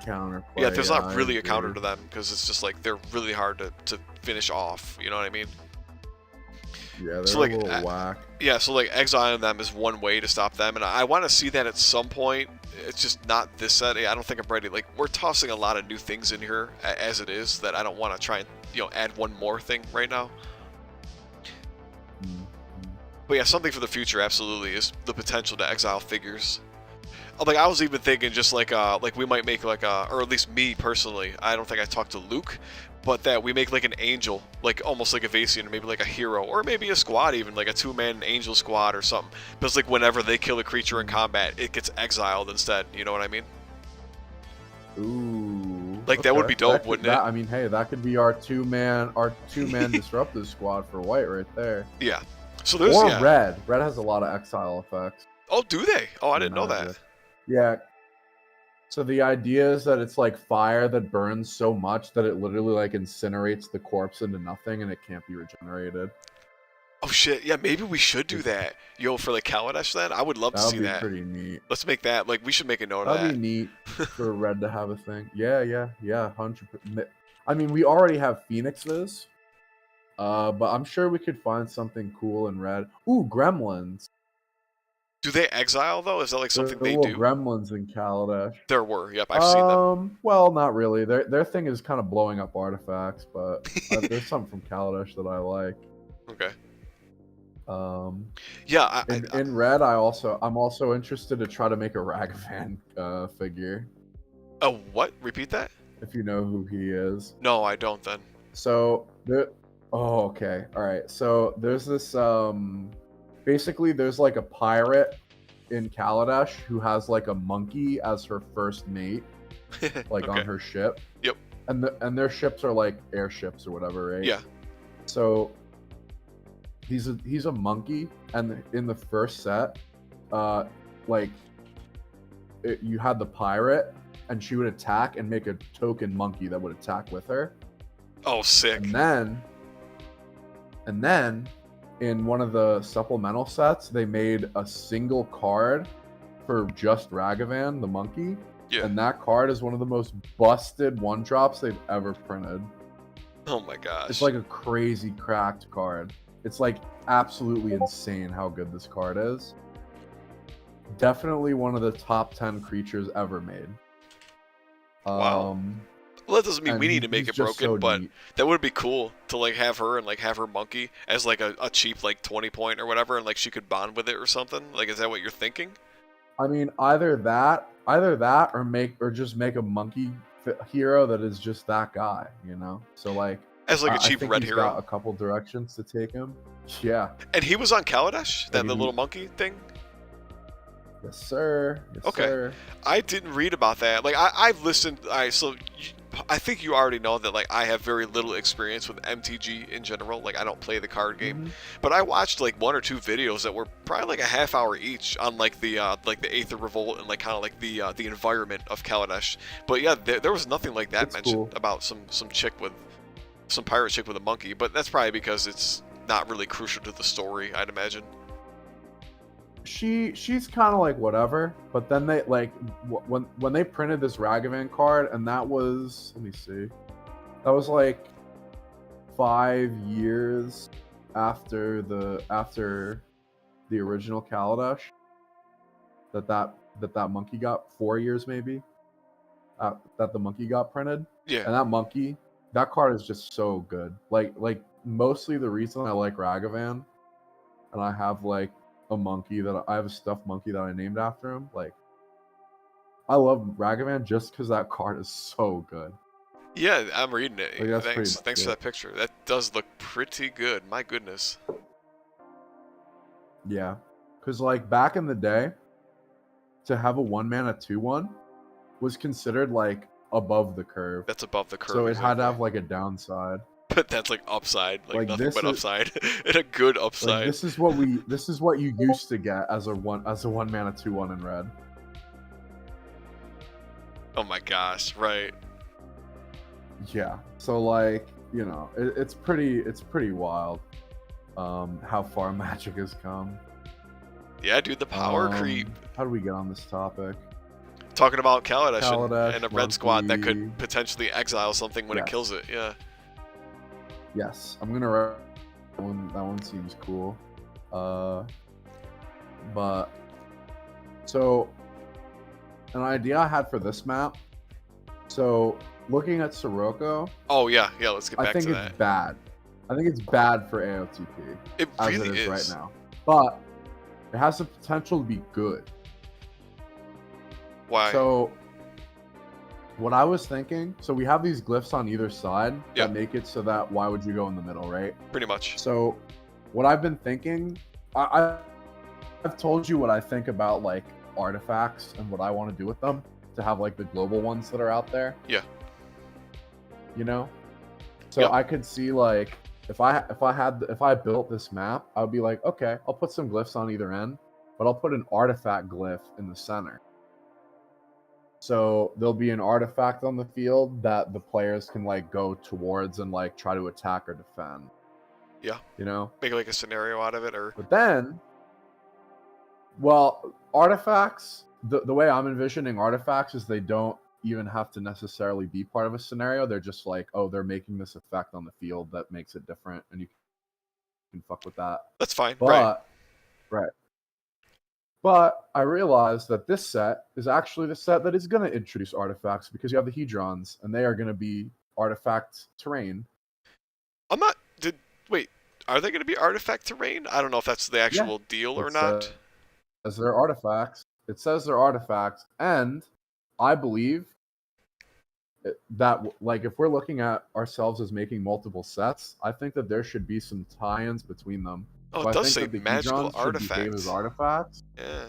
Speaker 2: Yeah, there's not really a counter to them because it's just like they're really hard to finish off. You know what I mean?
Speaker 1: Yeah, they're a little whack.
Speaker 2: Yeah, so like exiling them is one way to stop them, and I want to see that at some point. It's just not this set. I don't think I'm ready. Like we're tossing a lot of new things in here as it is that I don't want to try and add one more thing right now. But yeah, something for the future absolutely is the potential to exile figures. Like I was even thinking just like we might make like or at least me personally, I don't think I talked to Luke, but that we make like an angel, like almost like a Vacian, or maybe like a hero, or maybe a squad even, like a 2-man angel squad or something. Because like whenever they kill a creature in combat, it gets exiled instead, you know what I mean?
Speaker 1: Ooh.
Speaker 2: Like that would be dope, wouldn't it?
Speaker 1: I mean, hey, that could be our 2-man disruptive squad for white right there.
Speaker 2: Yeah. So there's
Speaker 1: red. Red has a lot of exile effects.
Speaker 2: Oh, do they? Oh, I didn't know that.
Speaker 1: Yeah. So the idea is that it's like fire that burns so much that it literally like incinerates the corpse into nothing and it can't be regenerated.
Speaker 2: Oh shit, yeah, maybe we should do that. For like Kaladesh then? I would love to see that.
Speaker 1: That would be pretty neat.
Speaker 2: Let's make that, like, we should make a note of that.
Speaker 1: That'd be neat for red to have a thing. Yeah, 100%. I mean, we already have Phoenixes, but I'm sure we could find something cool in red. Ooh, Gremlins.
Speaker 2: Do they exile though? Is that like something they do?
Speaker 1: Gremlins in Kaladesh.
Speaker 2: There were, yep, I've seen them.
Speaker 1: Well, not really. Their thing is kind of blowing up artifacts, but there's something from Kaladesh that I like.
Speaker 2: Okay.
Speaker 1: Yeah, in red, I'm also interested to try to make a Ragavan figure.
Speaker 2: Oh, what? Repeat that?
Speaker 1: If you know who he is.
Speaker 2: No, I don't then.
Speaker 1: So okay, all right. So there's this basically there's like a pirate in Kaladesh who has like a monkey as her first mate, like on her ship.
Speaker 2: Yep.
Speaker 1: And their ships are like airships or whatever, right?
Speaker 2: Yeah.
Speaker 1: So he's a monkey, and in the first set, you had the pirate, and she would attack and make a token monkey that would attack with her.
Speaker 2: Oh, sick.
Speaker 1: And then in one of the supplemental sets, they made a single card for just Ragavan, the monkey.
Speaker 2: Yeah.
Speaker 1: And that card is one of the most busted one-drops they've ever printed.
Speaker 2: Oh my gosh.
Speaker 1: It's like a crazy cracked card. It's like absolutely insane how good this card is. Definitely one of the top 10 creatures ever made.
Speaker 2: Wow. Well, that doesn't mean we need to make it broken,
Speaker 1: so
Speaker 2: but
Speaker 1: neat.
Speaker 2: That would be cool to like have her and like have her monkey as like a cheap like 20 point or whatever, and like she could bond with it or something. Like, is that what you're thinking?
Speaker 1: I mean, either that or just make a monkey hero that is just that guy, you know? So like
Speaker 2: as like a cheap red hero.
Speaker 1: Got a couple directions to take him. Yeah.
Speaker 2: And he was on Kaladesh, the little monkey thing?
Speaker 1: Yes, sir. Yes,
Speaker 2: okay.
Speaker 1: Sir.
Speaker 2: I didn't read about that. Like I've listened. I think you already know that like I have very little experience with MTG in general. Like I don't play the card game, but I watched like 1 or 2 videos that were probably like a half hour each on like the Aether Revolt and like kind of like the environment of Kaladesh. But yeah, there was nothing like that mentioned about some pirate chick with a monkey. But that's probably because it's not really crucial to the story, I'd imagine.
Speaker 1: She's kind of like whatever, but then they like when they printed this Ragavan card, and that was, let me see, that was like 5 years after the original Kaladesh that monkey got 4 years maybe that the monkey got printed.
Speaker 2: Yeah.
Speaker 1: And that card is just so good. Like mostly the reason I like Ragavan, and I have like I have a stuffed monkey that I named after him. Like, I love Ragavan just because that card is so good.
Speaker 2: Yeah, I'm reading it.
Speaker 1: Like,
Speaker 2: thanks for that picture. That does look pretty good. My goodness.
Speaker 1: Yeah, because like back in the day, to have a 1-mana 2/1 was considered like above the curve.
Speaker 2: That's above the curve.
Speaker 1: So it had to have like a downside.
Speaker 2: But that's like upside, like nothing but upside, and a good upside.
Speaker 1: Like, this is what you used to get as a 1-mana 2/1 in red.
Speaker 2: Oh my gosh! Right.
Speaker 1: Yeah. So like you know, it's pretty wild how far Magic has come.
Speaker 2: Yeah, dude, the power creep.
Speaker 1: How do we get on this topic?
Speaker 2: Talking about Kaladesh and a red squad that
Speaker 1: Monkey.
Speaker 2: could potentially exile something when it kills it. Yeah.
Speaker 1: Yes, I'm gonna write that one. That one seems cool. But so an idea I had for this map. So looking at Sirocco.
Speaker 2: Oh yeah, let's get back to that.
Speaker 1: I think it's bad. I think it's bad for AOTP.
Speaker 2: It really
Speaker 1: as it is
Speaker 2: is
Speaker 1: right now. But it has the potential to be good.
Speaker 2: Why?
Speaker 1: So what I was thinking, so we have these glyphs on either side that make it so that why would you go in the middle, right?
Speaker 2: Pretty much.
Speaker 1: So what I've been thinking, I've told you what I think about like artifacts and what I want to do with them to have like the global ones that are out there.
Speaker 2: Yeah.
Speaker 1: You know? So I could see like if I built this map, I would be like, okay, I'll put some glyphs on either end, but I'll put an artifact glyph in the center. So there'll be an artifact on the field that the players can like go towards and like try to attack or defend.
Speaker 2: Yeah.
Speaker 1: You know?
Speaker 2: Make like a scenario out of it, or.
Speaker 1: But then, well, artifacts. The way I'm envisioning artifacts is they don't even have to necessarily be part of a scenario. They're just like, oh, they're making this effect on the field that makes it different, and you can fuck with that.
Speaker 2: That's fine.
Speaker 1: But, right. But I realized that this set is actually the set that is going to introduce artifacts because you have the Hedrons, and they are going to be artifact terrain.
Speaker 2: Wait, are they going to be artifact terrain? I don't know if that's the actual deal or not.
Speaker 1: As they're artifacts. It says they're artifacts, and I believe that, like, if we're looking at ourselves as making multiple sets, I think that there should be some tie-ins between them.
Speaker 2: Oh,
Speaker 1: so
Speaker 2: it does say magical artifacts.
Speaker 1: As artifacts.
Speaker 2: Yeah.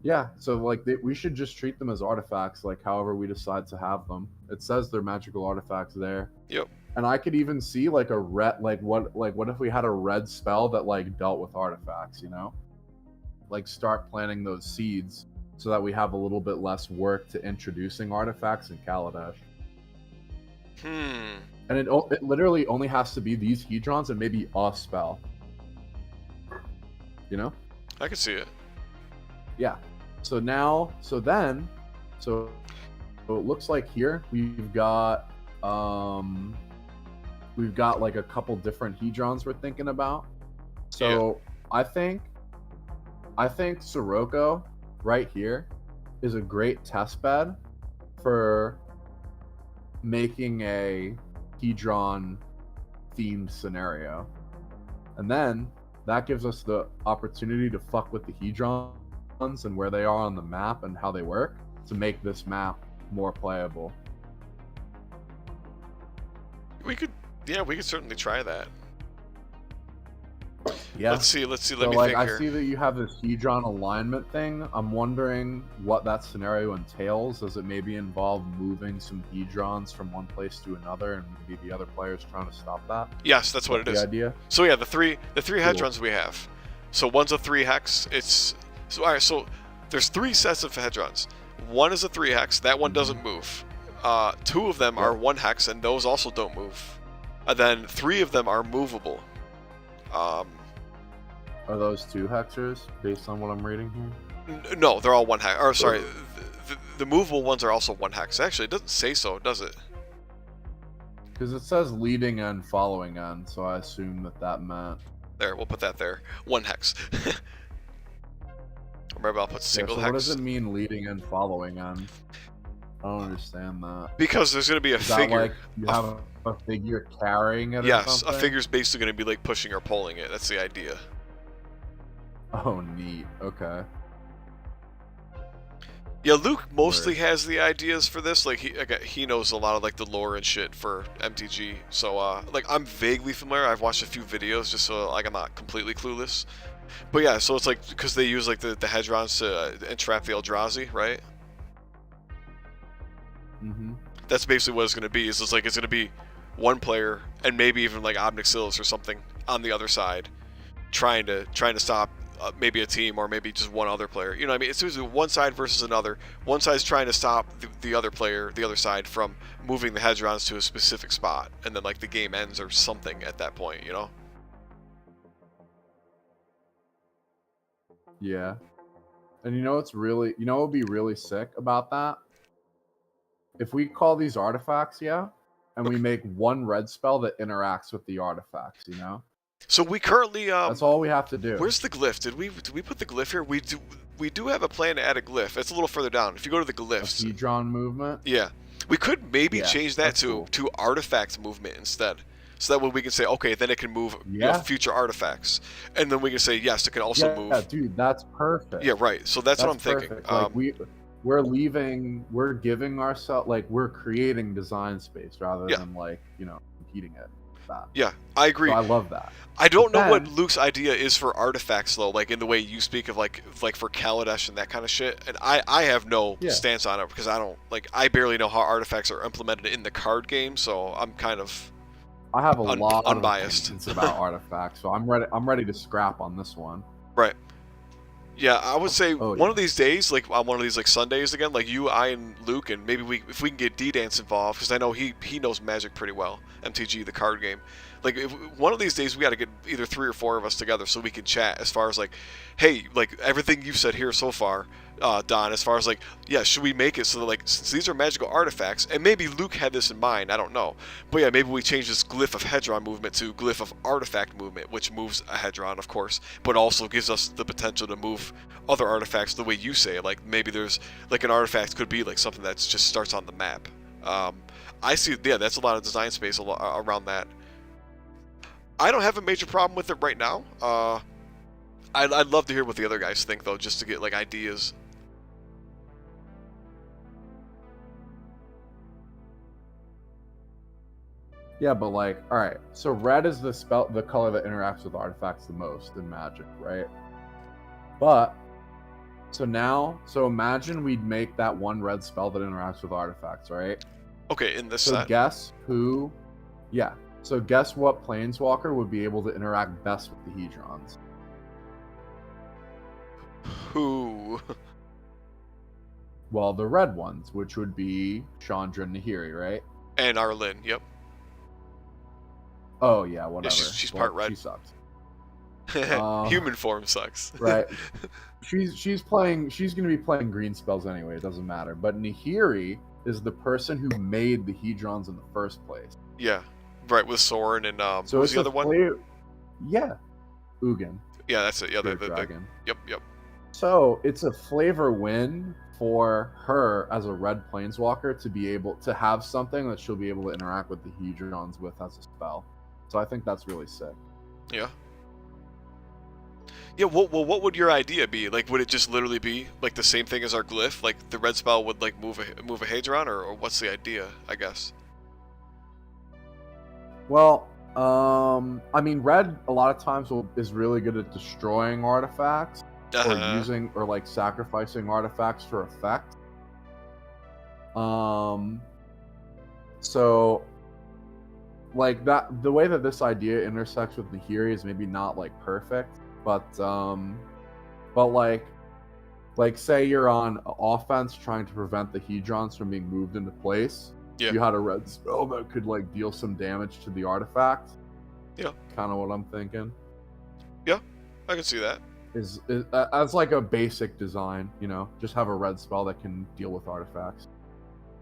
Speaker 1: Yeah, so like we should just treat them as artifacts, like however we decide to have them. It says they're magical artifacts there.
Speaker 2: Yep.
Speaker 1: And I could even see like a red, what if we had a red spell that like dealt with artifacts, you know? Like start planting those seeds so that we have a little bit less work to introducing artifacts in Kaladesh. And it literally only has to be these Hedrons and maybe a spell. You know?
Speaker 2: I can see it.
Speaker 1: Yeah. So it looks like here we've got like a couple different Hedrons we're thinking about. So I think Sirocco right here is a great test bed for making a Hedron themed scenario. And then that gives us the opportunity to fuck with the Hedrons and where they are on the map and how they work to make this map more playable.
Speaker 2: We could certainly try that.
Speaker 1: Yeah.
Speaker 2: Let's see. Let me think
Speaker 1: I
Speaker 2: here.
Speaker 1: see that you have this Hedron alignment thing. I'm wondering what that scenario entails. Does it maybe involve moving some Hedrons from one place to another, and maybe the other players trying to stop that?
Speaker 2: Yes, that's what it is.
Speaker 1: The idea.
Speaker 2: So yeah, the three Hedrons we have. So one's a 3 hex. All right. So there's 3 sets of Hedrons. One is a 3 hex. That one doesn't move. 2 of them are 1 hex, and those also don't move. And then 3 of them are movable.
Speaker 1: Are those 2 hexers based on what I'm reading here?
Speaker 2: No, they're all 1 hex. Or sorry, the movable ones are also 1 hex. Actually, it doesn't say so, does it?
Speaker 1: Because it says leading end, following end, so I assume that meant.
Speaker 2: There, we'll put that there. 1 hex. Or maybe I'll put single hex.
Speaker 1: What does it mean leading end, following end? I don't understand that.
Speaker 2: Because there's going to be a figure.
Speaker 1: Like you have a figure carrying it?
Speaker 2: Yes,
Speaker 1: or something?
Speaker 2: A figure's basically going to be like pushing or pulling it. That's the idea.
Speaker 1: Oh, neat. Okay.
Speaker 2: Yeah, Luke mostly has the ideas for this. Like he knows a lot of like the lore and shit for MTG. So like I'm vaguely familiar. I've watched a few videos just so like I'm not completely clueless. But yeah, so it's like because they use like the Hedrons to entrap the Eldrazi, right?
Speaker 1: Mm-hmm.
Speaker 2: That's basically what it's going to be. Is it's going to be one player and maybe even like Obnixilis or something on the other side, trying to stop maybe a team or maybe just one other player. You know what I mean? It's usually one side versus another. One side's trying to stop the other player, the other side, from moving the hedgerons to a specific spot, and then like the game ends or something at that point, you know?
Speaker 1: Yeah. And you know what's really, you know what would be really sick about that? If we call these artifacts, yeah, and we make one red spell that interacts with the artifacts, you know?
Speaker 2: So we currently
Speaker 1: That's all we have to do.
Speaker 2: Where's the glyph? Did we put the glyph here? We do have a plan to add a glyph. It's a little further down. If you go to the glyphs,
Speaker 1: a hedron movement.
Speaker 2: Yeah, we could maybe change that to artifact movement instead. So that way we can say, okay, then it can move you know, future artifacts, and then we can say yes, it can also move.
Speaker 1: Yeah, dude, that's perfect.
Speaker 2: Yeah, right. So that's what I'm thinking.
Speaker 1: Like we're giving ourselves, like, we're creating design space rather than, like, you know, competing it. That.
Speaker 2: Yeah, I agree.
Speaker 1: So I love that.
Speaker 2: I don't know what Luke's idea is for artifacts though, like in the way you speak of like for Kaladesh and that kind of shit. And I have no stance on it because I barely know how artifacts are implemented in the card game, so I'm kind of
Speaker 1: I have a lot
Speaker 2: unbiased
Speaker 1: of opinions about artifacts, so I'm ready to scrap on this one.
Speaker 2: Right. Yeah, I would say one of these days, like on one of these like Sundays again, like you, I, and Luke, and maybe if we can get D-Dance involved, because I know he knows Magic pretty well, MTG, the card game. Like one of these days we got to get either 3 or 4 of us together so we can chat as far as like, hey, like everything you've said here so far, Don, as far as like, yeah, should we make it so that like, since these are magical artifacts, and maybe Luke had this in mind, I don't know, but yeah, maybe we change this glyph of hedron movement to glyph of artifact movement, which moves a hedron, of course, but also gives us the potential to move other artifacts the way you say it. Like maybe there's like an artifact could be like something that just starts on the map. I see, yeah, that's a lot of design space around that. I don't have a major problem with it right now. I'd love to hear what the other guys think though, just to get like ideas.
Speaker 1: Yeah, but like, all right. So red is the color that interacts with artifacts the most in Magic, right? But so imagine we'd make that one red spell that interacts with artifacts, right?
Speaker 2: Okay, in this
Speaker 1: set.
Speaker 2: set.
Speaker 1: Guess who? Yeah. So guess what Planeswalker would be able to interact best with the hedrons?
Speaker 2: Who?
Speaker 1: Well, the red ones, which would be Chandra and Nahiri, right?
Speaker 2: And Arlene, yep.
Speaker 1: Oh yeah, whatever.
Speaker 2: Yeah, she's part red.
Speaker 1: She sucks.
Speaker 2: Human form sucks.
Speaker 1: Right. She's gonna be playing green spells anyway. It doesn't matter. But Nahiri is the person who made the hedrons in the first place.
Speaker 2: Yeah. Right, with Soren and
Speaker 1: so
Speaker 2: who's the other one?
Speaker 1: Yeah, Ugin.
Speaker 2: Yeah, that's it. Yeah, the
Speaker 1: dragon.
Speaker 2: Yep.
Speaker 1: So it's a flavor win for her as a red planeswalker to be able to have something that she'll be able to interact with the hedrons with as a spell. So I think that's really sick.
Speaker 2: Yeah. Yeah. Well, what would your idea be? Like, would it just literally be like the same thing as our glyph? Like the red spell would like move a hedron, or what's the idea? I guess.
Speaker 1: Well, I mean, red a lot of times is really good at destroying artifacts or using or like sacrificing artifacts for effect. So like that, the way that this idea intersects with Nahiri is maybe not like perfect, but like say you're on offense trying to prevent the hedrons from being moved into place.
Speaker 2: Yeah.
Speaker 1: You had a red spell that could like deal some damage to the artifact.
Speaker 2: Yeah.
Speaker 1: Kind of what I'm thinking.
Speaker 2: Yeah, I can see that.
Speaker 1: Is as like a basic design, you know, just have a red spell that can deal with artifacts.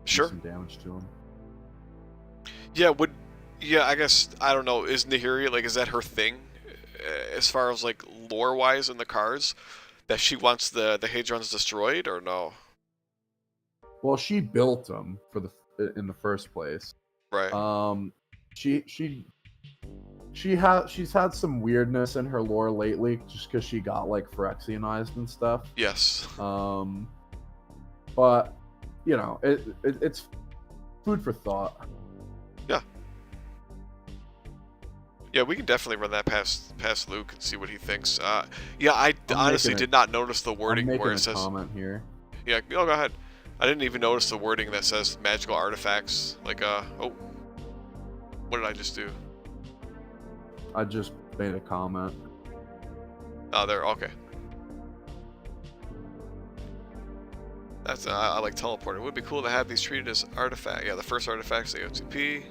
Speaker 2: Sure.
Speaker 1: Do some damage to them.
Speaker 2: Yeah, I guess I don't know. Is Nahiri like, is that her thing, as far as like lore wise in the cards, that she wants the hedrons destroyed or no?
Speaker 1: Well, she built them in the first place.
Speaker 2: Right.
Speaker 1: She's had some weirdness in her lore lately, just because she got like Phyrexianized and stuff.
Speaker 2: Yes.
Speaker 1: But you know, it's food for thought.
Speaker 2: Yeah. Yeah, we can definitely run that past Luke and see what he thinks. Yeah, I honestly did not notice the wording where it says.
Speaker 1: Comment here.
Speaker 2: Yeah, go ahead. I didn't even notice the wording that says magical artifacts. Like, oh, what did I just do?
Speaker 1: I just made a comment.
Speaker 2: Oh, there. Okay. That's I like teleporting. It would be cool to have these treated as artifact. Yeah, the first artifact's the OTP.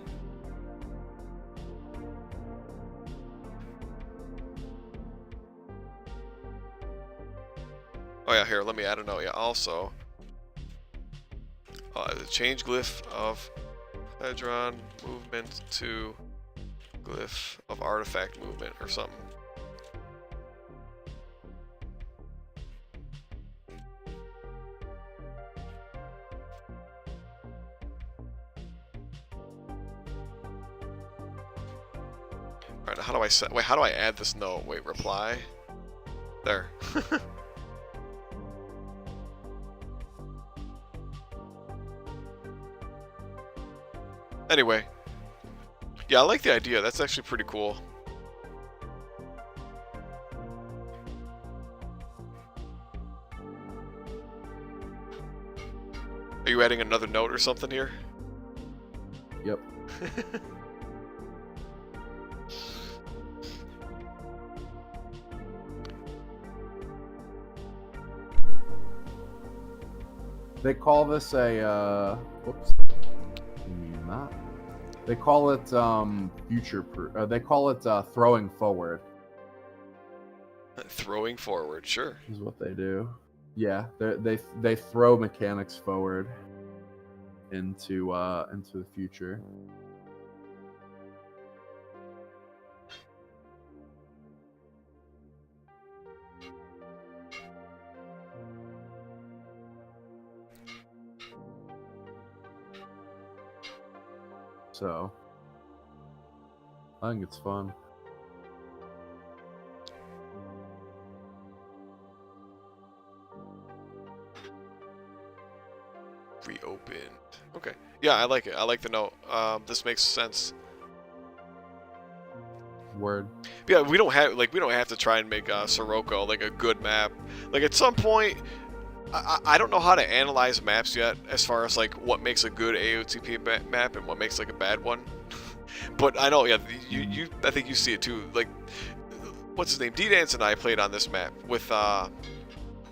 Speaker 2: Oh yeah, here, let me add a note. Yeah, also, the change glyph of Hedron movement to glyph of artifact movement or something. Alright, how do I set? Wait, how do I add this note? Wait, reply. There. Anyway, yeah, I like the idea. That's actually pretty cool. Are you adding another note or something here?
Speaker 1: Yep. They call this a whoops. Not. They call it future proof. They call it throwing forward.
Speaker 2: Throwing forward, sure.
Speaker 1: Is what they do. Yeah, they throw mechanics forward into the future. So, I think it's fun.
Speaker 2: Reopened. Okay. Yeah, I like it. I like the note. This makes sense.
Speaker 1: Word.
Speaker 2: Yeah, we don't have to try and make Sirocco like a good map. Like at some point, I don't know how to analyze maps yet as far as like what makes a good AOTP map and what makes like a bad one. But I know, yeah, I think you see it too. Like, what's his name? D-Dance and I played on this map with I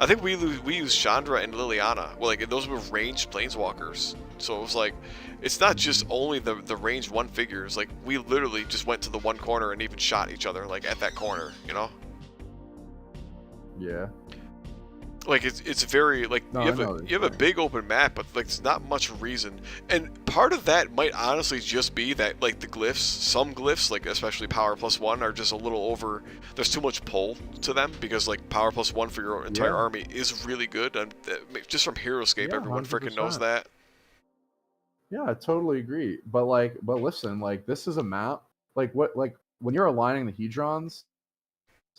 Speaker 2: think we used Chandra and Liliana. Well, like those were ranged planeswalkers. So it was like, it's not just only the ranged one figures. Like we literally just went to the one corner and even shot each other like at that corner, you know?
Speaker 1: Yeah.
Speaker 2: Like it's very like
Speaker 1: no,
Speaker 2: you have a big open map, but like there's not much reason. And part of that might honestly just be that like the glyphs, some glyphs, like especially power +1, are just a little over. There's too much pull to them because like power +1 for your entire army is really good, and just from HeroScape, everyone freaking knows that.
Speaker 1: Yeah, I totally agree. But listen, like this is a map. Like when you're aligning the Hedrons.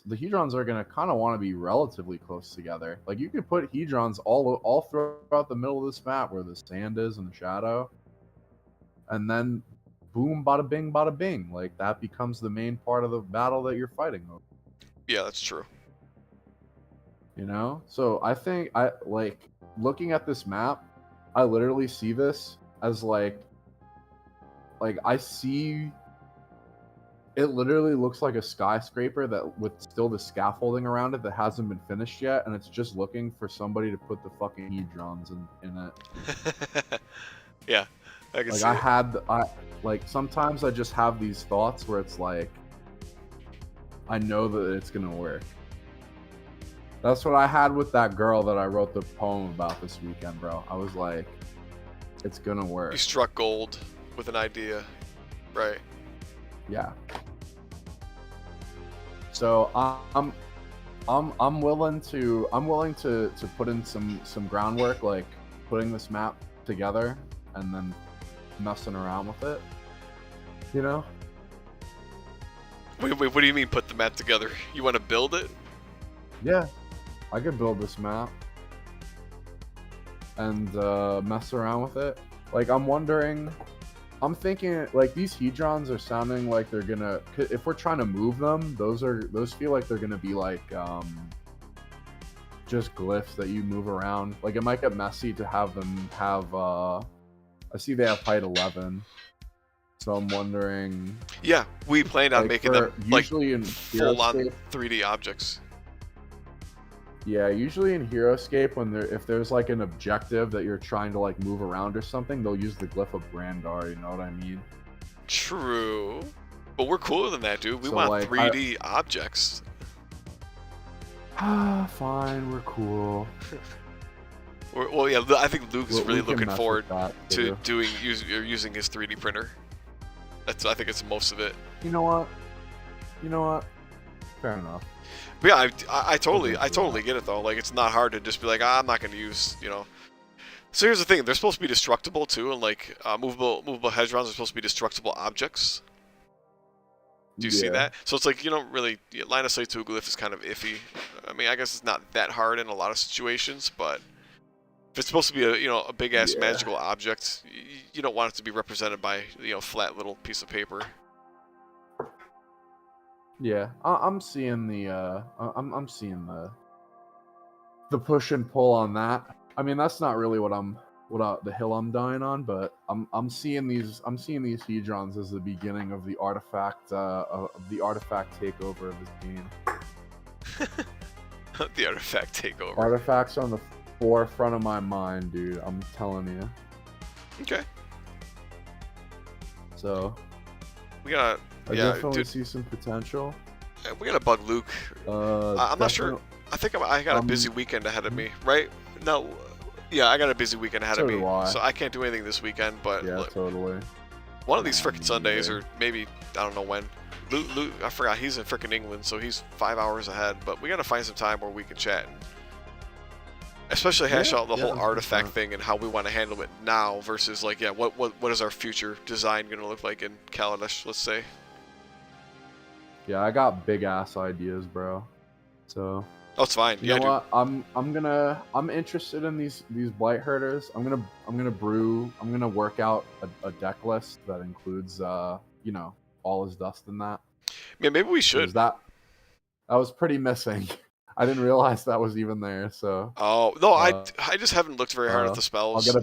Speaker 1: The Hedrons are going to kind of want to be relatively close together. Like, you could put Hedrons all throughout the middle of this map where the sand is and the shadow. And then, boom, bada bing, bada bing. Like, that becomes the main part of the battle that you're fighting over.
Speaker 2: Yeah, that's true.
Speaker 1: You know? So, I think, looking at this map, I literally see this as, I see... It literally looks like a skyscraper that with still the scaffolding around it that hasn't been finished yet, and it's just looking for somebody to put the fucking Hedrons in it.
Speaker 2: Yeah, I can see it.
Speaker 1: Sometimes I just have these thoughts where it's like, I know that it's gonna work. That's what I had with that girl that I wrote the poem about this weekend, bro. I was like, it's gonna work.
Speaker 2: You struck gold with an idea, right?
Speaker 1: Yeah. So I'm willing to put in some groundwork, like putting this map together and then messing around with it. You know?
Speaker 2: Wait, what do you mean put the map together? You want to build it?
Speaker 1: Yeah. I could build this map and mess around with it. Like I'm thinking like these Hedrons are sounding like they're gonna. If we're trying to move them, those feel like they're gonna be like just glyphs that you move around. Like it might get messy to have them have. I see they have height 11, so I'm wondering.
Speaker 2: Yeah, we planned on making them like
Speaker 1: usually in
Speaker 2: full on 3D objects.
Speaker 1: Yeah, usually in HeroScape, if there's like an objective that you're trying to like move around or something, they'll use the glyph of Brandar. You know what I mean?
Speaker 2: True, but we're cooler than that, dude. We
Speaker 1: So,
Speaker 2: want
Speaker 1: like,
Speaker 2: 3D objects.
Speaker 1: Fine, we're cool.
Speaker 2: Well, yeah, I think Luke's really
Speaker 1: We can
Speaker 2: looking
Speaker 1: mess
Speaker 2: forward
Speaker 1: with that,
Speaker 2: to
Speaker 1: too.
Speaker 2: using his 3D printer. I think it's most of it.
Speaker 1: You know what? Fair enough.
Speaker 2: But yeah, I totally get it though. Like, it's not hard to just be like, I'm not gonna use, you know. So here's the thing: they're supposed to be destructible too, and like movable hedgerounds are supposed to be destructible objects. Do you see that? So it's like you don't really line of sight to a glyph is kind of iffy. I mean, I guess it's not that hard in a lot of situations, but if it's supposed to be a big ass magical object, you don't want it to be represented by flat little piece of paper.
Speaker 1: Yeah, I'm seeing the I'm seeing the push and pull on that. I mean, that's not really the hill I'm dying on, but I'm seeing these hedrons as the beginning of the artifact takeover of this game.
Speaker 2: The artifact takeover.
Speaker 1: Artifacts on the forefront of my mind, dude. I'm telling you.
Speaker 2: Okay.
Speaker 1: So
Speaker 2: we gotta.
Speaker 1: I definitely see some potential.
Speaker 2: We gotta bug Luke. I'm not sure. I think I got a busy weekend ahead of me, right? No. Yeah, I got a busy weekend ahead of me, so I can't do anything this weekend. But
Speaker 1: yeah, totally.
Speaker 2: One of these frickin' Sundays, or maybe I don't know when. Luke, I forgot he's in frickin' England, so he's 5 hours ahead. But we gotta find some time where we can chat, and especially hash out the whole artifact thing and how we want to handle it now versus like, what is our future design gonna look like in Kaladesh, let's say.
Speaker 1: Yeah, I got big ass ideas, bro. So.
Speaker 2: Oh, it's fine.
Speaker 1: You know what? I'm interested in these blight herders. I'm gonna work out a deck list that includes all his dust in that.
Speaker 2: Yeah, maybe we should.
Speaker 1: That was pretty missing. I didn't realize that was even there. So.
Speaker 2: Oh no, I just haven't looked very hard at the spells.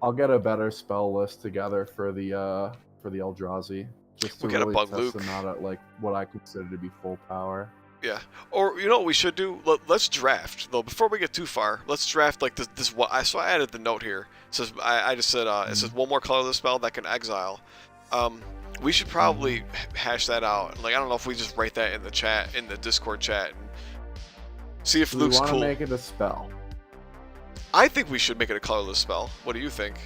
Speaker 1: I'll get a better spell list together for the Eldrazi. Just to really test them out at like what I consider to be full power.
Speaker 2: Yeah, or you know what we should do? Let's draft though. Before we get too far, let's draft like this. So I added the note here. It says I just said it says one more colorless spell that can exile. We should probably hash that out. Like I don't know if we just write that in the chat, in the Discord chat, and see if Luke's cool.
Speaker 1: We want to make it a spell.
Speaker 2: I think we should make it a colorless spell. What do you think?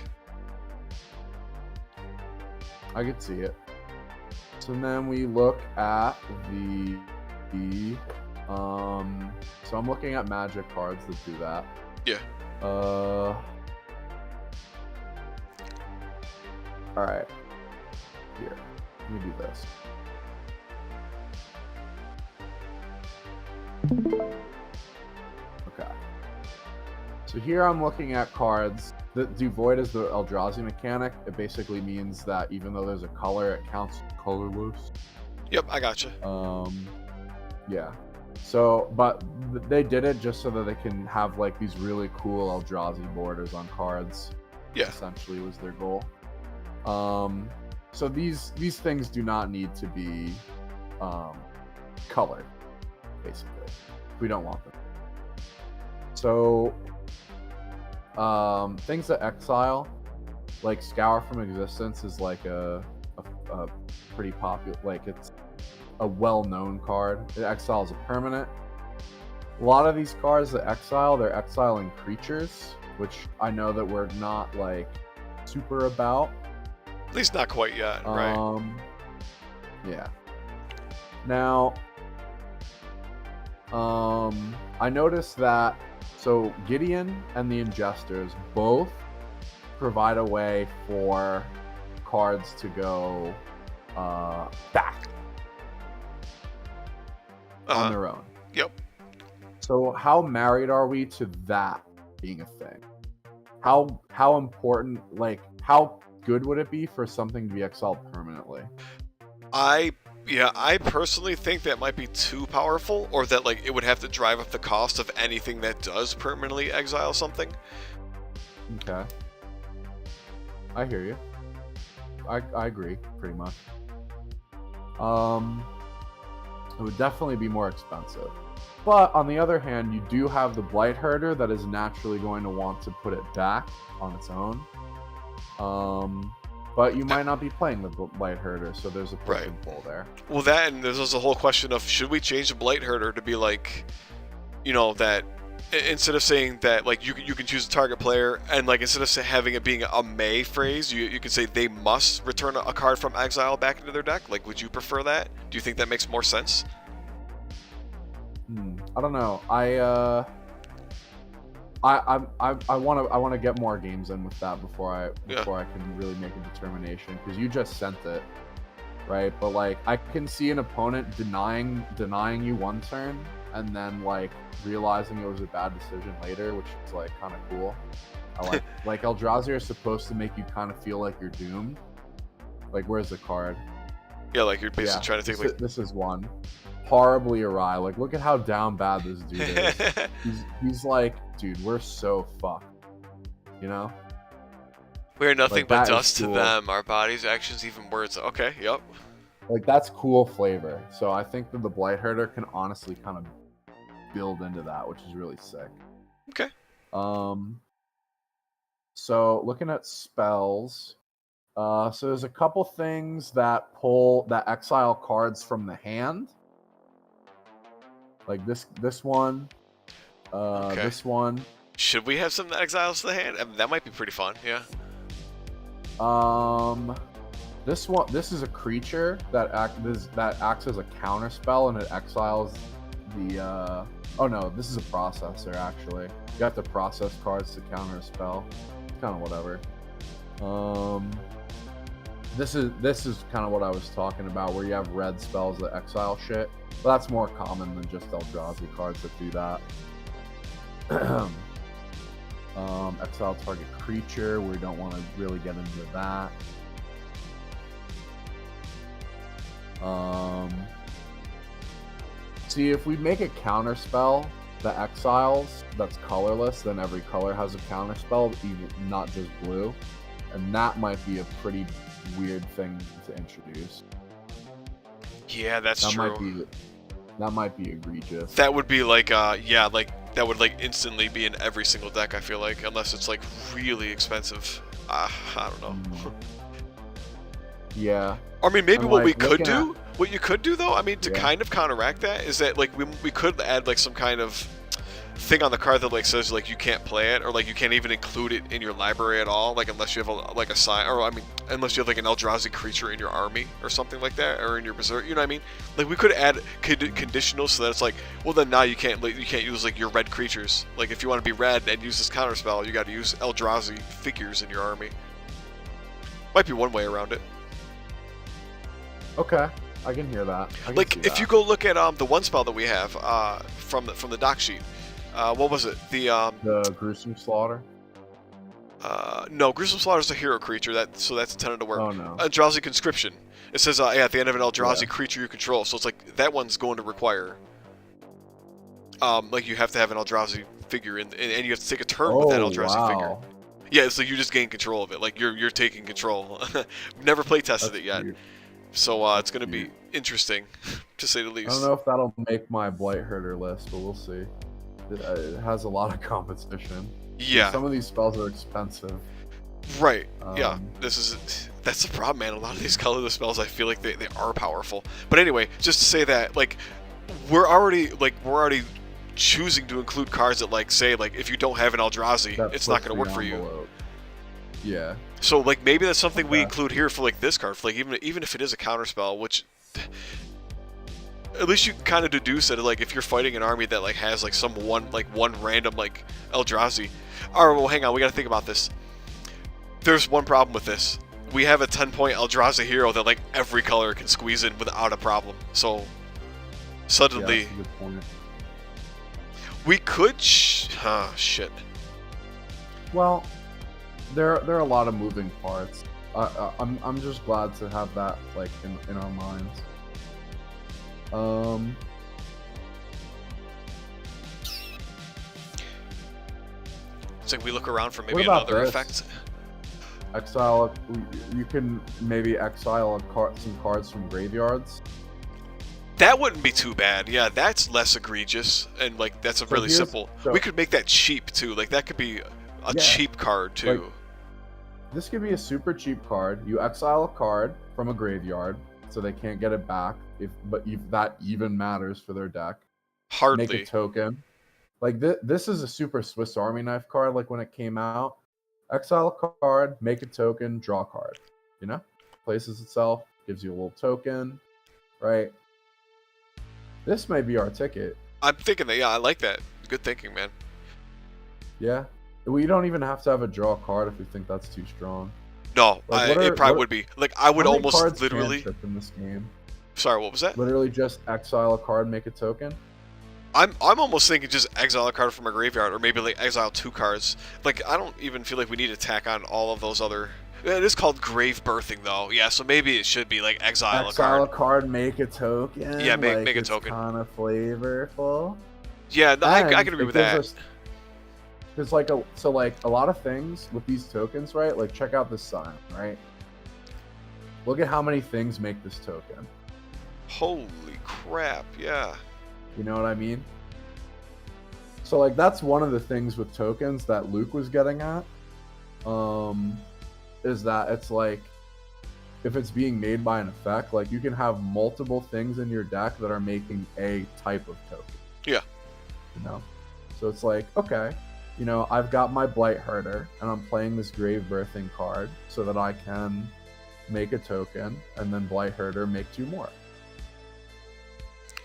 Speaker 1: I could see it. So then we look at so I'm looking at magic cards that do that.
Speaker 2: Yeah.
Speaker 1: Alright. Here. Let me do this. Okay. So here I'm looking at cards that do void as the Eldrazi mechanic. It basically means that even though there's a color, it counts colorless.
Speaker 2: Yep, I gotcha.
Speaker 1: Yeah. So, but they did it just so that they can have like these really cool Eldrazi borders on cards.
Speaker 2: Yeah.
Speaker 1: Essentially was their goal. So these things do not need to be colored, basically. We don't want them. So things that exile, like Scour from Existence is like a pretty popular, like it's a well-known card. It exiles a permanent. A lot of these cards that exile, they're exiling creatures, which I know that we're not like super about.
Speaker 2: At least not quite yet, right?
Speaker 1: Yeah. Now, I noticed that so Gideon and the Ingesters both provide a way for cards to go back on their own.
Speaker 2: Yep.
Speaker 1: So how married are we to that being a thing? How important, like how good would it be for something to be exiled permanently?
Speaker 2: I personally think that might be too powerful, or that like it would have to drive up the cost of anything that does permanently exile something.
Speaker 1: Okay. I hear you. I agree pretty much. It would definitely be more expensive. But on the other hand, you do have the Blight Herder that is naturally going to want to put it back on its own. But you might not be playing the Blight Herder, so there's a push and pull there.
Speaker 2: Well, that, and there's also a whole question of, should we change the Blight Herder to be like, you know, that instead of saying that, like, you can choose a target player, and, like, instead of having it being a may phrase, you can say they must return a card from exile back into their deck? Like, would you prefer that? Do you think that makes more sense?
Speaker 1: I don't know. I want to get more games in with that before I can really make a determination, because you just sent it, right? But like, I can see an opponent denying you one turn and then like realizing it was a bad decision later, which is like kind of cool. I like Eldrazi are supposed to make you kind of feel like you're doomed. Like, where's the card?
Speaker 2: Yeah, like you're basically trying to take
Speaker 1: this is one. Horribly awry. Like, look at how down bad this dude is. he's like, dude, we're so fucked. You know?
Speaker 2: We're nothing
Speaker 1: like,
Speaker 2: but dust to them. Our bodies, actions, even words. Okay, yep.
Speaker 1: Like, that's cool flavor. So I think that the Blight Herder can honestly kind of build into that, which is really sick.
Speaker 2: Okay.
Speaker 1: So looking at spells, so there's a couple things that exile cards from the hand. Like this one, this one.
Speaker 2: Should we have some exiles to the hand? I mean, that might be pretty fun, yeah.
Speaker 1: This one, this is a creature that acts as a counter spell, and it exiles the. Oh no, this is a processor actually. You have to process cards to counter a spell. It's kind of whatever. This is kind of what I was talking about, where you have red spells that exile shit. But that's more common than just Eldrazi cards that do that. Exile target creature. We don't want to really get into that. See, if we make a counter spell that exiles that's colorless, then every color has a counter spell, even not just blue, and that might be a pretty weird thing to introduce.
Speaker 2: Yeah, that's true.
Speaker 1: That might be egregious.
Speaker 2: That would be like, yeah, like that would like instantly be in every single deck. I feel like, unless it's like really expensive. I don't know.
Speaker 1: Yeah.
Speaker 2: I mean, maybe what we could do, what you could do though, I mean, to kind of counteract that is that like we could add like some kind of thing on the card that like says like you can't play it, or like you can't even include it in your library at all, like unless you have like a sign, or I mean unless you have like an Eldrazi creature in your army or something like that, or in your berserk, you know what I mean? Like we could add conditionals so that it's like, well then now you can't use like your red creatures. Like if you want to be red and use this counter spell, you got to use Eldrazi figures in your army. Might be one way around it.
Speaker 1: Okay, I can hear that.
Speaker 2: Like if you go look at the one spell that we have from the doc sheet. What was it? The
Speaker 1: Gruesome Slaughter?
Speaker 2: No, Gruesome Slaughter is a hero creature, so that's intended to work.
Speaker 1: Oh, no.
Speaker 2: Eldrazi Conscription. It says, at the end of an Eldrazi creature you control, so it's like, that one's going to require, like, you have to have an Eldrazi figure, and you have to take a turn with that Eldrazi figure. Yeah, it's like you just gain control of it, like, you're taking control. Never play tested it yet. Weird. So, it's going to be interesting, to say the least.
Speaker 1: I don't know if that'll make my Blight Herder list, but we'll see. It has a lot of competition.
Speaker 2: Yeah.
Speaker 1: Some of these spells are expensive.
Speaker 2: Right. Yeah. That's the problem, man. A lot of these colorless spells, I feel like they are powerful. But anyway, just to say that, like, we're already choosing to include cards that, like, say, like, if you don't have an Eldrazi, it's not going to work for you.
Speaker 1: Yeah.
Speaker 2: So, like, maybe that's something we include here for, like, this card. For, like, even if it is a counter spell, which at least you can kind of deduce that, like, if you're fighting an army that, like, has, like, one random, like, Eldrazi. Alright, well, hang on, we gotta think about this. There's one problem with this. We have a 10-point Eldrazi hero that, like, every color can squeeze in without a problem. So, suddenly,
Speaker 1: that's a good point.
Speaker 2: We could shit.
Speaker 1: Well, there are a lot of moving parts. I'm just glad to have that, like, in our minds.
Speaker 2: It's like we look around for maybe another effect.
Speaker 1: Exile. You can maybe exile some cards from graveyards.
Speaker 2: That wouldn't be too bad. Yeah, that's less egregious, and like that's a really simple. We could make that cheap too. Like that could be a cheap card too.
Speaker 1: Like, this could be a super cheap card. You exile a card from a graveyard, so they can't get it back. If that even matters for their deck.
Speaker 2: Hardly.
Speaker 1: Make a token. Like this is a super Swiss Army knife card. Like when it came out, exile a card, make a token, draw a card. You know, places itself, gives you a little token, right? This may be our ticket.
Speaker 2: I'm thinking that, yeah, I like that. Good thinking, man.
Speaker 1: Yeah. We don't even have to have a draw card if we think that's too strong.
Speaker 2: No, like, it probably would be. Like, I would almost literally...
Speaker 1: in this game?
Speaker 2: Sorry, what was that?
Speaker 1: Literally just exile a card, make a token?
Speaker 2: I'm almost thinking just exile a card from a graveyard, or maybe like exile 2 cards. Like, I don't even feel like we need to tack on all of those other... It is called grave birthing, though. Yeah, so maybe it should be like exile a card,
Speaker 1: make a token.
Speaker 2: Yeah, make a token.
Speaker 1: Kind of flavorful.
Speaker 2: Yeah, no, I can agree with that.
Speaker 1: Because like a lot of things with these tokens, right? Like check out this sign, right? Look at how many things make this token.
Speaker 2: Holy crap! Yeah.
Speaker 1: You know what I mean? So like that's one of the things with tokens that Luke was getting at. Is that it's like if it's being made by an effect, like you can have multiple things in your deck that are making a type of token.
Speaker 2: Yeah.
Speaker 1: You know? So it's like, okay, you know, I've got my Blight Herder and I'm playing this Grave Birthing card so that I can make a token and then Blight Herder make 2 more.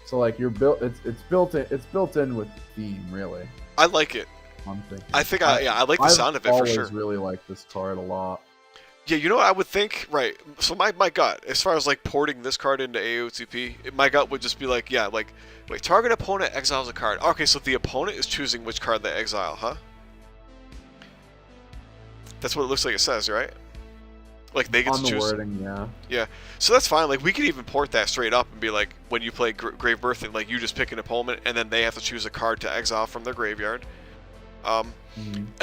Speaker 1: So like you're it's built in with the theme, really.
Speaker 2: I like it.
Speaker 1: I'm thinking.
Speaker 2: I like the sound of it for sure.
Speaker 1: I always really like this card a lot.
Speaker 2: Yeah, you know what I would think? Right. So my gut, as far as like porting this card into AOTP, my gut would just be like, yeah, like, wait, target opponent exiles a card. Okay, so the opponent is choosing which card they exile, huh? That's what it looks like it says, right? Like they get to choose.
Speaker 1: On the wording, yeah.
Speaker 2: Yeah. So that's fine. Like we could even port that straight up and be like, when you play Grave Birthing, like you just pick an opponent and then they have to choose a card to exile from their graveyard. And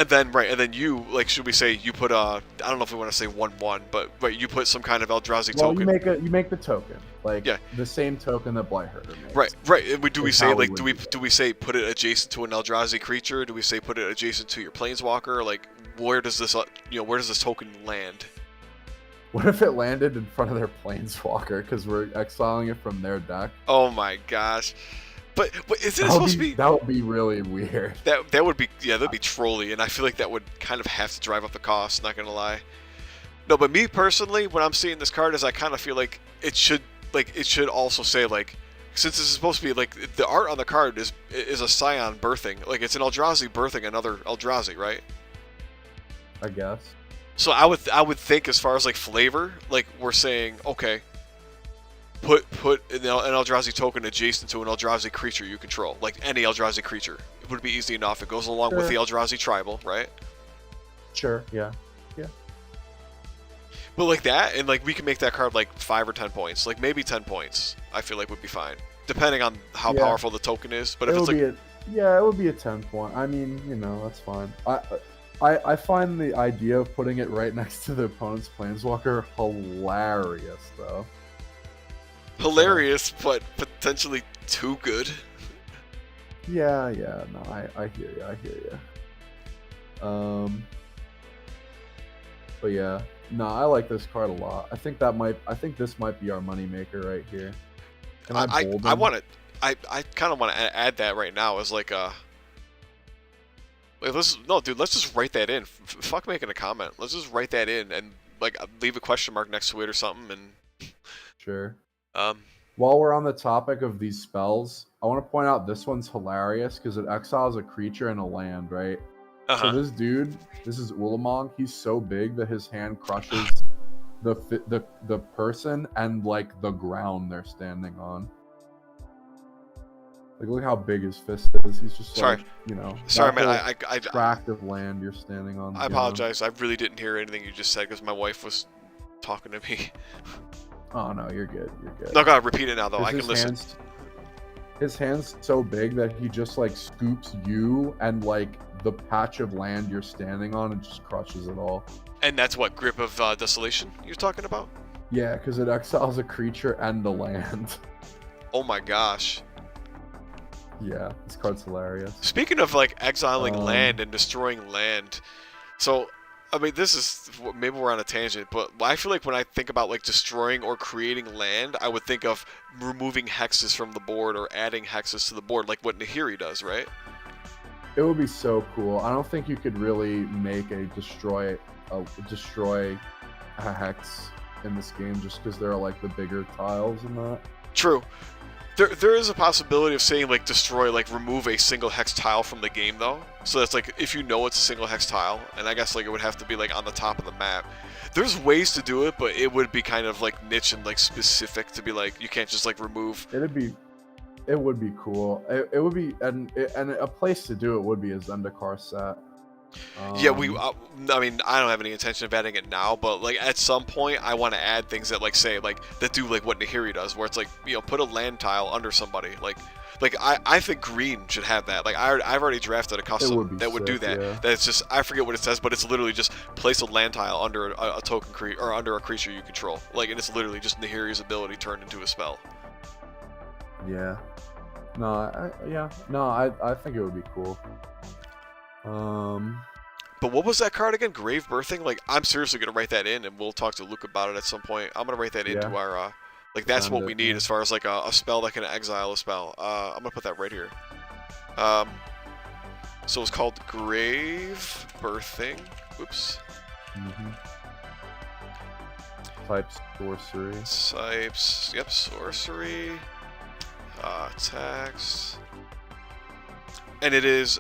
Speaker 2: then you, like, should we say you put I don't know if we want to say 1/1, but you put some kind of Eldrazi token.
Speaker 1: You make the token, like the same token that Blight Herder makes.
Speaker 2: Right. And do we say like do we say put it adjacent to an Eldrazi creature? Do we say put it adjacent to your Planeswalker? Like where does this where does this token land?
Speaker 1: What if it landed in front of their Planeswalker because we're exiling it from their deck?
Speaker 2: Oh my gosh. But is it supposed to be?
Speaker 1: That would be really weird.
Speaker 2: That would be, yeah, that'd be trolly, and I feel like that would kind of have to drive up the cost. Not gonna lie. No, but me personally, when I'm seeing this card, is I kind of feel like it should also say like, since this is supposed to be like the art on the card is a Scion birthing, like it's an Eldrazi birthing another Eldrazi, right?
Speaker 1: I guess.
Speaker 2: So I would think as far as like flavor, like we're saying, okay. Put an Eldrazi token adjacent to an Eldrazi creature you control, like any Eldrazi creature. It would be easy enough. It goes along with the Eldrazi tribal, right?
Speaker 1: Sure. Yeah.
Speaker 2: But like that, and like we can make that card like 5 or 10 points, like maybe 10 points. I feel like would be fine, depending on how powerful the token is. But if it's like,
Speaker 1: it would be a 10 point. I mean, you know, that's fine. I find the idea of putting it right next to the opponent's Planeswalker hilarious, though.
Speaker 2: Hilarious, but potentially too good.
Speaker 1: Yeah, no, I hear you. But yeah, no, I like this card a lot. I think this might be our moneymaker right here. Can I
Speaker 2: kind of want to add that right now as like a. Like, let's just write that in. Fuck making a comment. Let's just write that in and like leave a question mark next to it or something and.
Speaker 1: Sure. While we're on the topic of these spells, I want to point out this one's hilarious because it exiles a creature and a land, right? So this dude, this is Ulamog. He's so big that his hand crushes the person and like the ground they're standing on. Like look how big his fist is. He's just like,
Speaker 2: sorry, man. I
Speaker 1: tract of land you're standing on.
Speaker 2: I apologize. I really didn't hear anything you just said because my wife was talking to me.
Speaker 1: Oh no, you're good.
Speaker 2: No, God, repeat it now though. I can listen.
Speaker 1: His hand's so big that he just like scoops you and like the patch of land you're standing on and just crushes it all.
Speaker 2: And that's what Grip of Desolation you're talking about?
Speaker 1: Yeah, because it exiles a creature and the land.
Speaker 2: Oh my gosh.
Speaker 1: Yeah, this card's hilarious.
Speaker 2: Speaking of like exiling land and destroying land, so I mean this is maybe we're on a tangent, but I feel like when I think about like destroying or creating land, I would think of removing hexes from the board or adding hexes to the board, like what Nahiri does, right?
Speaker 1: It would be so cool. I don't think you could really make a destroy a hex in this game just because there are like the bigger tiles and that.
Speaker 2: True. There is a possibility of saying like destroy, like remove a single hex tile from the game though. So that's like if you know it's a single hex tile, and I guess like it would have to be like on the top of the map. There's ways to do it, but it would be kind of like niche and like specific to be like you can't just like remove.
Speaker 1: It would be cool. It would be and a place to do it would be a Zendikar set.
Speaker 2: Yeah, I mean, I don't have any intention of adding it now, but like at some point, I want to add things that like say like that do like what Nahiri does, where it's like put a land tile under somebody. Like I think green should have that. Like I've already drafted a custom that would do that.
Speaker 1: Yeah.
Speaker 2: That's just I forget what it says, but it's literally just place a land tile under a token or under a creature you control. Like and it's literally just Nahiri's ability turned into a spell.
Speaker 1: Yeah. I think it would be cool.
Speaker 2: But what was that card again? Grave Birthing? Like, I'm seriously gonna write that in, and we'll talk to Luke about it at some point. I'm gonna write that into our, like, that's what we need as far as like a spell that can exile a spell. I'm gonna put that right here. So it's called Grave Birthing. Oops.
Speaker 1: Type sorcery.
Speaker 2: Types. Yep, sorcery. Text. And it is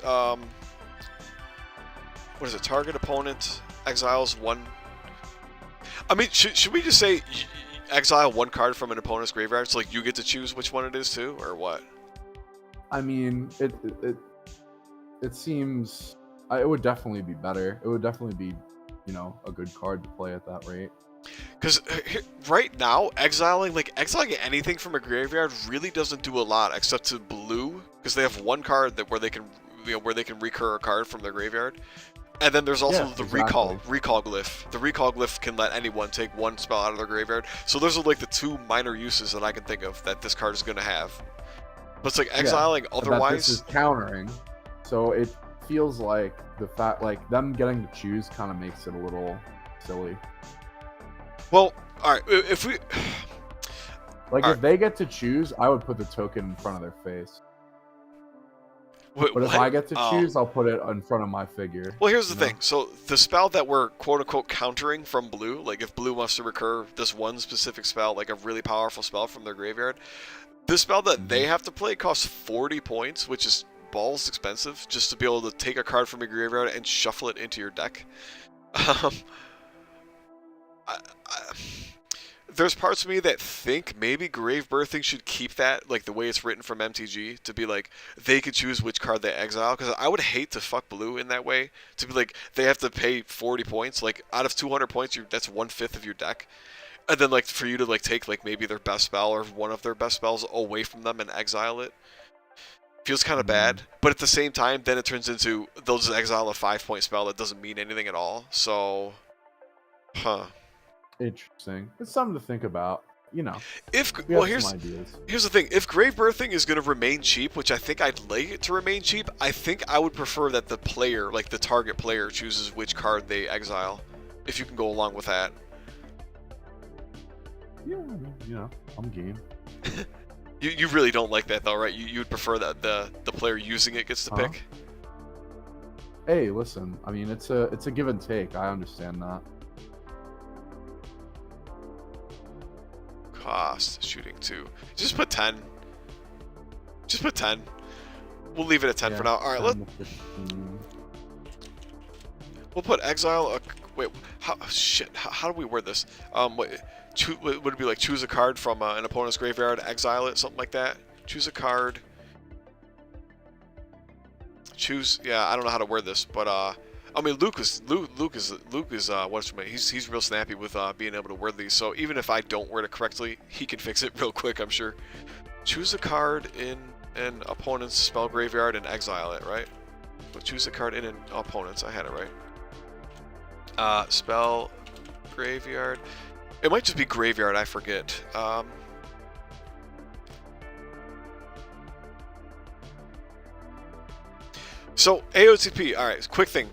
Speaker 2: what is it? Target opponent exiles one. I mean, should we just say exile one card from an opponent's graveyard? So like you get to choose which one it is too, or what?
Speaker 1: I mean, it seems it would definitely be better. It would definitely be, a good card to play at that rate.
Speaker 2: Because right now, exiling anything from a graveyard really doesn't do a lot, except to blue, because they have one card where they can recur a card from their graveyard. And then there's also the recall glyph. The recall glyph can let anyone take one spell out of their graveyard. So those are like the two minor uses that I can think of that this card is going to have. But it's like exiling otherwise.
Speaker 1: This is countering, so it feels like the fact like them getting to choose kind of makes it a little silly.
Speaker 2: Well, all right. If we
Speaker 1: if they get to choose, I would put the token in front of their face. But if I get to choose, I'll put it in front of my figure.
Speaker 2: Well, here's the thing. So the spell that we're quote-unquote countering from blue, like if blue wants to recur this one specific spell, like a really powerful spell from their graveyard, the spell that they have to play costs 40 points, which is balls expensive, just to be able to take a card from your graveyard and shuffle it into your deck. There's parts of me that think maybe Grave Birthing should keep that, like the way it's written from MTG, to be like, they could choose which card they exile, because I would hate to fuck blue in that way, to be like, they have to pay 40 points, like, out of 200 points, that's 1/5 of your deck, and then, like, for you to, like, take, like, maybe their best spell, or one of their best spells away from them and exile it, feels kind of bad, but at the same time, then it turns into, they'll just exile a 5-point spell that doesn't mean anything at all, so,
Speaker 1: Interesting. It's something to think about.
Speaker 2: Here's the thing. If Grave Birthing is going to remain cheap, which I think I'd like it to remain cheap, I think I would prefer that the player, like the target player, chooses which card they exile. If you can go along with that.
Speaker 1: Yeah, I'm game.
Speaker 2: You really don't like that though, right? You would prefer that the player using it gets to pick.
Speaker 1: Hey, listen. I mean, it's a give and take. I understand that.
Speaker 2: Cost shooting 2. Just put 10. Just put 10. We'll leave it at 10 for now. All right, we'll put exile. Wait, how do we word this? Would it be like choose a card from an opponent's graveyard, exile it, something like that? Choose a card. Choose. Yeah, I don't know how to word this, but I mean, Luke is what's my, he's real snappy with being able to word these. So even if I don't word it correctly, he can fix it real quick, I'm sure. Choose a card in an opponent's spell graveyard and exile it, right? So choose a card in an opponent's. I had it right. Spell graveyard. It might just be graveyard. I forget. So AOTP. All right, quick thing.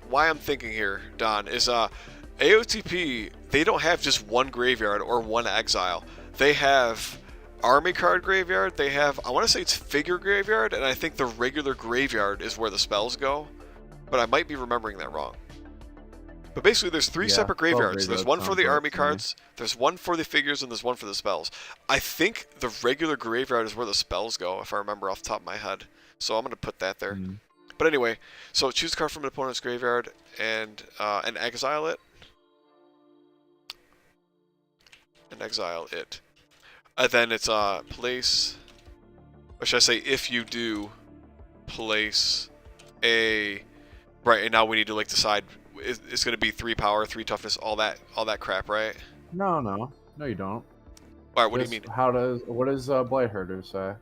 Speaker 2: Why I'm thinking here, Don, is AOTP. They don't have just one graveyard or one exile. They have army card graveyard. They have, I want to say it's figure graveyard, and I think the regular graveyard is where the spells go. But I might be remembering that wrong. But basically, there's three separate graveyards. There's one for the army cards, there's one for the figures, and there's one for the spells. I think the regular graveyard is where the spells go, if I remember off the top of my head. So I'm going to put that there. But anyway, so choose a card from an opponent's graveyard and exile it. And exile it. And then it's place, or should I say, if you do place a, right, and now we need to like decide, it's going to be 3 power, 3 toughness, all that crap, right?
Speaker 1: No, you don't.
Speaker 2: All right, what do you mean?
Speaker 1: What does Blightherder say?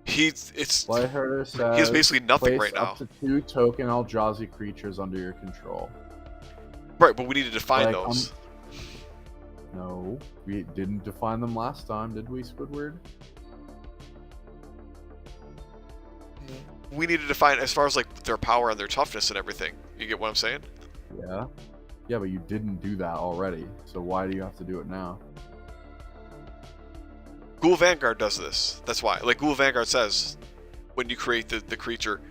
Speaker 2: Blightherder
Speaker 1: says
Speaker 2: he has basically nothing right now.
Speaker 1: Up to 2 token Eldrazi creatures under your control.
Speaker 2: Right, but we need to define those.
Speaker 1: No, we didn't define them last time, did we, Squidward?
Speaker 2: We need to define as far as like their power and their toughness and everything. You get what I'm saying?
Speaker 1: Yeah, but you didn't do that already, so why do you have to do it now?
Speaker 2: Ghoul Vanguard does this. That's why. Like, Ghoul Vanguard says, when you create the creature,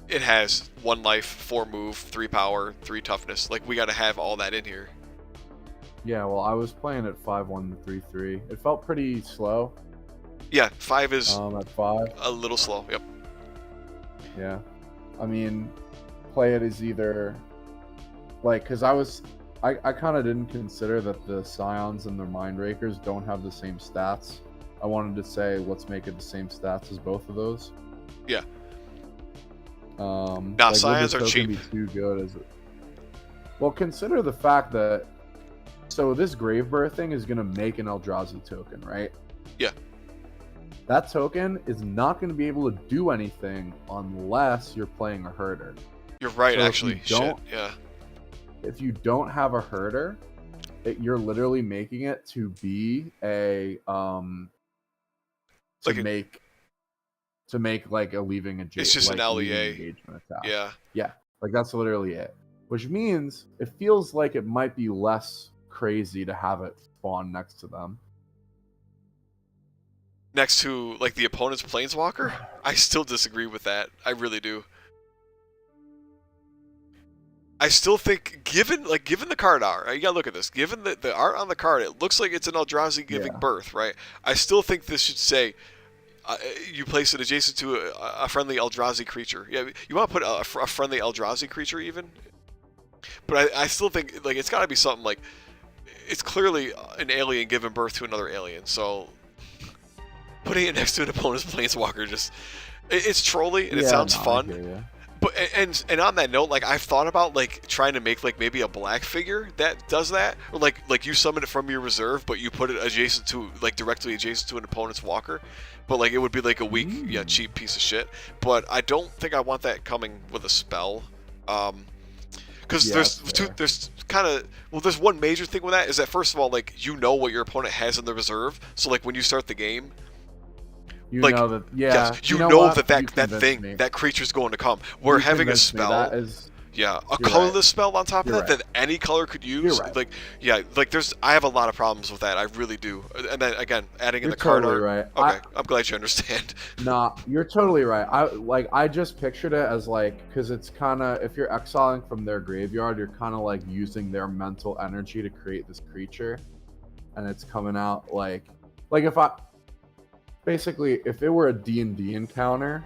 Speaker 2: it has 1 life, 4 move, 3 power, 3 toughness. Like, we gotta have all that in here.
Speaker 1: Yeah, well, I was playing at 5-1, 3-3. It felt pretty slow.
Speaker 2: Yeah, 5 is
Speaker 1: at 5.
Speaker 2: A little slow, yep.
Speaker 1: Yeah. I mean, play it as either... Like, because I kind of didn't consider that the Scions and the Mindrakers don't have the same stats. I wanted to say, let's make it the same stats as both of those.
Speaker 2: Yeah.
Speaker 1: Like,
Speaker 2: Scions are cheap.
Speaker 1: Be too good, is it? Well, consider the fact that, so this Grave Birthing is going to make an Eldrazi token, right?
Speaker 2: Yeah.
Speaker 1: That token is not going to be able to do anything unless you're playing a herder.
Speaker 2: You're right,
Speaker 1: so
Speaker 2: actually. Shit, yeah.
Speaker 1: If you don't have a herder, you're literally making it to be a to make like a leaving a
Speaker 2: it's just
Speaker 1: like
Speaker 2: an LEA
Speaker 1: engagement attack.
Speaker 2: Yeah,
Speaker 1: like that's literally it, which means it feels like it might be less crazy to have it spawn next to them,
Speaker 2: next to like the opponent's Planeswalker. I still disagree with that. I really do. I still think, given the card art, right? You gotta look at this. Given the art on the card, it looks like it's an Eldrazi giving birth, right? I still think this should say you place it adjacent to a friendly Eldrazi creature. Yeah, you want to put a friendly Eldrazi creature even, but I still think like it's got to be something like it's clearly an alien giving birth to another alien. So putting it next to an opponent's Planeswalker it's trolly and it sounds fun. But and on that note, like I've thought about like trying to make like maybe a black figure that does that, or like you summon it from your reserve, but you put it adjacent to like directly adjacent to an opponent's walker, but like it would be like a weak, cheap piece of shit. But I don't think I want that coming with a spell, because there's kind of there's one major thing with that is that first of all like you know what your opponent has in the reserve, so like when you start the game.
Speaker 1: You know that,
Speaker 2: that creature's going to come. We're having a spell, a colorless spell on top of that that any color could use. Like, I have a lot of problems with that. I really do. And then again, adding in the card art.
Speaker 1: Right.
Speaker 2: Okay, I'm glad you understand.
Speaker 1: Nah, you're totally right. I just pictured it as like, because it's kind of, if you're exiling from their graveyard, you're kind of like using their mental energy to create this creature, and it's coming out like if I. Basically, if it were a D&D encounter,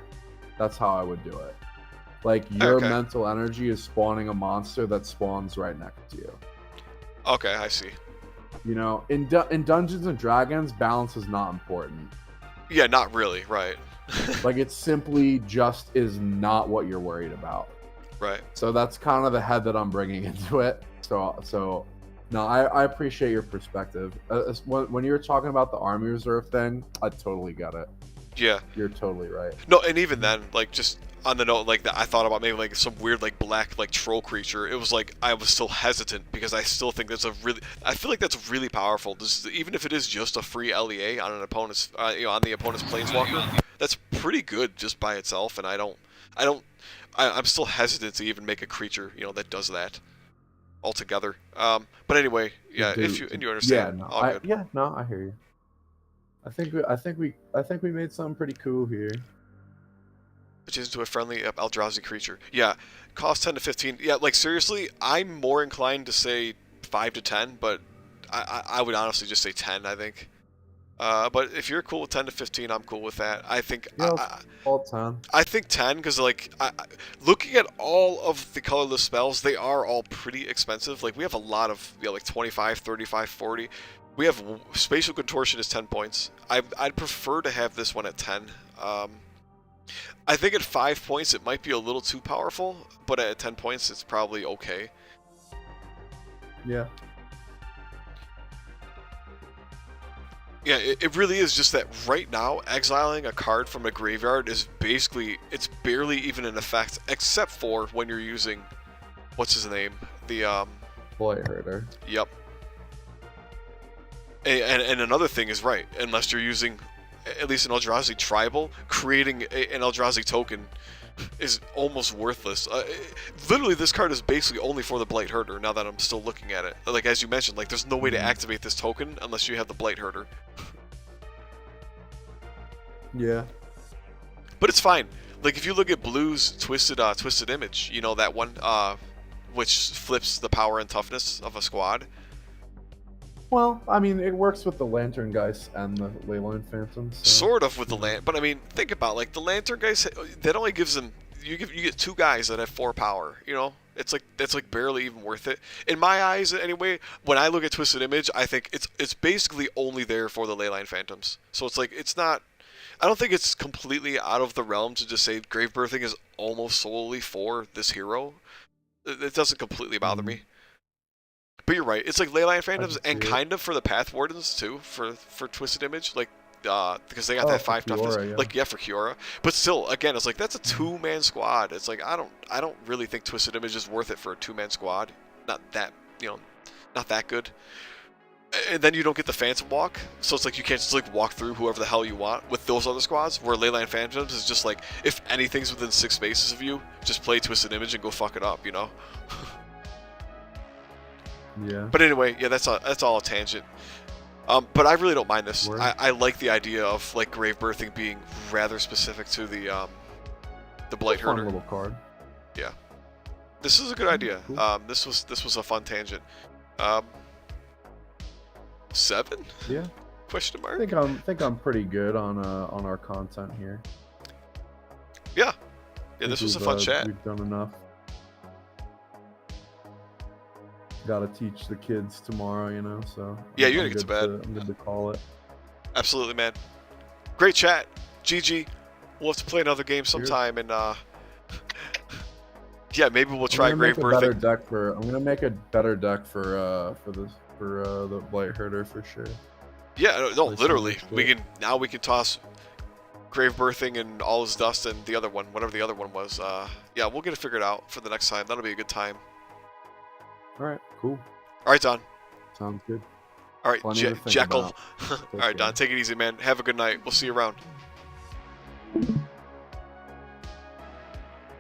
Speaker 1: that's how I would do it. Like, your mental energy is spawning a monster that spawns right next to you.
Speaker 2: Okay, I see.
Speaker 1: You know, in Dungeons and Dragons, balance is not important.
Speaker 2: Yeah, not really, right.
Speaker 1: Like, it simply just is not what you're worried about.
Speaker 2: Right.
Speaker 1: So that's kind of the head that I'm bringing into it. So no, I appreciate your perspective. When you were talking about the Army Reserve thing, I totally get it.
Speaker 2: Yeah.
Speaker 1: You're totally right.
Speaker 2: No, and even then, like, just on the note, like, that I thought about maybe, like, some weird, like, black like troll creature, it was like I was still hesitant because I still think I feel like that's really powerful. Even if it is just a free LEA on an opponent's on the opponent's planeswalker, that's pretty good just by itself. And I'm still hesitant to even make a creature that does that altogether. But anyway, yeah, if you understand, all good.
Speaker 1: I hear you. I think we made something pretty cool here.
Speaker 2: Which is into a friendly Eldrazi creature. Yeah, cost 10 to 15. Yeah, like seriously, I'm more inclined to say 5 to 10, but I would honestly just say 10. I think. But if you're cool with 10 to 15, I'm cool with that. I think
Speaker 1: all 10.
Speaker 2: I think 10 because like looking at all of the colorless spells, they are all pretty expensive. Like we have a lot of like 25, 35, 40. We have Spatial Contortion is 10 points. I'd prefer to have this one at 10. I think at 5 points it might be a little too powerful, but at 10 points it's probably okay.
Speaker 1: Yeah.
Speaker 2: Yeah, it really is just that right now, exiling a card from a graveyard is basically, it's barely even an effect, except for when you're using, what's his name? The,
Speaker 1: Blight Herder.
Speaker 2: Yep. And another thing is right, unless you're using at least an Eldrazi tribal, creating an Eldrazi token is almost worthless. Literally, this card is basically only for the Blight Herder, now that I'm still looking at it. Like, as you mentioned, like, there's no way to activate this token unless you have the Blight Herder.
Speaker 1: Yeah.
Speaker 2: But it's fine. Like, if you look at Blue's Twisted Image, that one, which flips the power and toughness of a squad.
Speaker 1: Well, I mean, it works with the Lantern guys and the Leyline Phantoms. So.
Speaker 2: Sort of with the but I mean, think about like the Lantern guys. That only gives them you get 2 guys that have 4 power. It's like that's like barely even worth it in my eyes. Anyway, when I look at Twisted Image, I think it's basically only there for the Leyline Phantoms. So it's like it's not. I don't think it's completely out of the realm to just say Grave Birthing is almost solely for this hero. It doesn't completely bother me. But you're right. It's like Leyline Phantoms and kind of for the Path Wardens too, for Twisted Image, like because they got that 5 toughness, for Kiora. But still, again, it's like that's a 2-man squad. It's like I don't really think Twisted Image is worth it for a 2-man squad. Not that not that good. And then you don't get the Phantom Walk, so it's like you can't just like walk through whoever the hell you want with those other squads. Where Leyline Phantoms is just like if anything's within 6 spaces of you, just play Twisted Image and go fuck it up,
Speaker 1: Yeah.
Speaker 2: But anyway, yeah, that's all a tangent. But I really don't mind this. I like the idea of like Grave Birthing being rather specific to the Blight Herder.
Speaker 1: Fun little card.
Speaker 2: Yeah, this is a good idea.
Speaker 1: Cool.
Speaker 2: This was a fun tangent. 7?
Speaker 1: Yeah.
Speaker 2: Question mark.
Speaker 1: I think I'm pretty good on our content here.
Speaker 2: Yeah. Yeah, this was a fun chat.
Speaker 1: We've done enough. Gotta teach the kids tomorrow, so...
Speaker 2: Yeah, you're gonna get to bed.
Speaker 1: I'm good to call it.
Speaker 2: Absolutely, man. Great chat. GG. We'll have to play another game sometime, and, yeah, maybe we'll try Grave Birthing.
Speaker 1: I'm gonna make a better deck for the Blight Herder for sure.
Speaker 2: Yeah, no, literally. We can toss Grave Birthing and All Is Dust and the other one, whatever the other one was. Yeah, we'll get it figured out for the next time. That'll be a good time.
Speaker 1: Alright, cool.
Speaker 2: Alright, Don.
Speaker 1: Sounds good.
Speaker 2: Alright, Jekyll. Alright, Don, take it easy, man. Have a good night. We'll see you around.